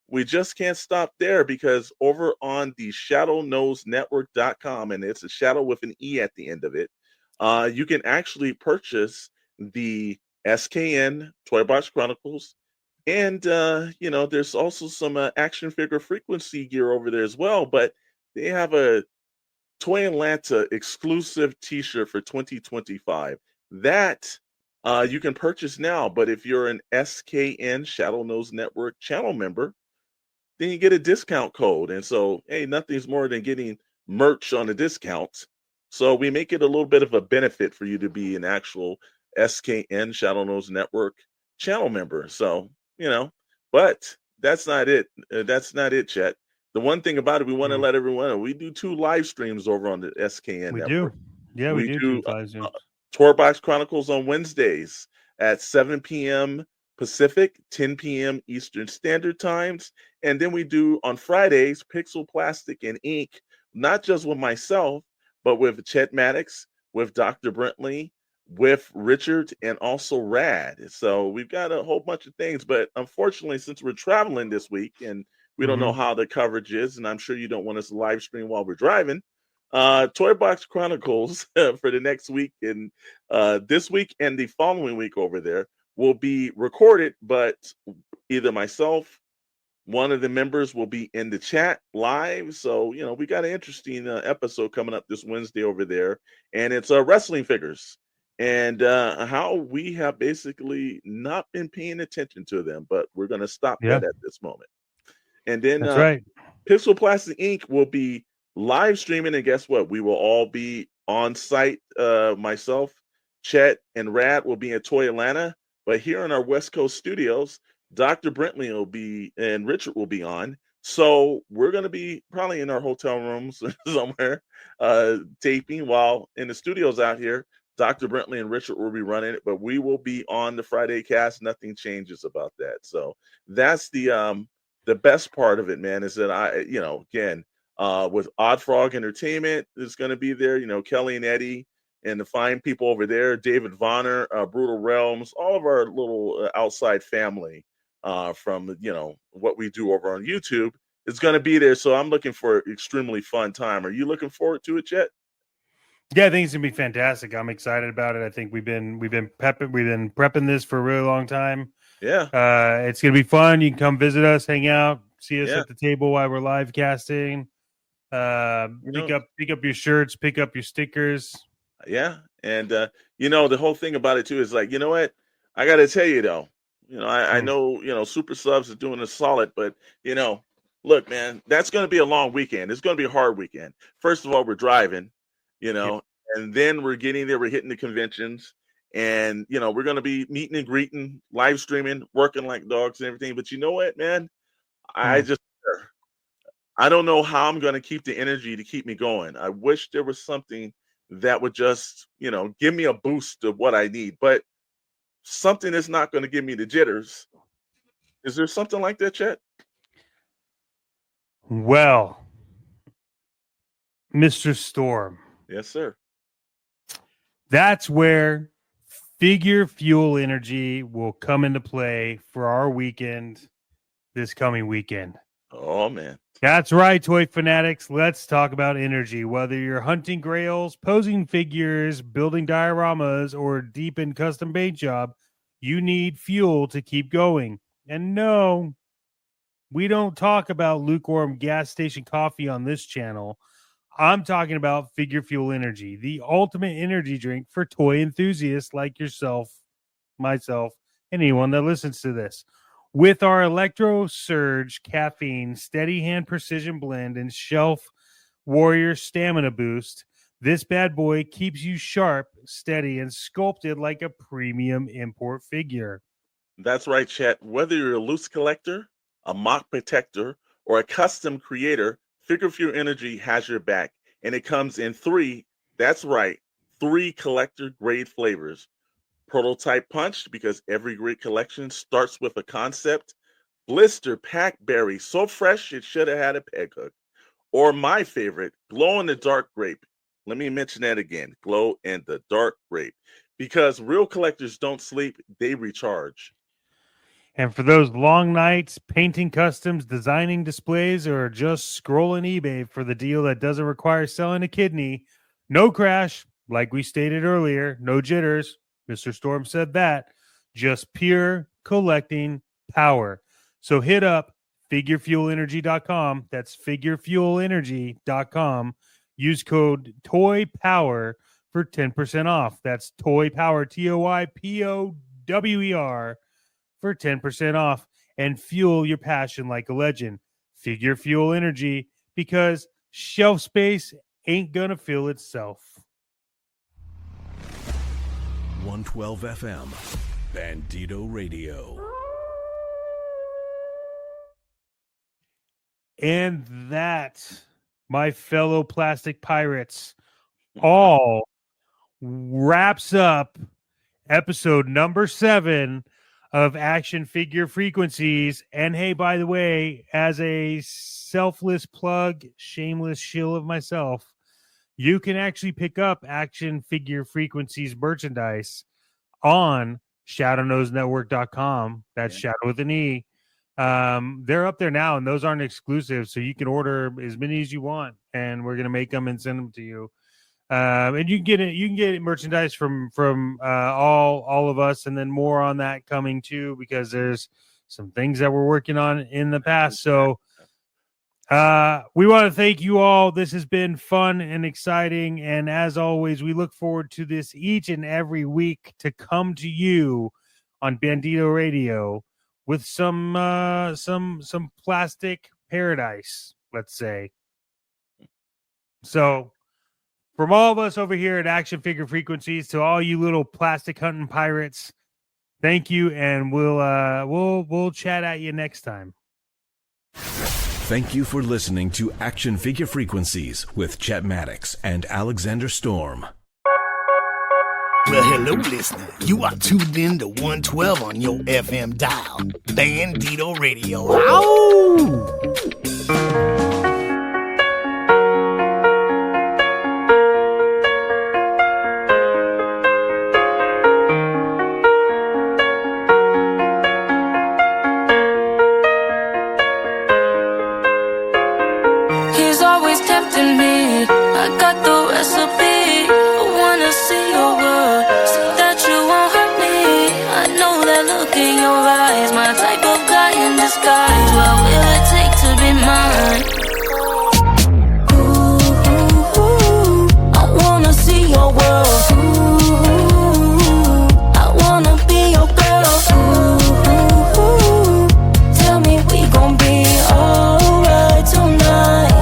We just can't stop there, because over on the shadowknowsnetwork.com, and it's a shadow with an E at the end of it, you can actually purchase the SKN Toy Box Chronicles. And, there's also some action figure frequency gear over there as well. But they have a Toy Atlanta exclusive t-shirt for 2025. That you can purchase now. But if you're an SKN Shadow Knows Network channel member, then you get a discount code. And so, hey, nothing's more than getting merch on a discount. So we make it a little bit of a benefit for you to be an actual SKN Shadow Knows Network channel member. So, but that's not it. That's not it, Chet. The one thing about it, we want to let everyone know, we do 2 live streams over on the SKN network. Yeah, we do live streams. Tour Box Chronicles on Wednesdays at 7 p.m. Pacific, 10 p.m. Eastern Standard Times. And then we do on Fridays, Pixel, Plastic, and Ink, not just with myself, but with Chet Maddox, with Dr. Brentley, with Richard, and also Rad. So we've got a whole bunch of things. But unfortunately, since we're traveling this week and we don't know how the coverage is, and I'm sure you don't want us to live stream while we're driving, Toy Box Chronicles for the next week and this week and the following week over there will be recorded, but either myself, one of the members will be in the chat live. So, we got an interesting episode coming up this Wednesday over there, and it's wrestling figures and how we have basically not been paying attention to them, but we're going to stop that at this moment. And then that's right. Pixel Plastic Inc. will be live streaming, and guess what? We will all be on site. Myself, Chet, and Rad will be in Toy Atlanta. But here in our West Coast studios, Dr. Brentley will be and Richard will be on. So we're going to be probably in our hotel rooms somewhere taping, while in the studios out here, Dr. Brentley and Richard will be running it. But we will be on the Friday cast. Nothing changes about that. So that's the best part of it, man, is that again, with Odd Frog Entertainment is going to be there. Kelly and Eddie and the fine people over there, David Vonner, Brutal Realms, all of our little outside family from, what we do over on YouTube is going to be there. So I'm looking for an extremely fun time. Are you looking forward to it, Chet? Yeah, I think it's going to be fantastic. I'm excited about it. I think we've been prepping this for a really long time. Yeah. It's going to be fun. You can come visit us, hang out, see us at the table while we're live casting. Pick up your shirts, pick up your stickers. Yeah. And, the whole thing about it, too, is like, you know what? I got to tell you, though, I know, Super Subs is doing a solid, but, look, man, that's going to be a long weekend. It's going to be a hard weekend. First of all, we're driving, and then we're getting there. We're hitting the conventions, and, we're going to be meeting and greeting, live streaming, working like dogs and everything. But you know what, man? I don't know how I'm going to keep the energy to keep me going. I wish there was something that would just, give me a boost of what I need, but something is not going to give me the jitters. Is there something like that, Chet? Well, Mr. Storm. Yes, sir. That's where Figure Fuel Energy will come into play for our weekend this coming weekend. Oh, man. That's right, toy fanatics. Let's talk about energy. Whether you're hunting grails, posing figures, building dioramas, or deep in custom paint job, you need fuel to keep going. And no, we don't talk about lukewarm gas station coffee on this channel. I'm talking about Figure Fuel Energy, the ultimate energy drink for toy enthusiasts like yourself, myself, anyone that listens to this. With our Electro Surge Caffeine Steady Hand Precision Blend and Shelf Warrior Stamina Boost, this bad boy keeps you sharp, steady, and sculpted like a premium import figure. That's right, Chet. Whether you're a loose collector, a mock protector, or a custom creator, Figure Fuel Energy has your back. And it comes in three collector-grade flavors. Prototype Punch, because every great collection starts with a concept. Blister Pack Berry, so fresh it should have had a peg hook. Or my favorite, Glow in the Dark Grape. Let me mention that again, Glow in the Dark Grape. Because real collectors don't sleep, they recharge. And for those long nights, painting customs, designing displays, or just scrolling eBay for the deal that doesn't require selling a kidney, no crash, like we stated earlier, no jitters. Mr. Storm said that. Just pure collecting power. So hit up figurefuelenergy.com. That's figurefuelenergy.com. Use code TOYPOWER for 10% off. That's TOYPOWER, TOYPOWER, for 10% off. And fuel your passion like a legend. Figure Fuel Energy, because shelf space ain't gonna fill itself. 112 FM, Bandito Radio. And that, my fellow plastic pirates, all wraps up episode number 7 of Action Figure Frequencies. And hey, by the way, as a selfless plug, shameless shill of myself, you can actually pick up Action Figure Frequencies merchandise on ShadowNoseNetwork.com. That's Shadow with an E. They're up there now, and those aren't exclusive, so you can order as many as you want, and we're gonna make them and send them to you. And you can get it. You can get merchandise from all of us, and then more on that coming too, because there's some things that we're working on in the past. So we want to thank you all. This has been fun and exciting, and as always, we look forward to this each and every week to come to you on Bandito Radio with some plastic paradise, let's say. So, from all of us over here at Action Figure Frequencies to all you little plastic hunting pirates, thank you, and we'll chat at you next time. Thank you for listening to Action Figure Frequencies with Chet Maddox and Alexander Storm. Well, hello, listener. You are tuned in to 112 on your FM dial. Bandito Radio. Ow! He's always tempting me. I got the recipe. I wanna see your world. See that you won't hurt me. I know that look in your eyes. My type of guy in disguise. What will it take to be mine? Ooh, I wanna see your world. Ooh, I wanna be your girl. Ooh, tell me we gon' be alright tonight.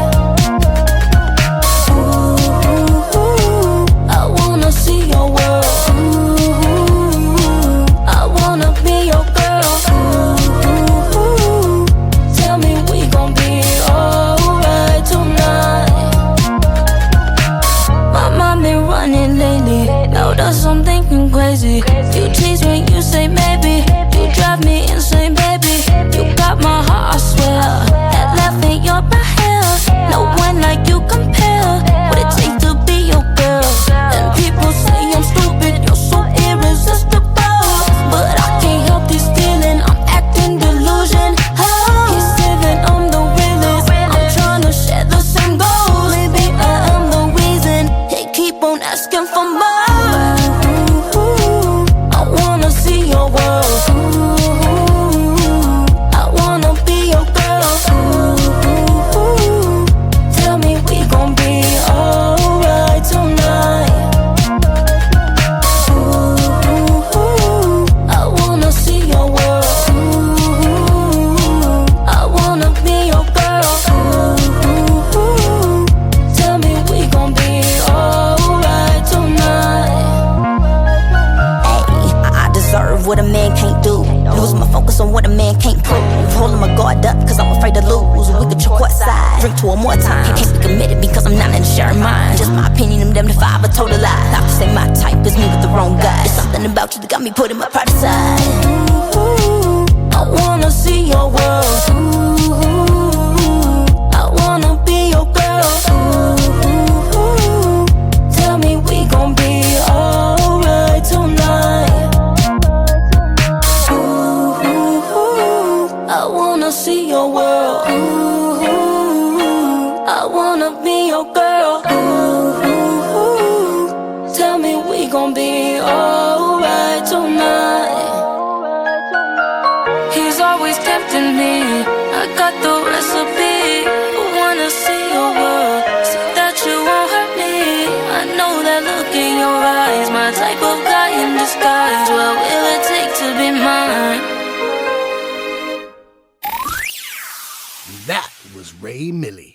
girl. Ooh, tell me we gon' be alright tonight. I deserve what a man can't do. Lose my focus on what a man can't prove. Holding my guard up cause I'm afraid to lose. We could choke what side, drink to her more time. Can't be committed because I'm not in the sharing mind. Just my opinion, I'm damned if I ever told a lie. Doctors say my type is me with the wrong guy. There's something about you that got me putting my pride aside. Ooh, I wanna see your world. Ooh, I wanna be your girl. Ooh, tell me we gon' be alright tonight. I wanna see your world. Ooh, I wanna be your girl. Ooh, tell me we gon' be alright tonight. He's always tempting me. I got the recipe. I wanna see your world. See that you won't hurt me. I know that look in your eyes. My type of guy in disguise. What will it take to be mine? That was Ray Millie.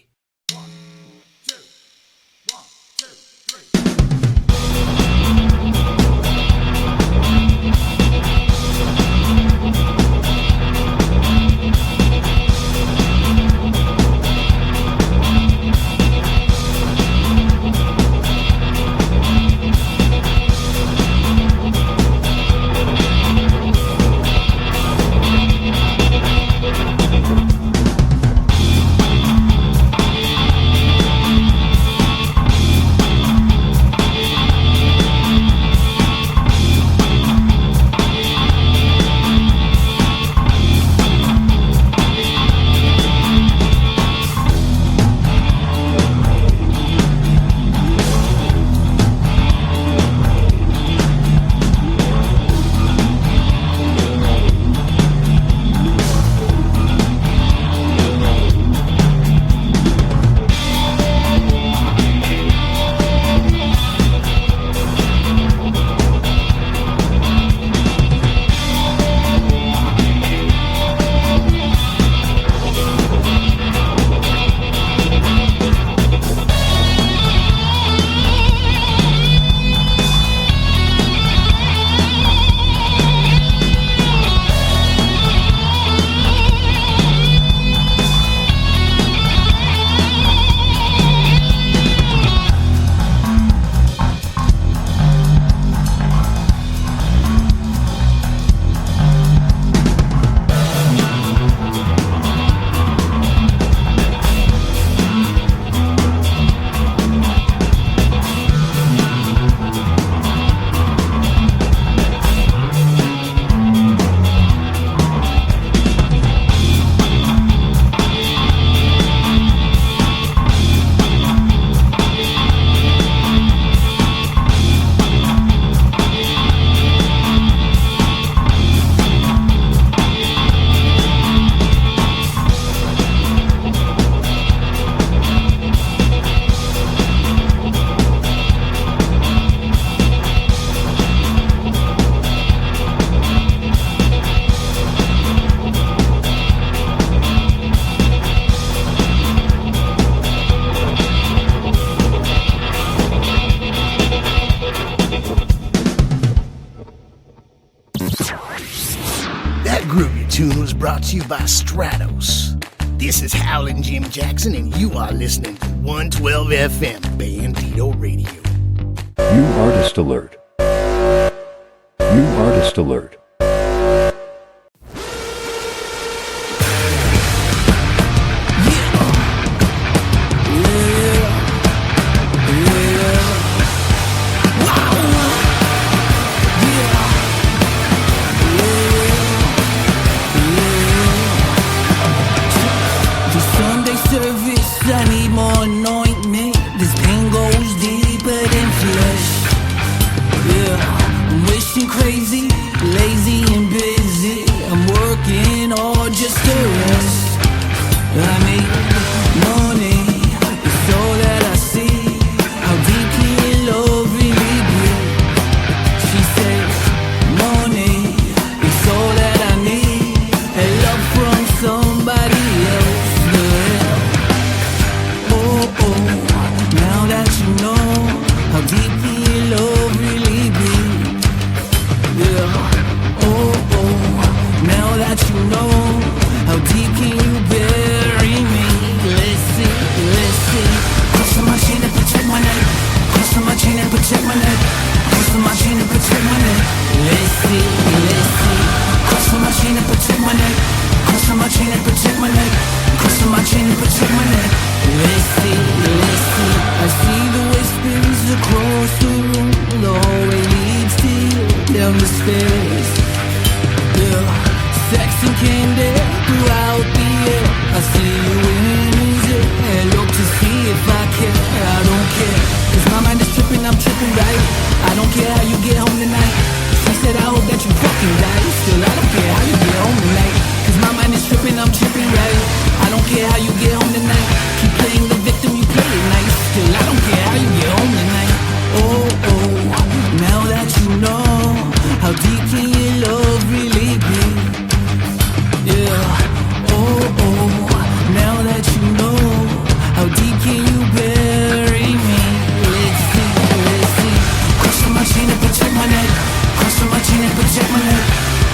Tune was brought to you by Stratos. This is Howlin' Jim Jackson, and you are listening to 112 FM Bandito Radio. New artist alert. New artist alert. Somebody else, I see the way spins across the room. The hallway leads to you down the stairs. Yeah, sex and candy throughout the air. I see you in music and look to see if I care. I don't care, 'cause my mind is tripping, I'm tripping right. I don't care how you get home tonight. She said I hope that you fucking die. Still I don't care how you get home tonight. 'Cause my mind is tripping, I'm tripping right. I don't care how you get home tonight. Keep playing the victim, you play it nice. Still I don't care how you get home tonight. Oh, oh, now that you know, how deep can your love really be? Yeah, oh, oh, now that you know, how deep can you bury me? Let's see. Cross on my chain and protect my neck. Cross on my chain and protect my neck.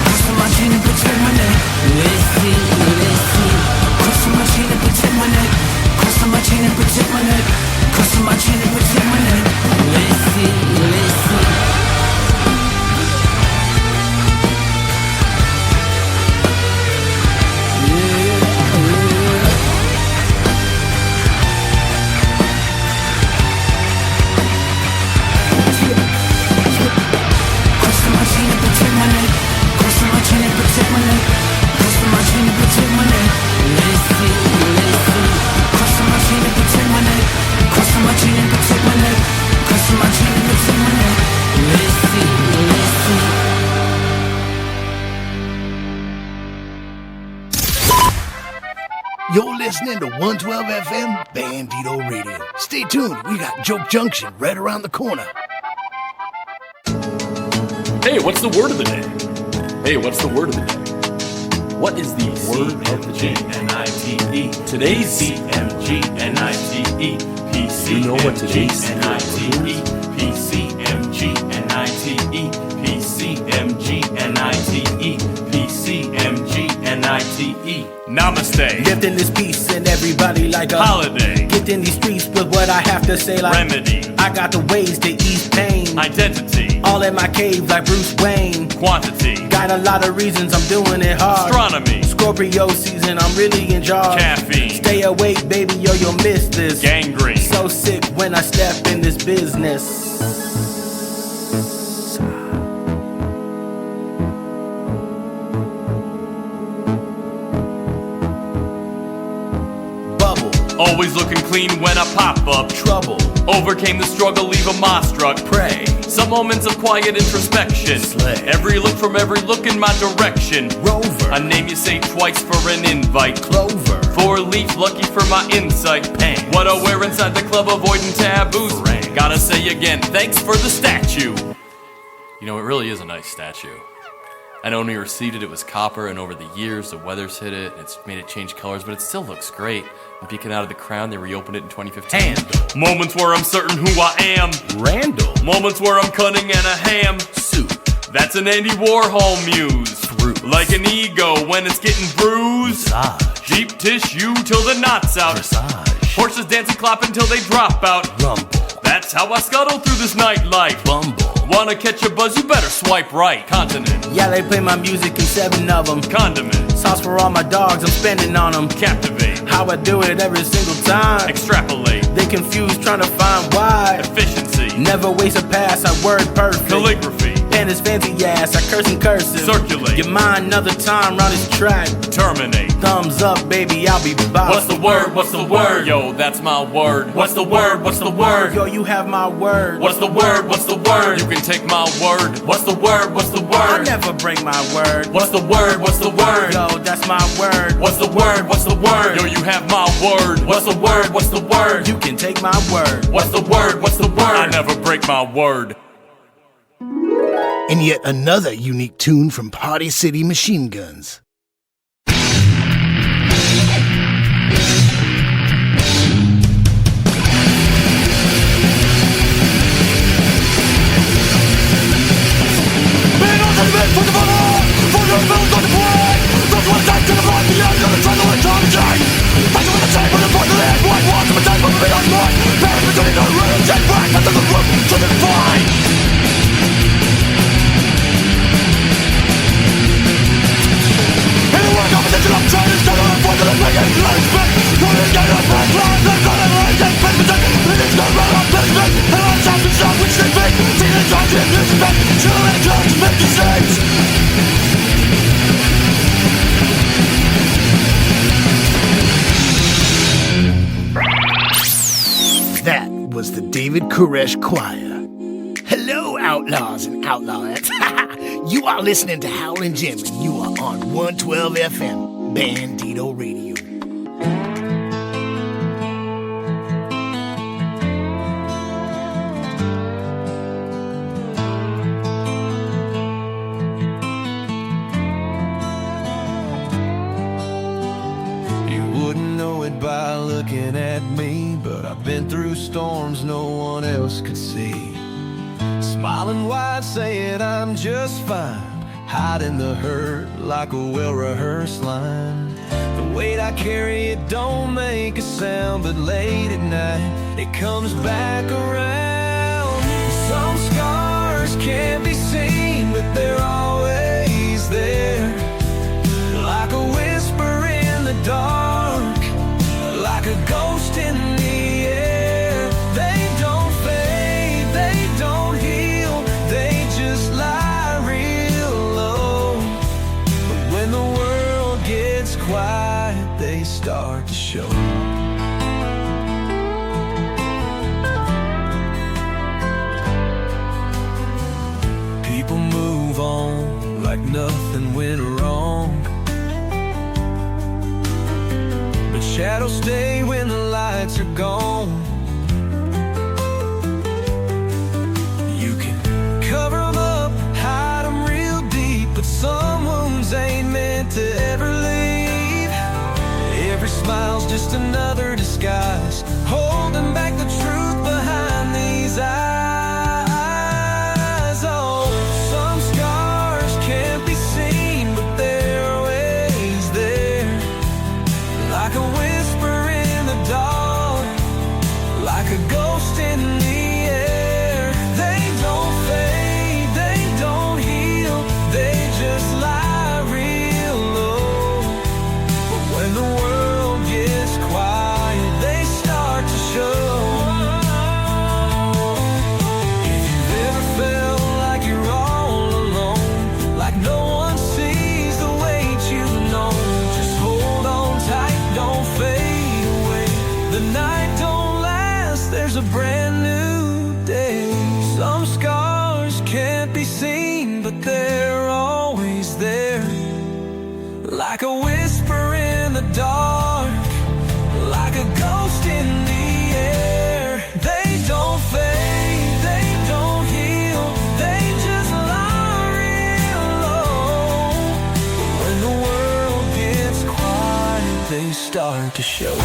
Cross on my chain and protect my neck. Let's see. Cross on my chain and protect my neck. Cross on my chain and protect my neck. Cross on my chain and protect my neck. Let's see. You're listening to 112 FM Bandito Radio. Stay tuned, we got Joke Junction right around the corner. Hey, what's the word of the day? What is the word of the day? C-M-G-N-I-T-E. Today's C-M-G-N-I-T-E. P-C-M-G-N-I-T-E. You know what today's P-C-M-G-N-I-T-E. P-C-M-G-N-I-T-E. P-C-M-G-N-I-T-E. P-C-M-G-N-I-T-E. Namaste. Lifting this piece and everybody like a holiday. Get in these streets with what I have to say like remedy. I got the ways to ease pain. Identity. All in my cave like Bruce Wayne. Quantity. Got a lot of reasons I'm doing it hard. Astronomy. Scorpio season, I'm really in charge. Caffeine. Stay awake, baby, yo, you'll miss this. Gangrene. So sick when I step in this business. Always looking clean when I pop up. Trouble. Overcame the struggle, leave a moss struck. Pray. Some moments of quiet introspection. Slay. Every look from every look in my direction. Rover. A name you say twice for an invite. Clover. 4-leaf, lucky for my insight. Pain. What I wear inside the club, avoiding taboos. Rain. Gotta say again, thanks for the statue. You know, it really is a nice statue. I know when we were seated it was copper, and over the years the weather's hit it, it's made it change colors, but it still looks great. And peeking out of the crown, they reopened it in 2015. Handle. Moments where I'm certain who I am. Randall. Moments where I'm cunning and a ham. Soup. That's an Andy Warhol muse. Fruit. Like an ego when it's getting bruised. Massage. Deep tissue till the knot's out. Massage. Horses dance and clap until they drop out. Rumble. That's how I scuttle through this nightlife. Bumble. Wanna catch a buzz, you better swipe right. Continent. Yeah, they play my music in 7 of them. Condiment. Sauce for all my dogs, I'm spending on them. Captivate. How I do it every single time. Extrapolate. They confused trying to find why. Efficiency. Never waste a pass, I word perfect. Calligraphy. Pen is fancy ass, I curse and cursive. Circulate. Your mind another time round this track. Terminate. Thumbs up, baby, I'll be back. What's the word? What's the word? Yo, that's my word. What's the word? What's the word? Yo, you have my word. What's the word? What's the word? You can take my word. What's the word? What's the I word? never break my word. What's the word? What's the word? Yo, that's my word. What's the word? What's the word? Yo, you have my word. What's the word? What's the word? You can take my word. What's the word? What's the word? I never break my word. And yet another unique tune from Party City Machine Guns. I'm trying to stand on the front of the play and let it spin. David Koresh Choir. Hello, outlaws and outlawettes. You are listening to Howlin' Jim, and you are on 112 FM, Bandito Radio. By looking at me, but I've been through storms no one else could see. Smiling wide, saying I'm just fine, hiding the hurt like a well-rehearsed line. The weight I carry, it don't make a sound, but late at night it comes back around. Some scars can't be seen, but they're always there, like a whisper in the dark, like a ghost in the air. They don't fade, they don't heal, they just lie real low. But when the world gets quiet, they start to show. People move on like nothing went wrong, but shadows stay when the lights are gone. You can cover them up, hide them real deep, but some wounds ain't meant to ever leave. Every smile's just another disguise, holding back the truth behind these eyes. Oh, some scars can't be seen, but they're always there, like a whisper in the dark, like a ghost in the air. They don't fade, they don't heal, they just lie real low. But when the world gets quiet, they start to show. If you've ever felt like you're all alone, like no one sees the weight you've known, just hold on tight, don't fade away. The night don't last, there's a brand new day. Some scars can't be seen, but they're always there, like a whisper in the dark, like a ghost in the air. They don't fade, they don't heal, they just lie real low. But when the world gets quiet, they start to show.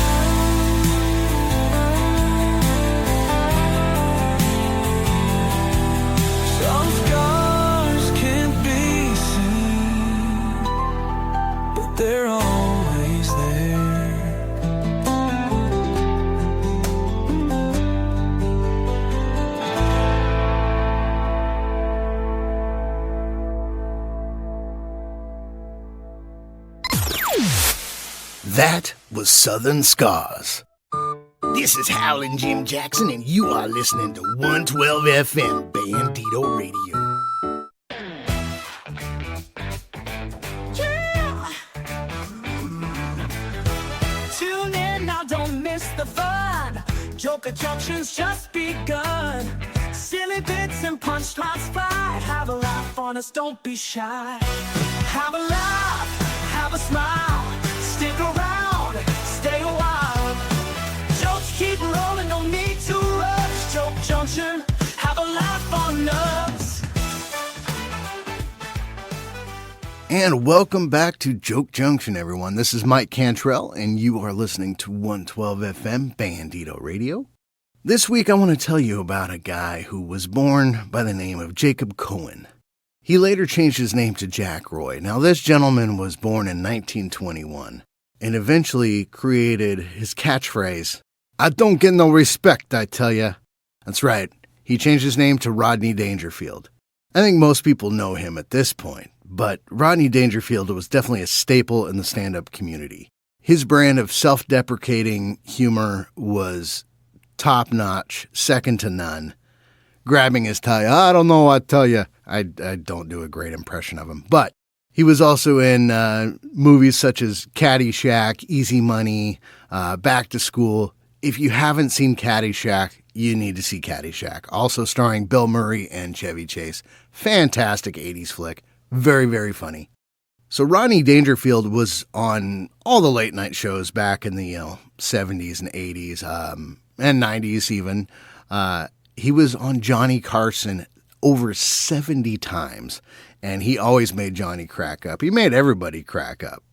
Some scars can't be seen, but they're always there. That was Southern Scars. This is Howlin' Jim Jackson, and you are listening to 112 FM, Bandito Radio. Tune in now, don't miss the fun. Joker Junction's just begun. Silly bits and punchlines fly. Have a laugh on us, don't be shy. Have a laugh, have a smile. Stick around, stay a while. Jokes keep rolling, no need to rush. Joke Junction, have a laugh on us. And welcome back to Joke Junction, everyone. This is Mike Cantrell, and you are listening to 112 FM Bandito Radio. This week I want to tell you about a guy who was born by the name of Jacob Cohen. He later changed his name to Jack Roy. Now, this gentleman was born in 1921 and eventually created his catchphrase, "I don't get no respect, I tell ya." That's right, he changed his name to Rodney Dangerfield. I think most people know him at this point, but Rodney Dangerfield was definitely a staple in the stand-up community. His brand of self-deprecating humor was top-notch, second to none. Grabbing his tie, "I don't know, I tell ya." I don't do a great impression of him, but he was also in movies such as Caddyshack, Easy Money, Back to School. If you haven't seen Caddyshack, you need to see Caddyshack. Also starring Bill Murray and Chevy Chase. Fantastic 80s flick. Very, very funny. So Rodney Dangerfield was on all the late night shows back in the 70s and 80s and 90s even. He was on Johnny Carson over 70 times, and he always made Johnny crack up. He made everybody crack up.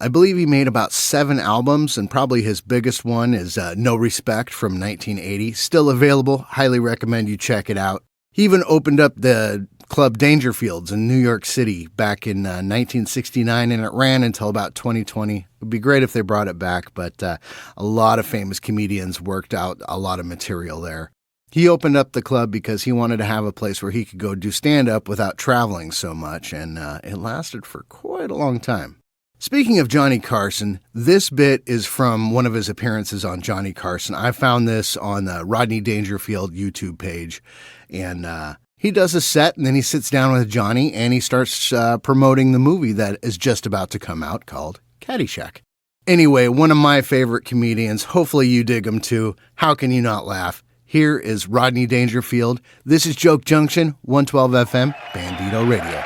I believe he made about 7 albums, and probably his biggest one is No Respect from 1980. Still available. Highly recommend you check it out. He even opened up the Club Dangerfields in New York City back in 1969, and it ran until about 2020. It would be great if they brought it back, but a lot of famous comedians worked out a lot of material there. He opened up the club because he wanted to have a place where he could go do stand-up without traveling so much, and it lasted for quite a long time. Speaking of Johnny Carson, this bit is from one of his appearances on Johnny Carson. I found this on the Rodney Dangerfield YouTube page, and he does a set, and then he sits down with Johnny, and he starts promoting the movie that is just about to come out called Caddyshack. Anyway, one of my favorite comedians. Hopefully you dig him too. How can you not laugh? Here is Rodney Dangerfield. This is Joke Junction, 112 FM, Bandito Radio.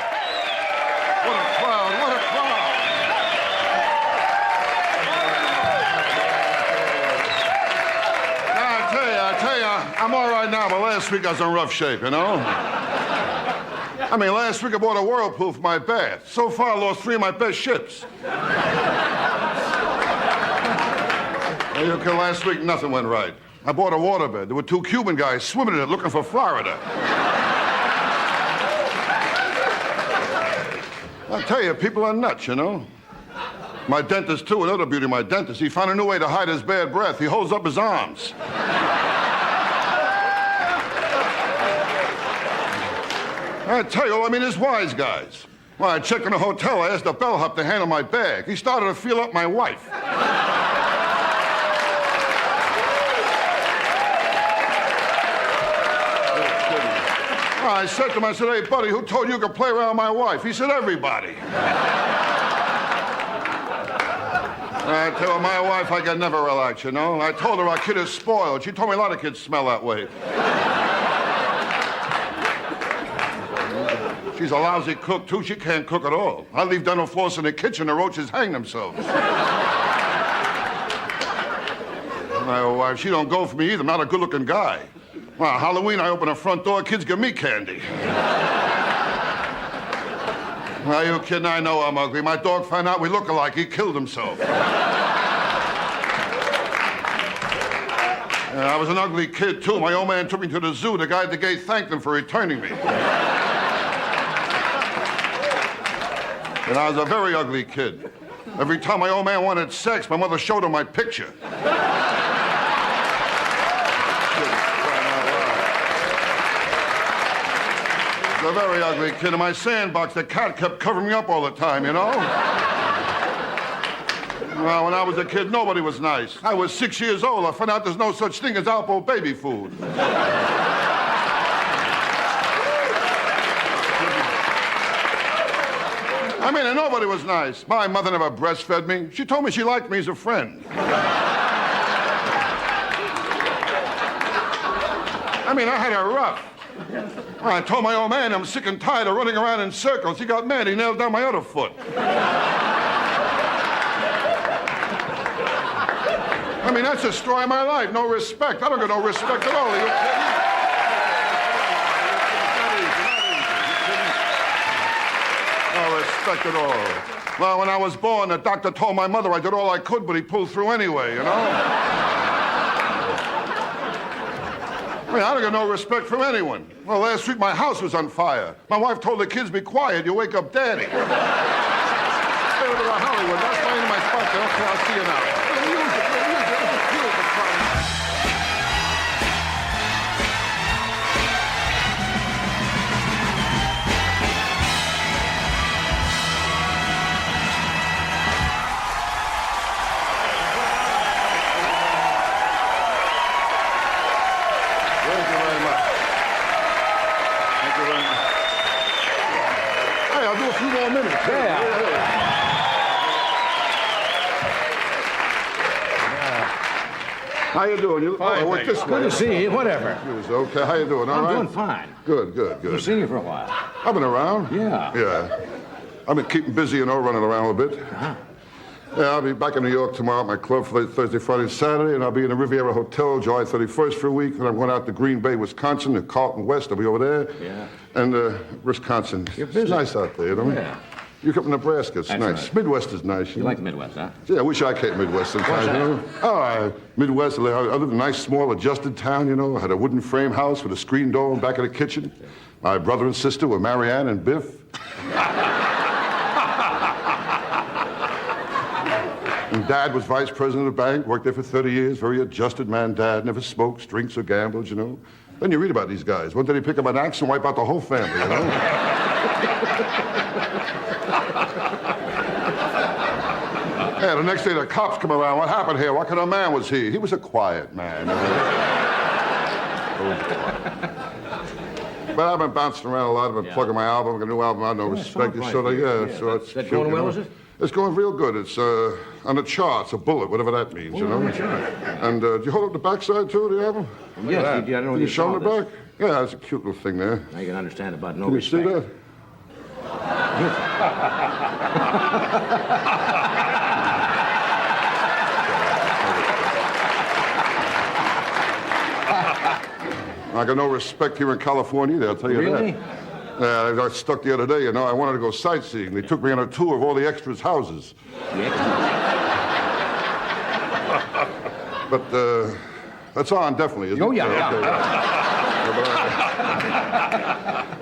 I'm all right now, but last week I was in rough shape, you know? I mean, last week I bought a Whirlpool for my bath. So far, I lost 3 of my best ships. Last week, nothing went right. I bought a waterbed. There were 2 Cuban guys swimming in it looking for Florida. I tell you, people are nuts, you know? My dentist, too, another beauty, my dentist, he found a new way to hide his bad breath. He holds up his arms. I tell you, there's wise guys. Well, I checked in a hotel. I asked the bellhop to handle my bag. He started to feel up my wife. I said to him, I said, hey, buddy, who told you could play around my wife? He said, everybody. I tell her, my wife, I can never relax, you know? I told her our kid is spoiled. She told me a lot of kids smell that way. She's a lousy cook, too. She can't cook at all. I leave dental floss in the kitchen, the roaches hang themselves. My wife, she don't go for me either. I'm not a good-looking guy. Well, Halloween, I open the front door, kids give me candy. Are you kidding? I know I'm ugly. My dog found out we look alike. He killed himself. I was an ugly kid, too. My old man took me to the zoo. The guy at the gate thanked him for returning me. And I was a very ugly kid. Every time my old man wanted sex, my mother showed him my picture. A very ugly kid. In my sandbox, the cat kept covering me up all the time, you know? Well, when I was a kid, nobody was nice. I was 6 years old. I found out there's no such thing as Alpo baby food. And nobody was nice. My mother never breastfed me. She told me she liked me as a friend. I had her rough. I told my old man I'm sick and tired of running around in circles. He got mad. He nailed down my other foot. That's the story of my life. No respect. I don't get no respect at all. Are you kidding? No respect at all. Well, when I was born, the doctor told my mother I did all I could, but he pulled through anyway, you know? I don't get no respect from anyone. Well, last week my house was on fire. My wife told the kids, be quiet, you wake up Daddy. Stay over to Hollywood. That's my end of my spot there. Okay, I'll see you now. How you doing? You Fine, went this good way. to see you. Whatever. It was okay. How you doing? All I'm right? doing fine. Good. I've seen you for a while. I've been around. Yeah. Yeah. I've been keeping busy, running around a bit. Uh-huh. Yeah, I'll be back in New York tomorrow at my club for Thursday, Friday, and Saturday, and I'll be in the Riviera Hotel July 31st for a week. Then I'm going out to Green Bay, Wisconsin, to Carlton West. I'll be over there. Yeah. And Wisconsin. You're busy. It's nice out there, you know? Yeah. You come from Nebraska. It's That's nice. right. Midwest is nice. You like the Midwest, huh? Yeah, I wish I came Midwest sometimes, What's you know? Oh, Midwest, I lived in a nice, small, adjusted town, you know? I had a wooden frame house with a screen door in the back of the kitchen. My brother and sister were Marianne and Biff. And Dad was vice president of the bank, worked there for 30 years, very adjusted man, Dad, never smokes, drinks, or gambles, you know? Then you read about these guys. One day they pick up an axe and wipe out the whole family, you know? Yeah, the next day the cops come around. What happened here? What kind of man was he? He was a quiet man. But I've been bouncing around a lot. I've been plugging my album, a new album out, No Respect. So it's that going well, is it? It's going real good. It's on the charts, a bullet, whatever that means, you know? And do you hold up the backside, too, of the album? Yes, I don't know Can you show them the back? Yeah, that's a cute little thing there. Now you can understand about No Can you Respect. see that? I got no respect here in California either, I'll tell you Really? that. Yeah, I got stuck the other day, you know. I wanted to go sightseeing. They took me on a tour of all the extras' houses. But that's on, definitely, isn't it? Oh, yeah.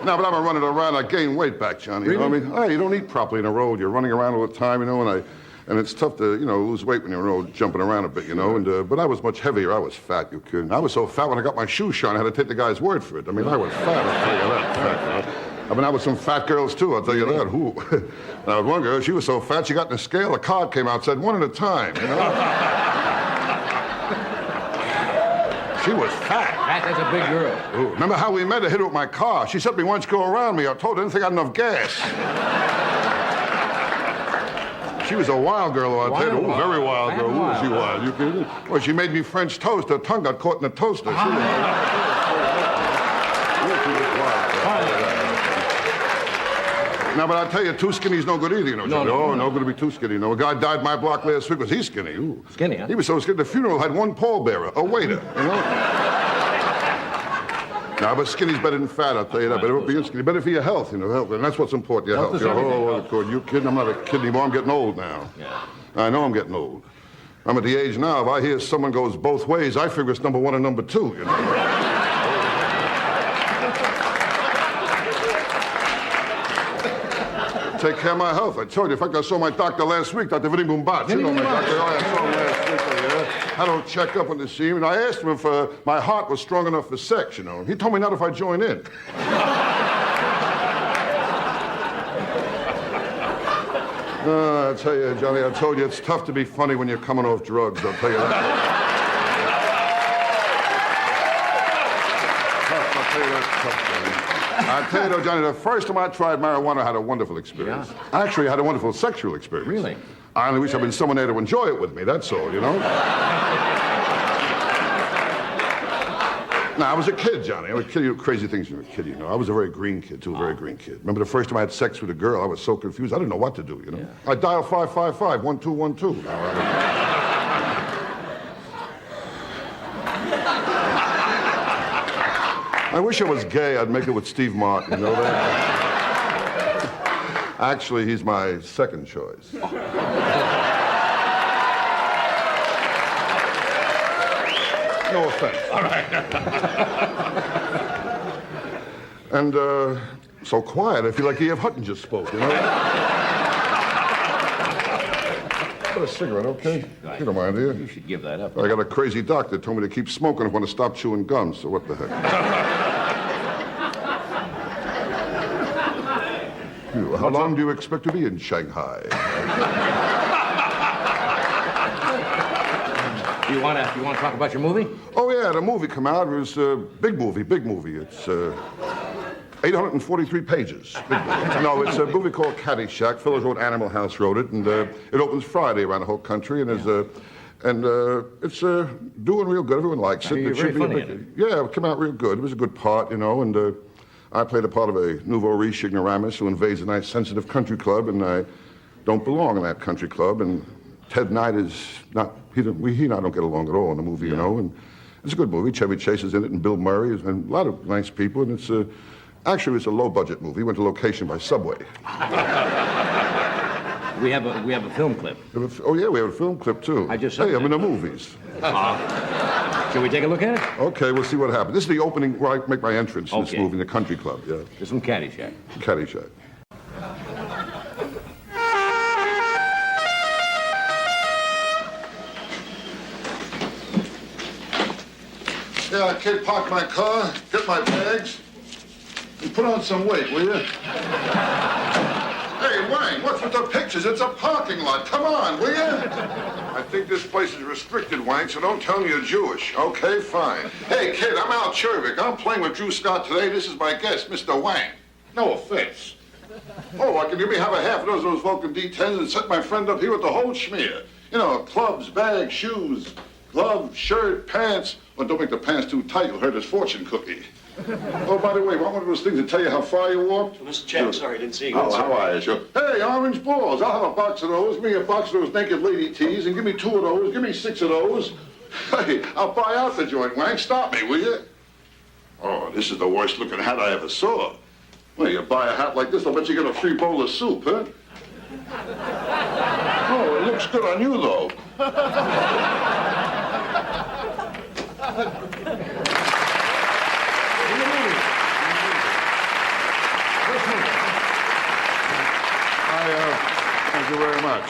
No, but I've been running around. I gained weight back, Johnny. You know what I mean? Hey, you don't eat properly in a road. You're running around all the time, you know, and it's tough to, lose weight when you're jumping around a bit, you know. And but I was much heavier. I was fat, you kidding. I was so fat when I got my shoes shone, I had to take the guy's word for it. I mean, I was fat, I'll tell you that. Fat, you know? I've been out with some fat girls, too, I'll tell you that. Who? Now, one girl, she was so fat, she got in the scale, a card came out, said one at a time, you know. She was fat. That's a big girl. Ooh, remember how we met? I hit her with my car. She said me once go around me. I told her I didn't think I had enough gas. She was a wild girl, I'll tell you. Ooh, very wild girl. Ooh, she wild. You kidding? Well, she made me French toast. Her tongue got caught in the toaster. She was Now, but I'll tell you, too skinny's no good either, you know. No good to be too skinny. You know, a guy died in my block last week. Was he skinny? Ooh. Skinny, huh? He was so skinny, the funeral had one pallbearer, a waiter, you know. Now, but skinny's better than fat, I'll tell you that. Better being skinny. Better for your health, you know, health. And that's what's important, your health. Of course. You kidding? I'm not a kid anymore. I'm getting old now. Yeah. I know I'm getting old. I'm at the age now, if I hear someone goes both ways, I figure it's number one and number two, you know. Take care of my health. I told you, in fact, I saw my doctor last week, Dr. Vinny Boombatz. You know my doctor. Oh, I saw him last week. I don't check up on the scene, and I asked him if my heart was strong enough for sex, you know. He told me not if I join in. I tell you, Johnny, I told you, it's tough to be funny when you're coming off drugs, I'll tell you that. I tell you though, Johnny, the first time I tried marijuana, I had a wonderful experience. Yeah. Actually, I had a wonderful sexual experience. Really? I only wish I'd been someone there to enjoy it with me, that's all, you know? Now, I was a kid, Johnny. I would kill you crazy things when you were a kid, you know. I was a very green kid, too, a very green kid. Remember the first time I had sex with a girl, I was so confused. I didn't know what to do, you know. Yeah. I dialed 555, 1212. I wish I was gay. I'd make it with Steve Martin, you know that? Actually, he's my second choice. No offense. All right. And, so quiet, I feel like E.F. Hutton just spoke, you know? Got a cigarette, okay? You don't mind, do you? You should give that up. I got a crazy doctor told me to keep smoking if I want to stop chewing gum, so what the heck? How long do you expect to be in Shanghai? You want to talk about your movie? Oh, yeah, the movie come out. It was a big movie. It's 843 pages. Big movie. No, it's a movie called Caddyshack. Fellows wrote Animal House wrote it, and it opens Friday around the whole country, and there's And it's doing real good. Everyone likes it. You're very funny in it. Yeah, it came out real good. It was a good part, you know, and I played a part of a nouveau riche ignoramus who invades a nice sensitive country club, and I don't belong in that country club. And Ted Knight is not, he and I don't get along at all in the movie, you know, and it's a good movie. Chevy Chase is in it, and Bill Murray, and a lot of nice people, and it's actually it's a low-budget movie. We went to location by subway. We have a film clip. Oh yeah, we have a film clip too. Hey, I'm in the movies. Shall we take a look at it? Okay, we'll see what happens. This is the opening where I make my entrance in this movie, in the country club. Yeah. This from Caddyshack. Caddyshack. Yeah, kid, park my car, get my bags, and put on some weight, will you? Hey, Wayne, what's with the pictures? It's a parking lot. Come on, will you? I think this place is restricted, Wayne, so don't tell me you're Jewish. Okay, fine. Hey, kid, I'm Al Chervik. I'm playing with Drew Scott today. This is my guest, Mr. Wang. No offense. Oh, I can give me have a half of those Vulcan D10s and set my friend up here with the whole schmear. You know, clubs, bags, shoes, gloves, shirt, pants. Well, don't make the pants too tight. You'll hurt his fortune cookie. Oh, by the way, want one of those things to tell you how far you walked? Mr. Chet, sorry, I didn't see you. Oh, how are you, sure. Hey, orange balls. I'll have a box of those. Give me a box of those naked lady tees, and give me 2 of those. Give me 6 of those. Hey, I'll buy out the joint, Wang. Stop me, will you? Oh, this is the worst looking hat I ever saw. Well, you buy a hat like this, I'll bet you get a free bowl of soup, huh? Oh, it looks good on you, though. Thank you very much.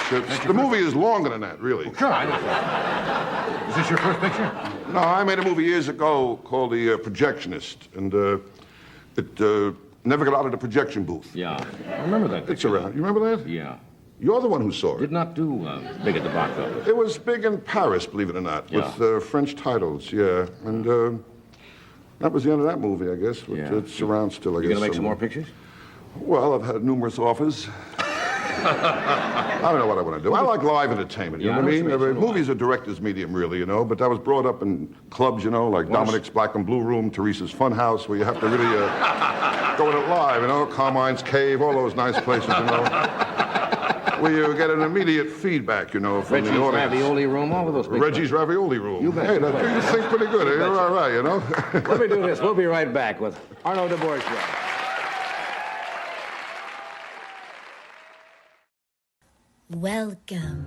The movie is longer than that, really. Sure, I know. Is this your first picture? No, I made a movie years ago called The Projectionist, and it never got out of the projection booth. Yeah, I remember that picture. It's around. You remember that? Yeah. You're the one who saw it. Did not do big at the box office. It was big in Paris, believe it or not, with French titles, yeah. And that was the end of that movie, I guess. But it's around still, I guess. You gonna make some more pictures? Well, I've had numerous offers. I don't know what I want to do. I like live entertainment, you know what I mean? Movies are director's medium, really, you know, but I was brought up in clubs, you know, like Dominic's Black and Blue Room, Teresa's Funhouse, where you have to really go in it live, you know, Carmine's Cave, all those nice places, you know, where you get an immediate feedback, you know, from the audience. Reggie's Ravioli Room, all of those big Reggie's Ravioli Room. You bet. Hey, you think pretty good. You're all right, you know? Let me do this. We'll be right back with Arno DeBourgeois. Welcome,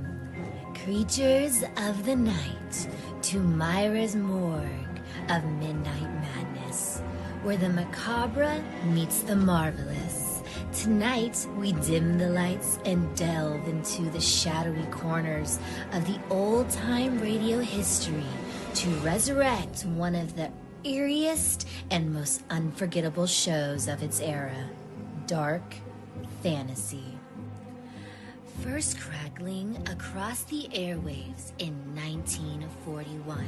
creatures of the night, to Myra's Morgue of Midnight Madness, where the macabre meets the marvelous. Tonight, we dim the lights and delve into the shadowy corners of the old-time radio history to resurrect one of the eeriest and most unforgettable shows of its era, Dark Fantasy. First crackling across the airwaves in 1941,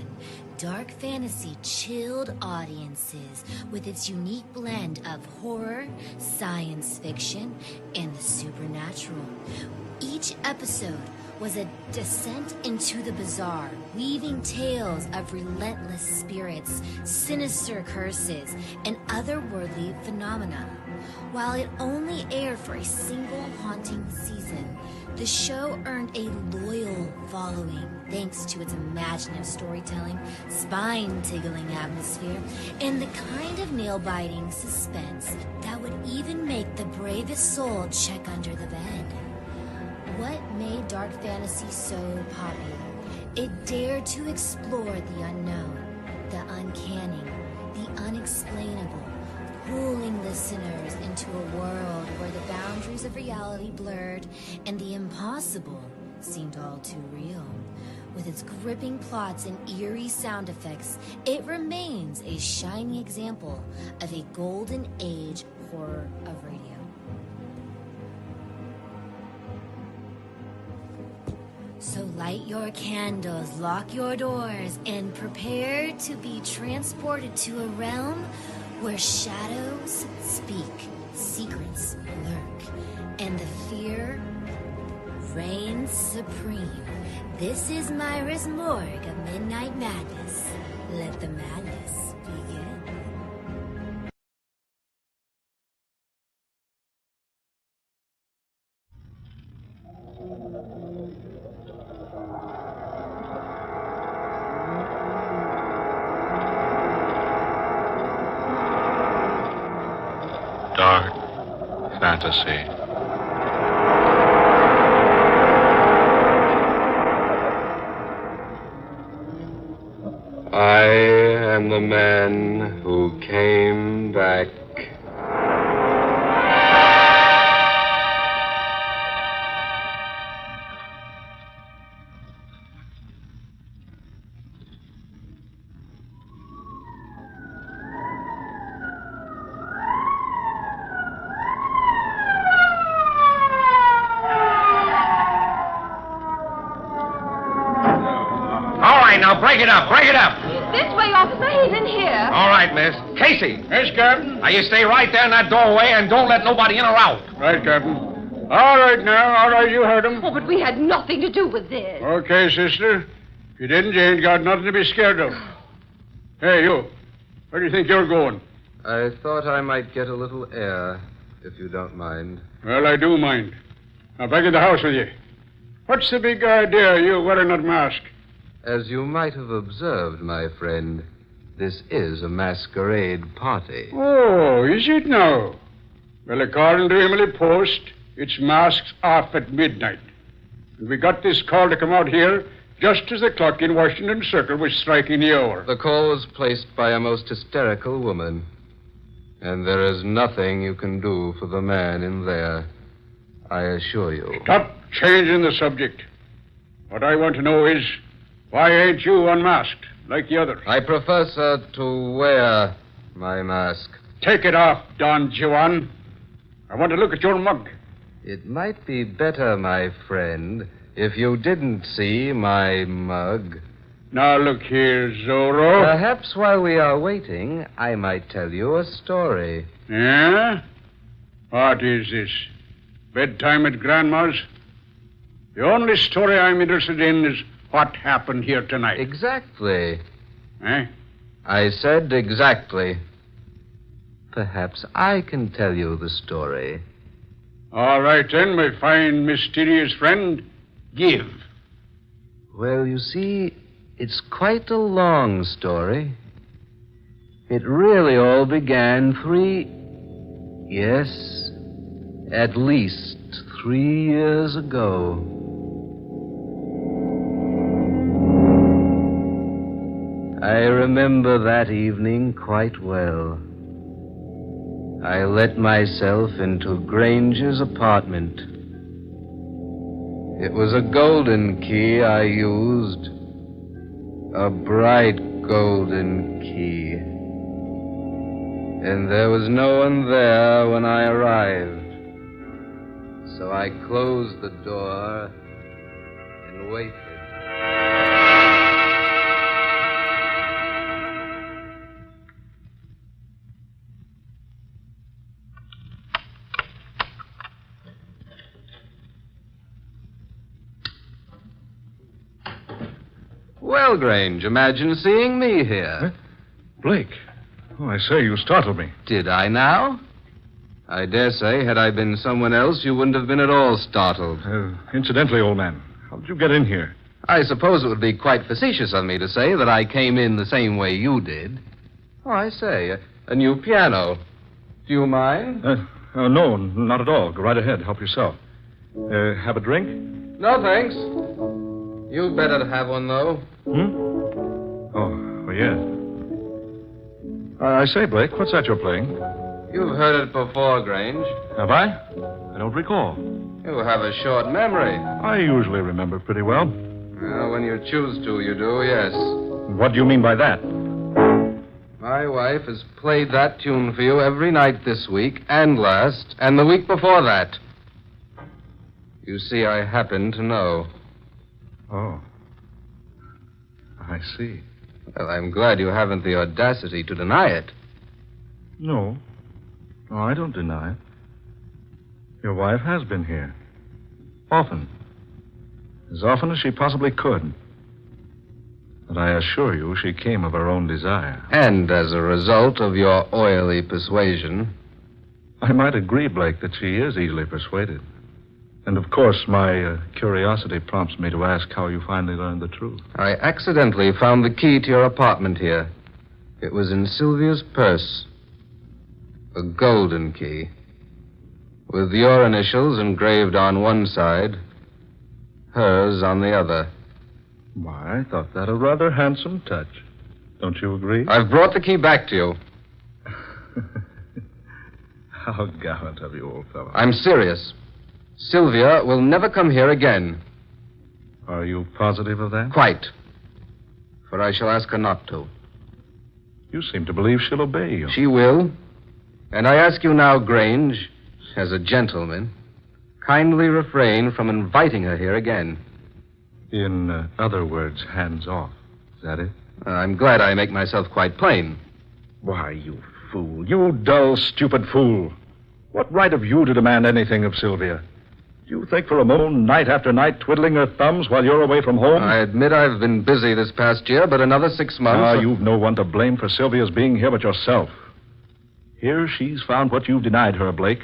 Dark Fantasy chilled audiences with its unique blend of horror, science fiction, and the supernatural. Each episode was a descent into the bizarre, weaving tales of relentless spirits, sinister curses, and otherworldly phenomena. While it only aired for a single haunting season, the show earned a loyal following thanks to its imaginative storytelling, spine-tickling atmosphere, and the kind of nail-biting suspense that would even make the bravest soul check under the bed. What made Dark Fantasy so popular? It dared to explore the unknown, the uncanny, the unexplainable, pulling listeners into a world where the boundaries of reality blurred and the impossible seemed all too real. With its gripping plots and eerie sound effects, it remains a shining example of a golden age horror of radio. So light your candles, lock your doors, and prepare to be transported to a realm where shadows speak, secrets lurk, and the fear reigns supreme. This is Myra's Morgue of Midnight Madness. Let the madness begin. Dark fantasy. I am the man who came back. Now break it up, break it up. This way, officer, he's in here. All right, miss. Casey. Yes, Captain. Now, you stay right there in that doorway and don't let nobody in or out. Right, Captain. All right now, all right, you heard him. Oh, but we had nothing to do with this. Okay, sister. If you didn't, you ain't got nothing to be scared of. Hey, you. Where do you think you're going? I thought I might get a little air, if you don't mind. Well, I do mind. Now, back in the house with you. What's the big idea, you wearing that mask? As you might have observed, my friend, this is a masquerade party. Oh, is it now? Well, according to Emily Post, it's masks off at midnight. And we got this call to come out here just as the clock in Washington Circle was striking the hour. The call was placed by a most hysterical woman. And there is nothing you can do for the man in there, I assure you. Stop changing the subject. What I want to know is, why ain't you unmasked like the others? I prefer, sir, to wear my mask. Take it off, Don Juan. I want to look at your mug. It might be better, my friend, if you didn't see my mug. Now, look here, Zorro. Perhaps while we are waiting, I might tell you a story. Yeah? What is this? Bedtime at Grandma's? The only story I'm interested in is what happened here tonight. Exactly. Eh? I said exactly. Perhaps I can tell you the story. All right, then, my fine, mysterious friend. Give. Well, you see, it's quite a long story. It really all began at least 3 years ago. I remember that evening quite well. I let myself into Granger's apartment. It was a golden key I used. A bright golden key. And there was no one there when I arrived. So I closed the door and waited. Well, Grange, imagine seeing me here. Blake. Oh, I say, you startled me. Did I now? I dare say, had I been someone else, you wouldn't have been at all startled. Incidentally, old man, how did you get in here? I suppose it would be quite facetious of me to say that I came in the same way you did. Oh, I say, a new piano. Do you mind? No, not at all. Go right ahead. Help yourself. Have a drink? No, thanks. You'd better have one, though. Oh, yeah. I say, Blake, what's that you're playing? You've heard it before, Grange. Have I? I don't recall. You have a short memory. I usually remember pretty well. Well, when you choose to, you do, yes. What do you mean by that? My wife has played that tune for you every night this week, and last, and the week before that. You see, I happen to know. Oh. I see. Well, I'm glad you haven't the audacity to deny it. No. No, I don't deny it. Your wife has been here. Often. As often as she possibly could. But I assure you, she came of her own desire. And as a result of your oily persuasion. I might agree, Blake, that she is easily persuaded. And of course, my curiosity prompts me to ask how you finally learned the truth. I accidentally found the key to your apartment here. It was in Sylvia's purse. A golden key. With your initials engraved on one side, hers on the other. Why, I thought that a rather handsome touch. Don't you agree? I've brought the key back to you. How gallant of you, old fellow. I'm serious. Sylvia will never come here again. Are you positive of that? Quite. For I shall ask her not to. You seem to believe she'll obey you. She will. And I ask you now, Grange, as a gentleman, kindly refrain from inviting her here again. In other words, hands off. Is that it? I'm glad I make myself quite plain. Why, you fool. You dull, stupid fool. What right have you to demand anything of Sylvia? Do you think for a moment, night after night, twiddling her thumbs while you're away from home? I admit I've been busy this past year, but another 6 months... You've no one to blame for Sylvia's being here but yourself. Here she's found what you've denied her, Blake.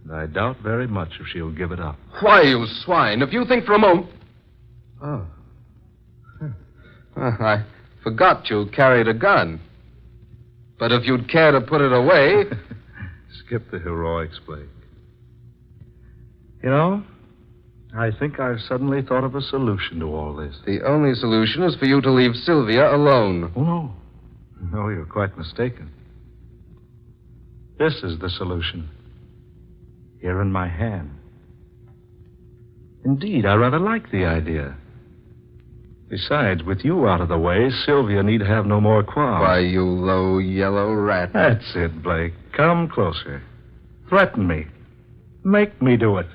And I doubt very much if she'll give it up. Why, you swine, if you think for a moment... Oh. I forgot you carried a gun. But if you'd care to put it away... Skip the heroics, Blake. You know, I think I've suddenly thought of a solution to all this. The only solution is for you to leave Sylvia alone. Oh, no. No, you're quite mistaken. This is the solution. Here in my hand. Indeed, I rather like the idea. Besides, with you out of the way, Sylvia need have no more qualms. Why, you low yellow rat. That's it, Blake. Come closer. Threaten me. Make me do it.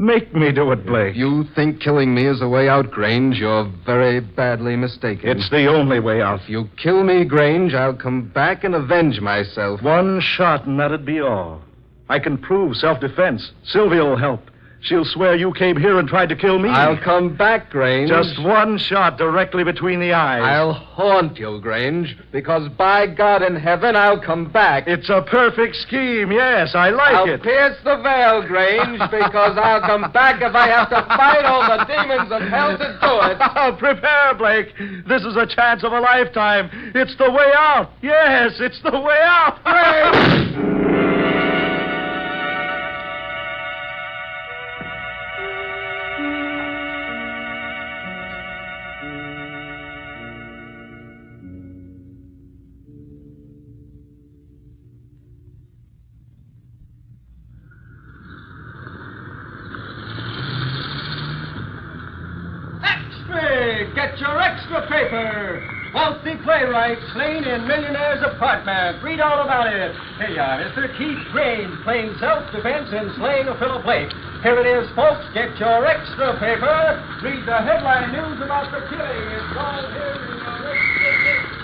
Make me do it, Blake. If you think killing me is a way out, Grange, you're very badly mistaken. It's the only way out. If you kill me, Grange, I'll come back and avenge myself. One shot and that'd be all. I can prove self-defense. Sylvia will help. She'll swear you came here and tried to kill me. I'll come back, Grange. Just one shot directly between the eyes. I'll haunt you, Grange, because by God in heaven, I'll come back. It's a perfect scheme, yes, I like it. I'll pierce the veil, Grange, because I'll come back if I have to fight all the demons of hell to do it. Oh, prepare, Blake. This is a chance of a lifetime. It's the way out. Yes, it's the way out. Grange! Get your extra paper. Wealthy playwright slain in millionaire's apartment. Read all about it. Here you are, Mr. Keith Grange playing self-defense and slaying a fellow Blake. Here it is, folks. Get your extra paper. Read the headline news about the killing. It's all here in your extra paper.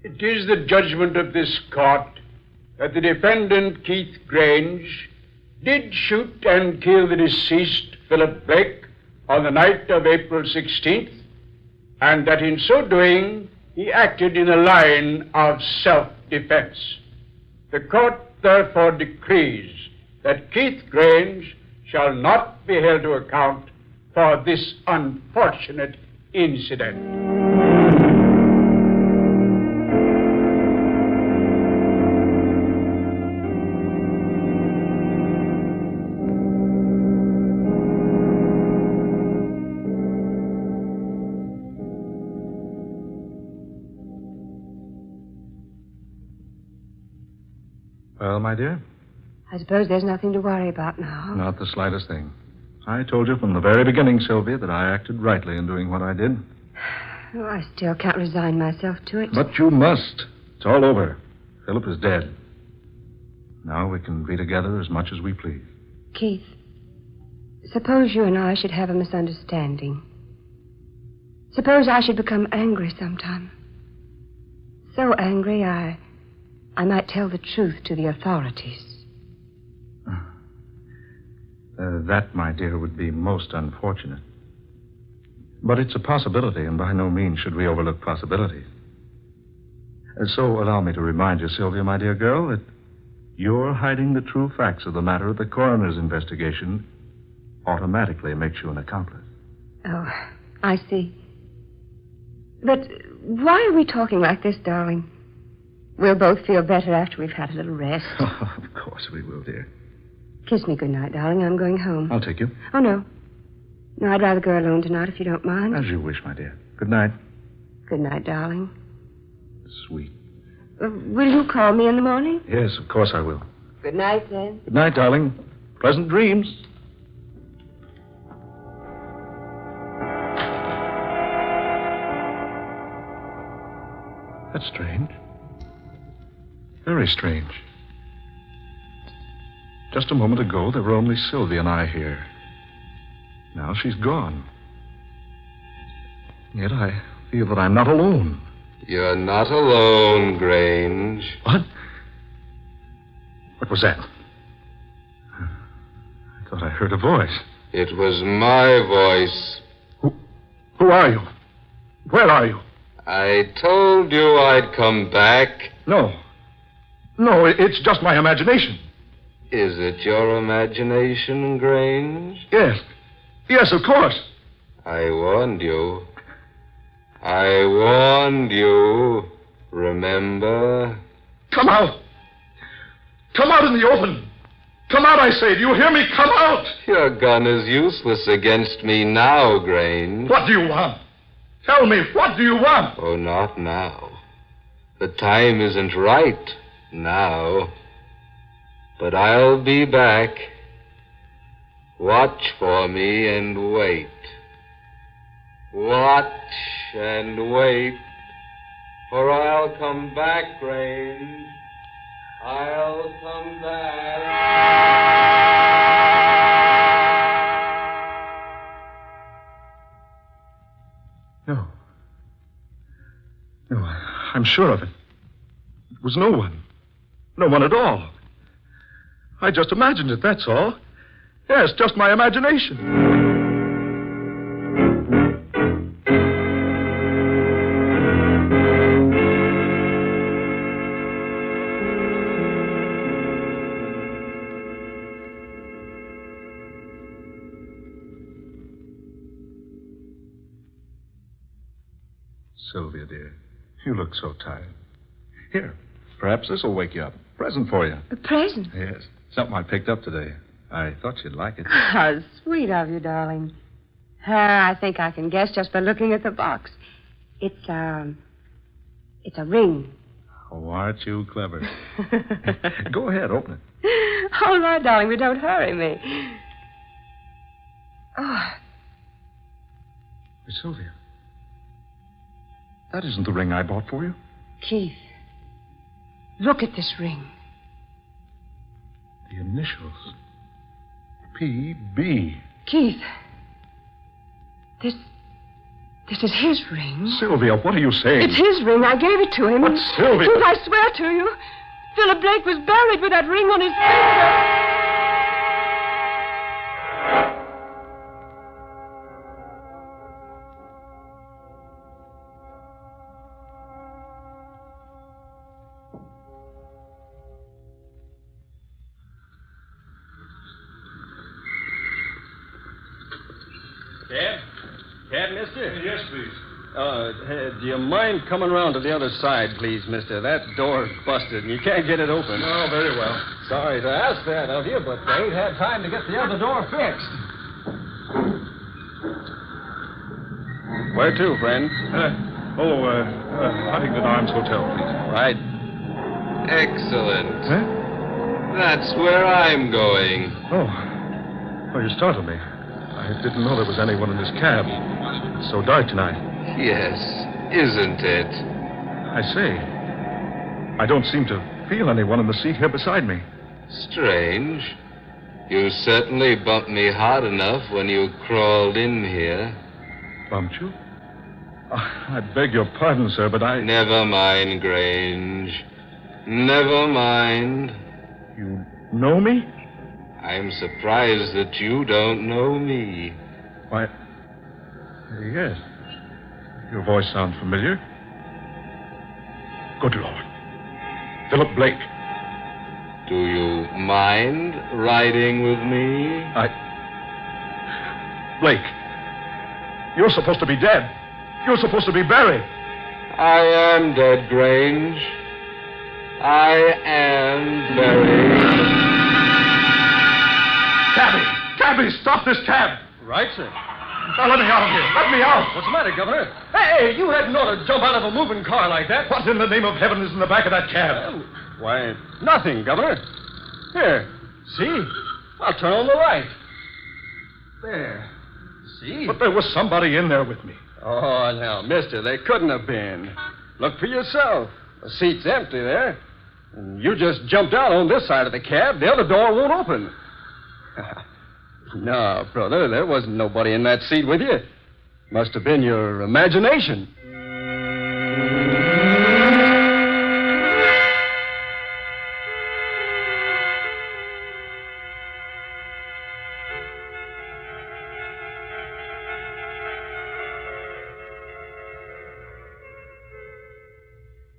It is the judgment of this court that the defendant, Keith Grange, did shoot and kill the deceased, Philip Blake, on the night of April 16th, and that in so doing, he acted in a line of self-defense. The court therefore decrees that Keith Grange shall not be held to account for this unfortunate incident. Well, my dear? I suppose there's nothing to worry about now. Not the slightest thing. I told you from the very beginning, Sylvia, that I acted rightly in doing what I did. Oh, I still can't resign myself to it. But you must. It's all over. Philip is dead. Now we can be together as much as we please. Keith, Suppose you and I should have a misunderstanding. Suppose I should become angry sometime. So angry I might tell the truth to the authorities. That, my dear, would be most unfortunate. But it's a possibility, and by no means should we overlook possibilities. So allow me to remind you, Sylvia, my dear girl, that your hiding the true facts of the matter of the coroner's investigation automatically makes you an accomplice. Oh, I see. But why are we talking like this, darling? We'll both feel better after we've had a little rest. Oh, of course we will, dear. Kiss me goodnight, darling. I'm going home. I'll take you. Oh, no. No, I'd rather go alone tonight if you don't mind. As you wish, my dear. Good night. Good night, darling. Sweet. Will you call me in the morning? Yes, of course I will. Good night, then. Good night, darling. Pleasant dreams. That's strange. Very strange. Just a moment ago, there were only Sylvia and I here. Now she's gone. Yet I feel that I'm not alone. You're not alone, Grange. What? What was that? I thought I heard a voice. It was my voice. Who are you? Where are you? I told you I'd come back. No. No, it's just my imagination. Is it your imagination, Grange? Yes. Yes, of course. I warned you. I warned you. Remember? Come out. Come out in the open. Come out, I say. Do you hear me? Come out. Your gun is useless against me now, Grange. What do you want? Tell me, what do you want? Oh, not now. The time isn't right now. But I'll be back. Watch for me and wait. Watch and wait. For I'll come back, Grange. I'll come back. No. No, I'm sure of it. It was no one. No one at all. I just imagined it, that's all. Yes, just my imagination. Sylvia, dear, you look so tired. Here, perhaps this will wake you up. Present for you. A present? Yes. Something I picked up today. I thought you'd like it. How sweet of you, darling. I think I can guess just by looking at the box. It's a ring. Oh, aren't you clever? Go ahead, open it. All right, darling, but don't hurry me. Oh. Sylvia, that isn't the ring I bought for you. Keith, look at this ring. The initials. P.B. Keith, this is his ring. Sylvia, what are you saying? It's his ring. I gave it to him. But, Sylvia... Keith, I swear to you, Philip Blake was buried with that ring on his finger. Cab, mister? Yes, please. Do you mind coming around to the other side, please, mister? That door's busted, and you can't get it open. Oh, very well. Sorry to ask that of you, but I ain't had time to get the other door fixed. Where to, friend? Huntington Arms Hotel, please. Right. Excellent. Huh? That's where I'm going. Oh, you startled me. I didn't know there was anyone in this cab. It's so dark tonight. Yes, isn't it? I say, I don't seem to feel anyone in the seat here beside me. Strange. You certainly bumped me hard enough when you crawled in here. Bumped you? I beg your pardon, sir, but I... Never mind, Grange. Never mind. You know me? I'm surprised that you don't know me. Why, yes. Your voice sounds familiar. Good Lord. Philip Blake. Do you mind riding with me? Blake, you're supposed to be dead. You're supposed to be buried. I am dead, Grange. I am buried. Cabby, stop this cab. Right, sir. Now, let me out of here. Let me out. What's the matter, Governor? Hey, you hadn't ought to jump out of a moving car like that. What in the name of heaven is in the back of that cab? Why, nothing, Governor. Here, see? I'll turn on the light. There. See? But there was somebody in there with me. Oh, now, mister, they couldn't have been. Look for yourself. The seat's empty there. And you just jumped out on this side of the cab. The other door won't open. No, brother, there wasn't nobody in that seat with you. Must have been your imagination.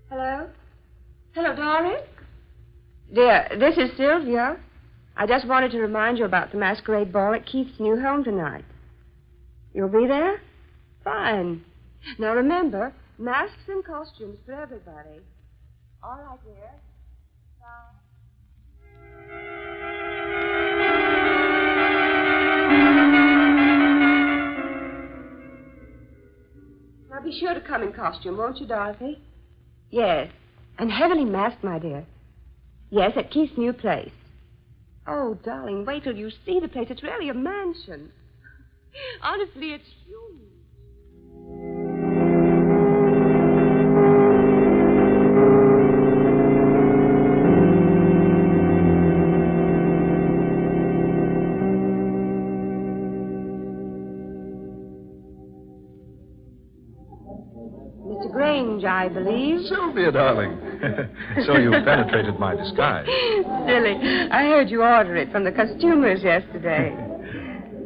Hello? Hello, Doris? Dear, this is Sylvia. I just wanted to remind you about the masquerade ball at Keith's new home tonight. You'll be there? Fine. Now remember, masks and costumes for everybody. All right, dear. Bye. Now be sure to come in costume, won't you, Dorothy? Yes. And heavily masked, my dear. Yes, at Keith's new place. Oh, darling, wait till you see the place. It's really a mansion. Honestly, it's huge. Mr. Grange, I believe. Sylvia, darling. So you penetrated my disguise. Silly. I heard you order it from the costumers yesterday.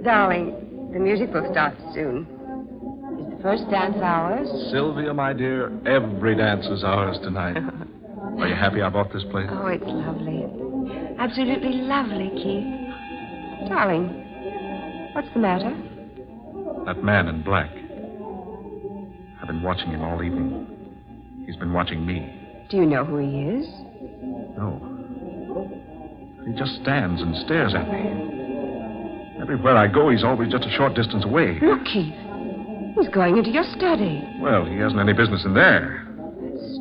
Darling, the music will start soon. Is the first dance ours? Sylvia, my dear, every dance is ours tonight. Are you happy I bought this place? Oh, it's lovely. Absolutely lovely, Keith. Darling, what's the matter? That man in black. I've been watching him all evening. He's been watching me. Do you know who he is? No. He just stands and stares at me. Everywhere I go, he's always just a short distance away. Look, Keith. He's going into your study. Well, he hasn't any business in there.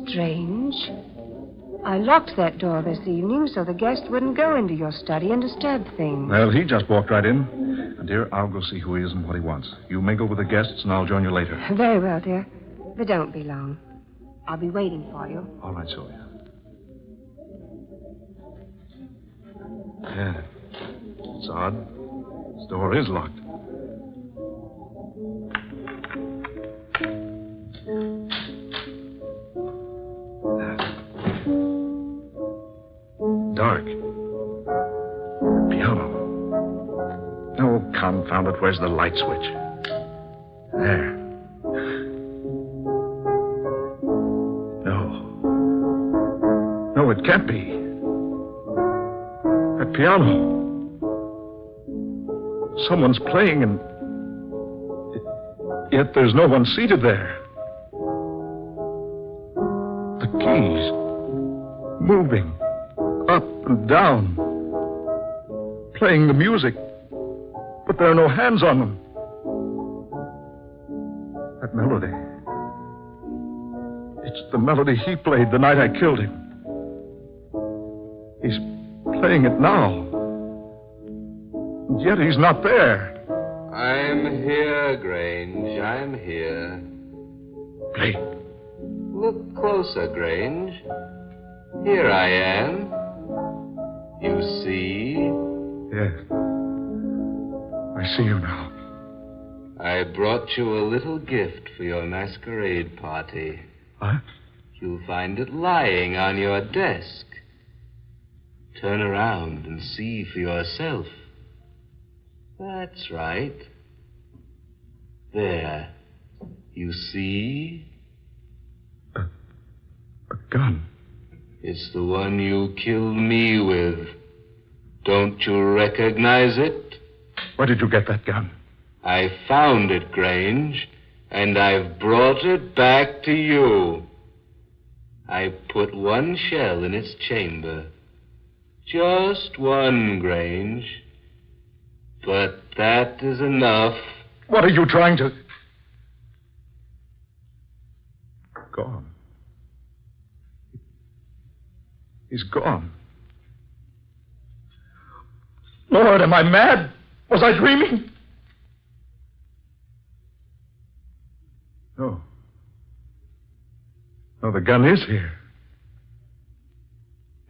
Strange. I locked that door this evening so the guest wouldn't go into your study and disturb things. Well, he just walked right in. And, dear, I'll go see who he is and what he wants. You mingle with the guests, and I'll join you later. Very well, dear. But don't be long. I'll be waiting for you. All right, Sylvia. Yeah. It's odd. This door is locked. Dark. Piano. Oh, confound it. Where's the light switch? There. No, it can't be. That piano. Someone's playing and... Yet there's no one seated there. The keys. Moving. Up and down. Playing the music. But there are no hands on them. That melody. It's the melody he played the night I killed him. He's playing it now. And yet he's not there. I'm here, Grange. I'm here. Blake. Look closer, Grange. Here I am. You see? Yes. Yes. I see you now. I brought you a little gift for your masquerade party. What? You'll find it lying on your desk. Turn around and see for yourself. That's right. There. You see? A gun. It's the one you killed me with. Don't you recognize it? Where did you get that gun? I found it, Grange, and I've brought it back to you. I put one shell in its chamber. Just one, Grange. But that is enough. What are you trying to... Gone. He's gone. Lord, am I mad? Was I dreaming? No. No, the gun is here.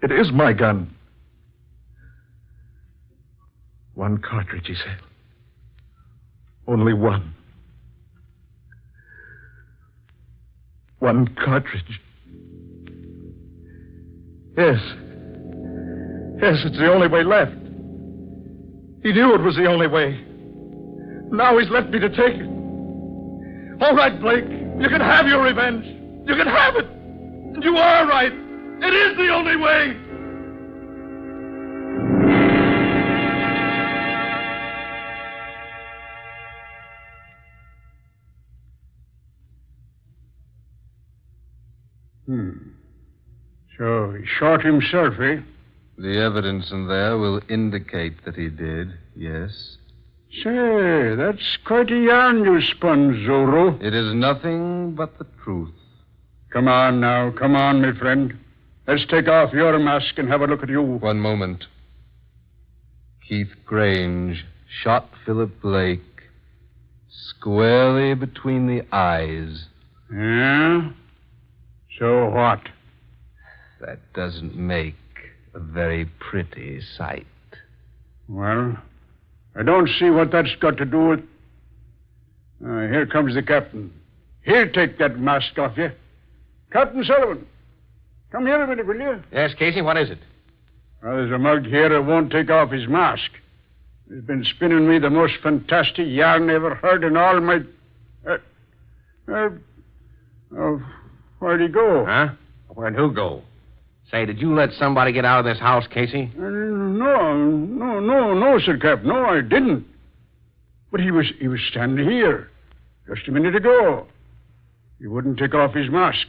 It is my gun. One cartridge, he said. Only one. One cartridge. Yes. Yes, it's the only way left. He knew it was the only way. Now he's left me to take it. All right, Blake. You can have your revenge. You can have it. And you are right. It is the only way. So he shot himself, eh? The evidence in there will indicate that he did, yes. Say, that's quite a yarn you spun, Zorro. It is nothing but the truth. Come on now. Come on, my friend. Let's take off your mask and have a look at you. One moment. Keith Grange shot Philip Blake squarely between the eyes. Yeah? So what? That doesn't make a very pretty sight. Well, I don't see what that's got to do with... here comes the captain. He'll take that mask off you. Captain Sullivan, come here a minute, will you? Yes, Casey, what is it? Well, there's a mug here that won't take off his mask. He's been spinning me the most fantastic yarn I ever heard in all my... where'd he go? Huh? Where'd who go? Say, did you let somebody get out of this house, Casey? No, Sir Cap. No, I didn't. But he was standing here just a minute ago. He wouldn't take off his mask.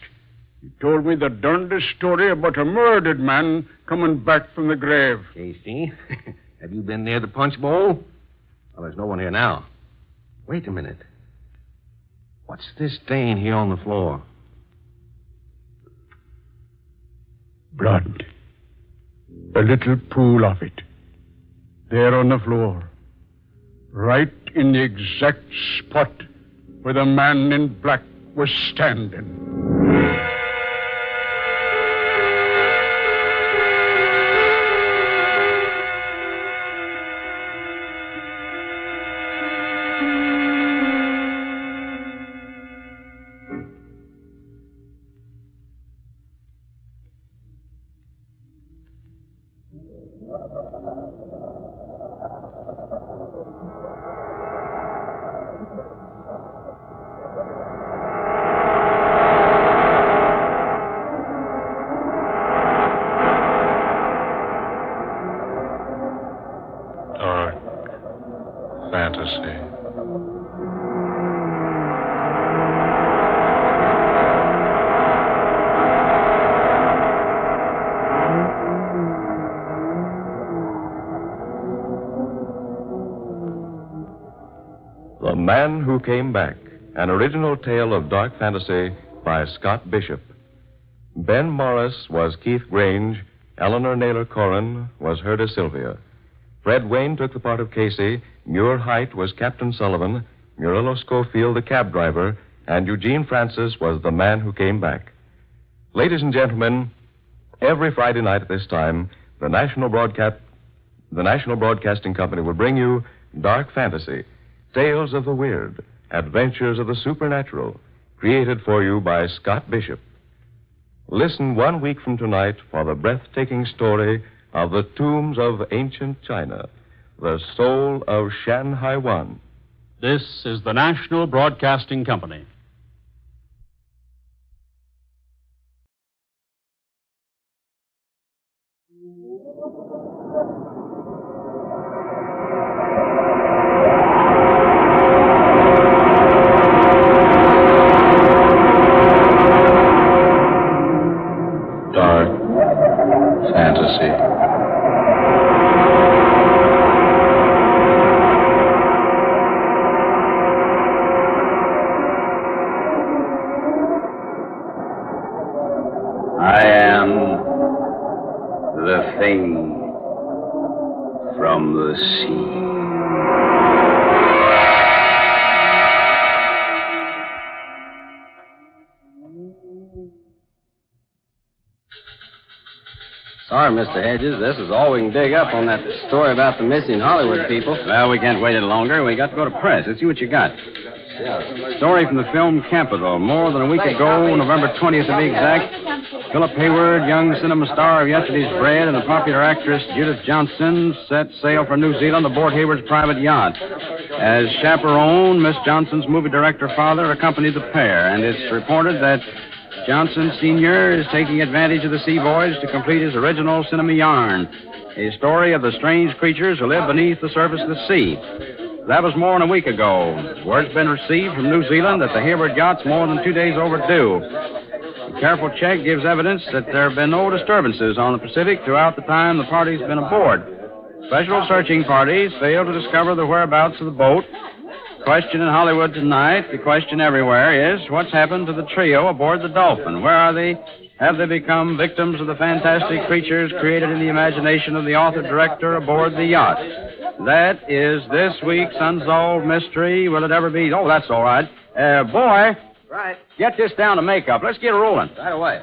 He told me the darndest story about a murdered man coming back from the grave. Casey, have you been near the punch bowl? Well, there's no one here now. Wait a minute. What's this stain here on the floor? Blood. A little pool of it. There on the floor. Right in the exact spot where the man in black was standing. The Man Who Came Back, an original tale of dark fantasy by Scott Bishop. Ben Morris was Keith Grange. Eleanor Naylor Corrin was Herda Sylvia. Fred Wayne took the part of Casey. Muir Height was Captain Sullivan. Murillo Schofield, the cab driver. And Eugene Francis was the Man Who Came Back. Ladies and gentlemen, every Friday night at this time, the national broadcast... the National Broadcasting Company will bring you Dark Fantasy, Tales of the Weird, Adventures of the Supernatural, created for you by Scott Bishop. Listen 1 week from tonight for the breathtaking story of the tombs of ancient China, the soul of Shan Haiwan. This is the National Broadcasting Company. Dark fantasy. I am the thing from the sea. Sorry, Mr. Hedges. This is all we can dig up on that story about the missing Hollywood people. Well, we can't wait any longer. We got to go to press. Let's see what you got. Story from the film Capital. More than a week ago, November 20th to be exact, Philip Hayward, young cinema star of Yesterday's Bread, and the popular actress Judith Johnson set sail for New Zealand aboard Hayward's private yacht. As chaperone, Miss Johnson's movie director father accompanied the pair, and it's reported that Johnson Sr. is taking advantage of the sea voyage to complete his original cinema yarn, a story of the strange creatures who live beneath the surface of the sea. That was more than a week ago. Word's been received from New Zealand that the Hayward yacht's more than 2 days overdue. A careful check gives evidence that there have been no disturbances on the Pacific throughout the time the party's been aboard. Special searching parties failed to discover the whereabouts of the boat. The question in Hollywood tonight, the question everywhere, is what's happened to the trio aboard the Dolphin? Where are they? Have they become victims of the fantastic creatures created in the imagination of the author-director aboard the yacht? That is this week's Unsolved Mystery. Will it ever be? Oh, that's all right. Boy. Right. Get this down to makeup. Let's get rolling. Right away.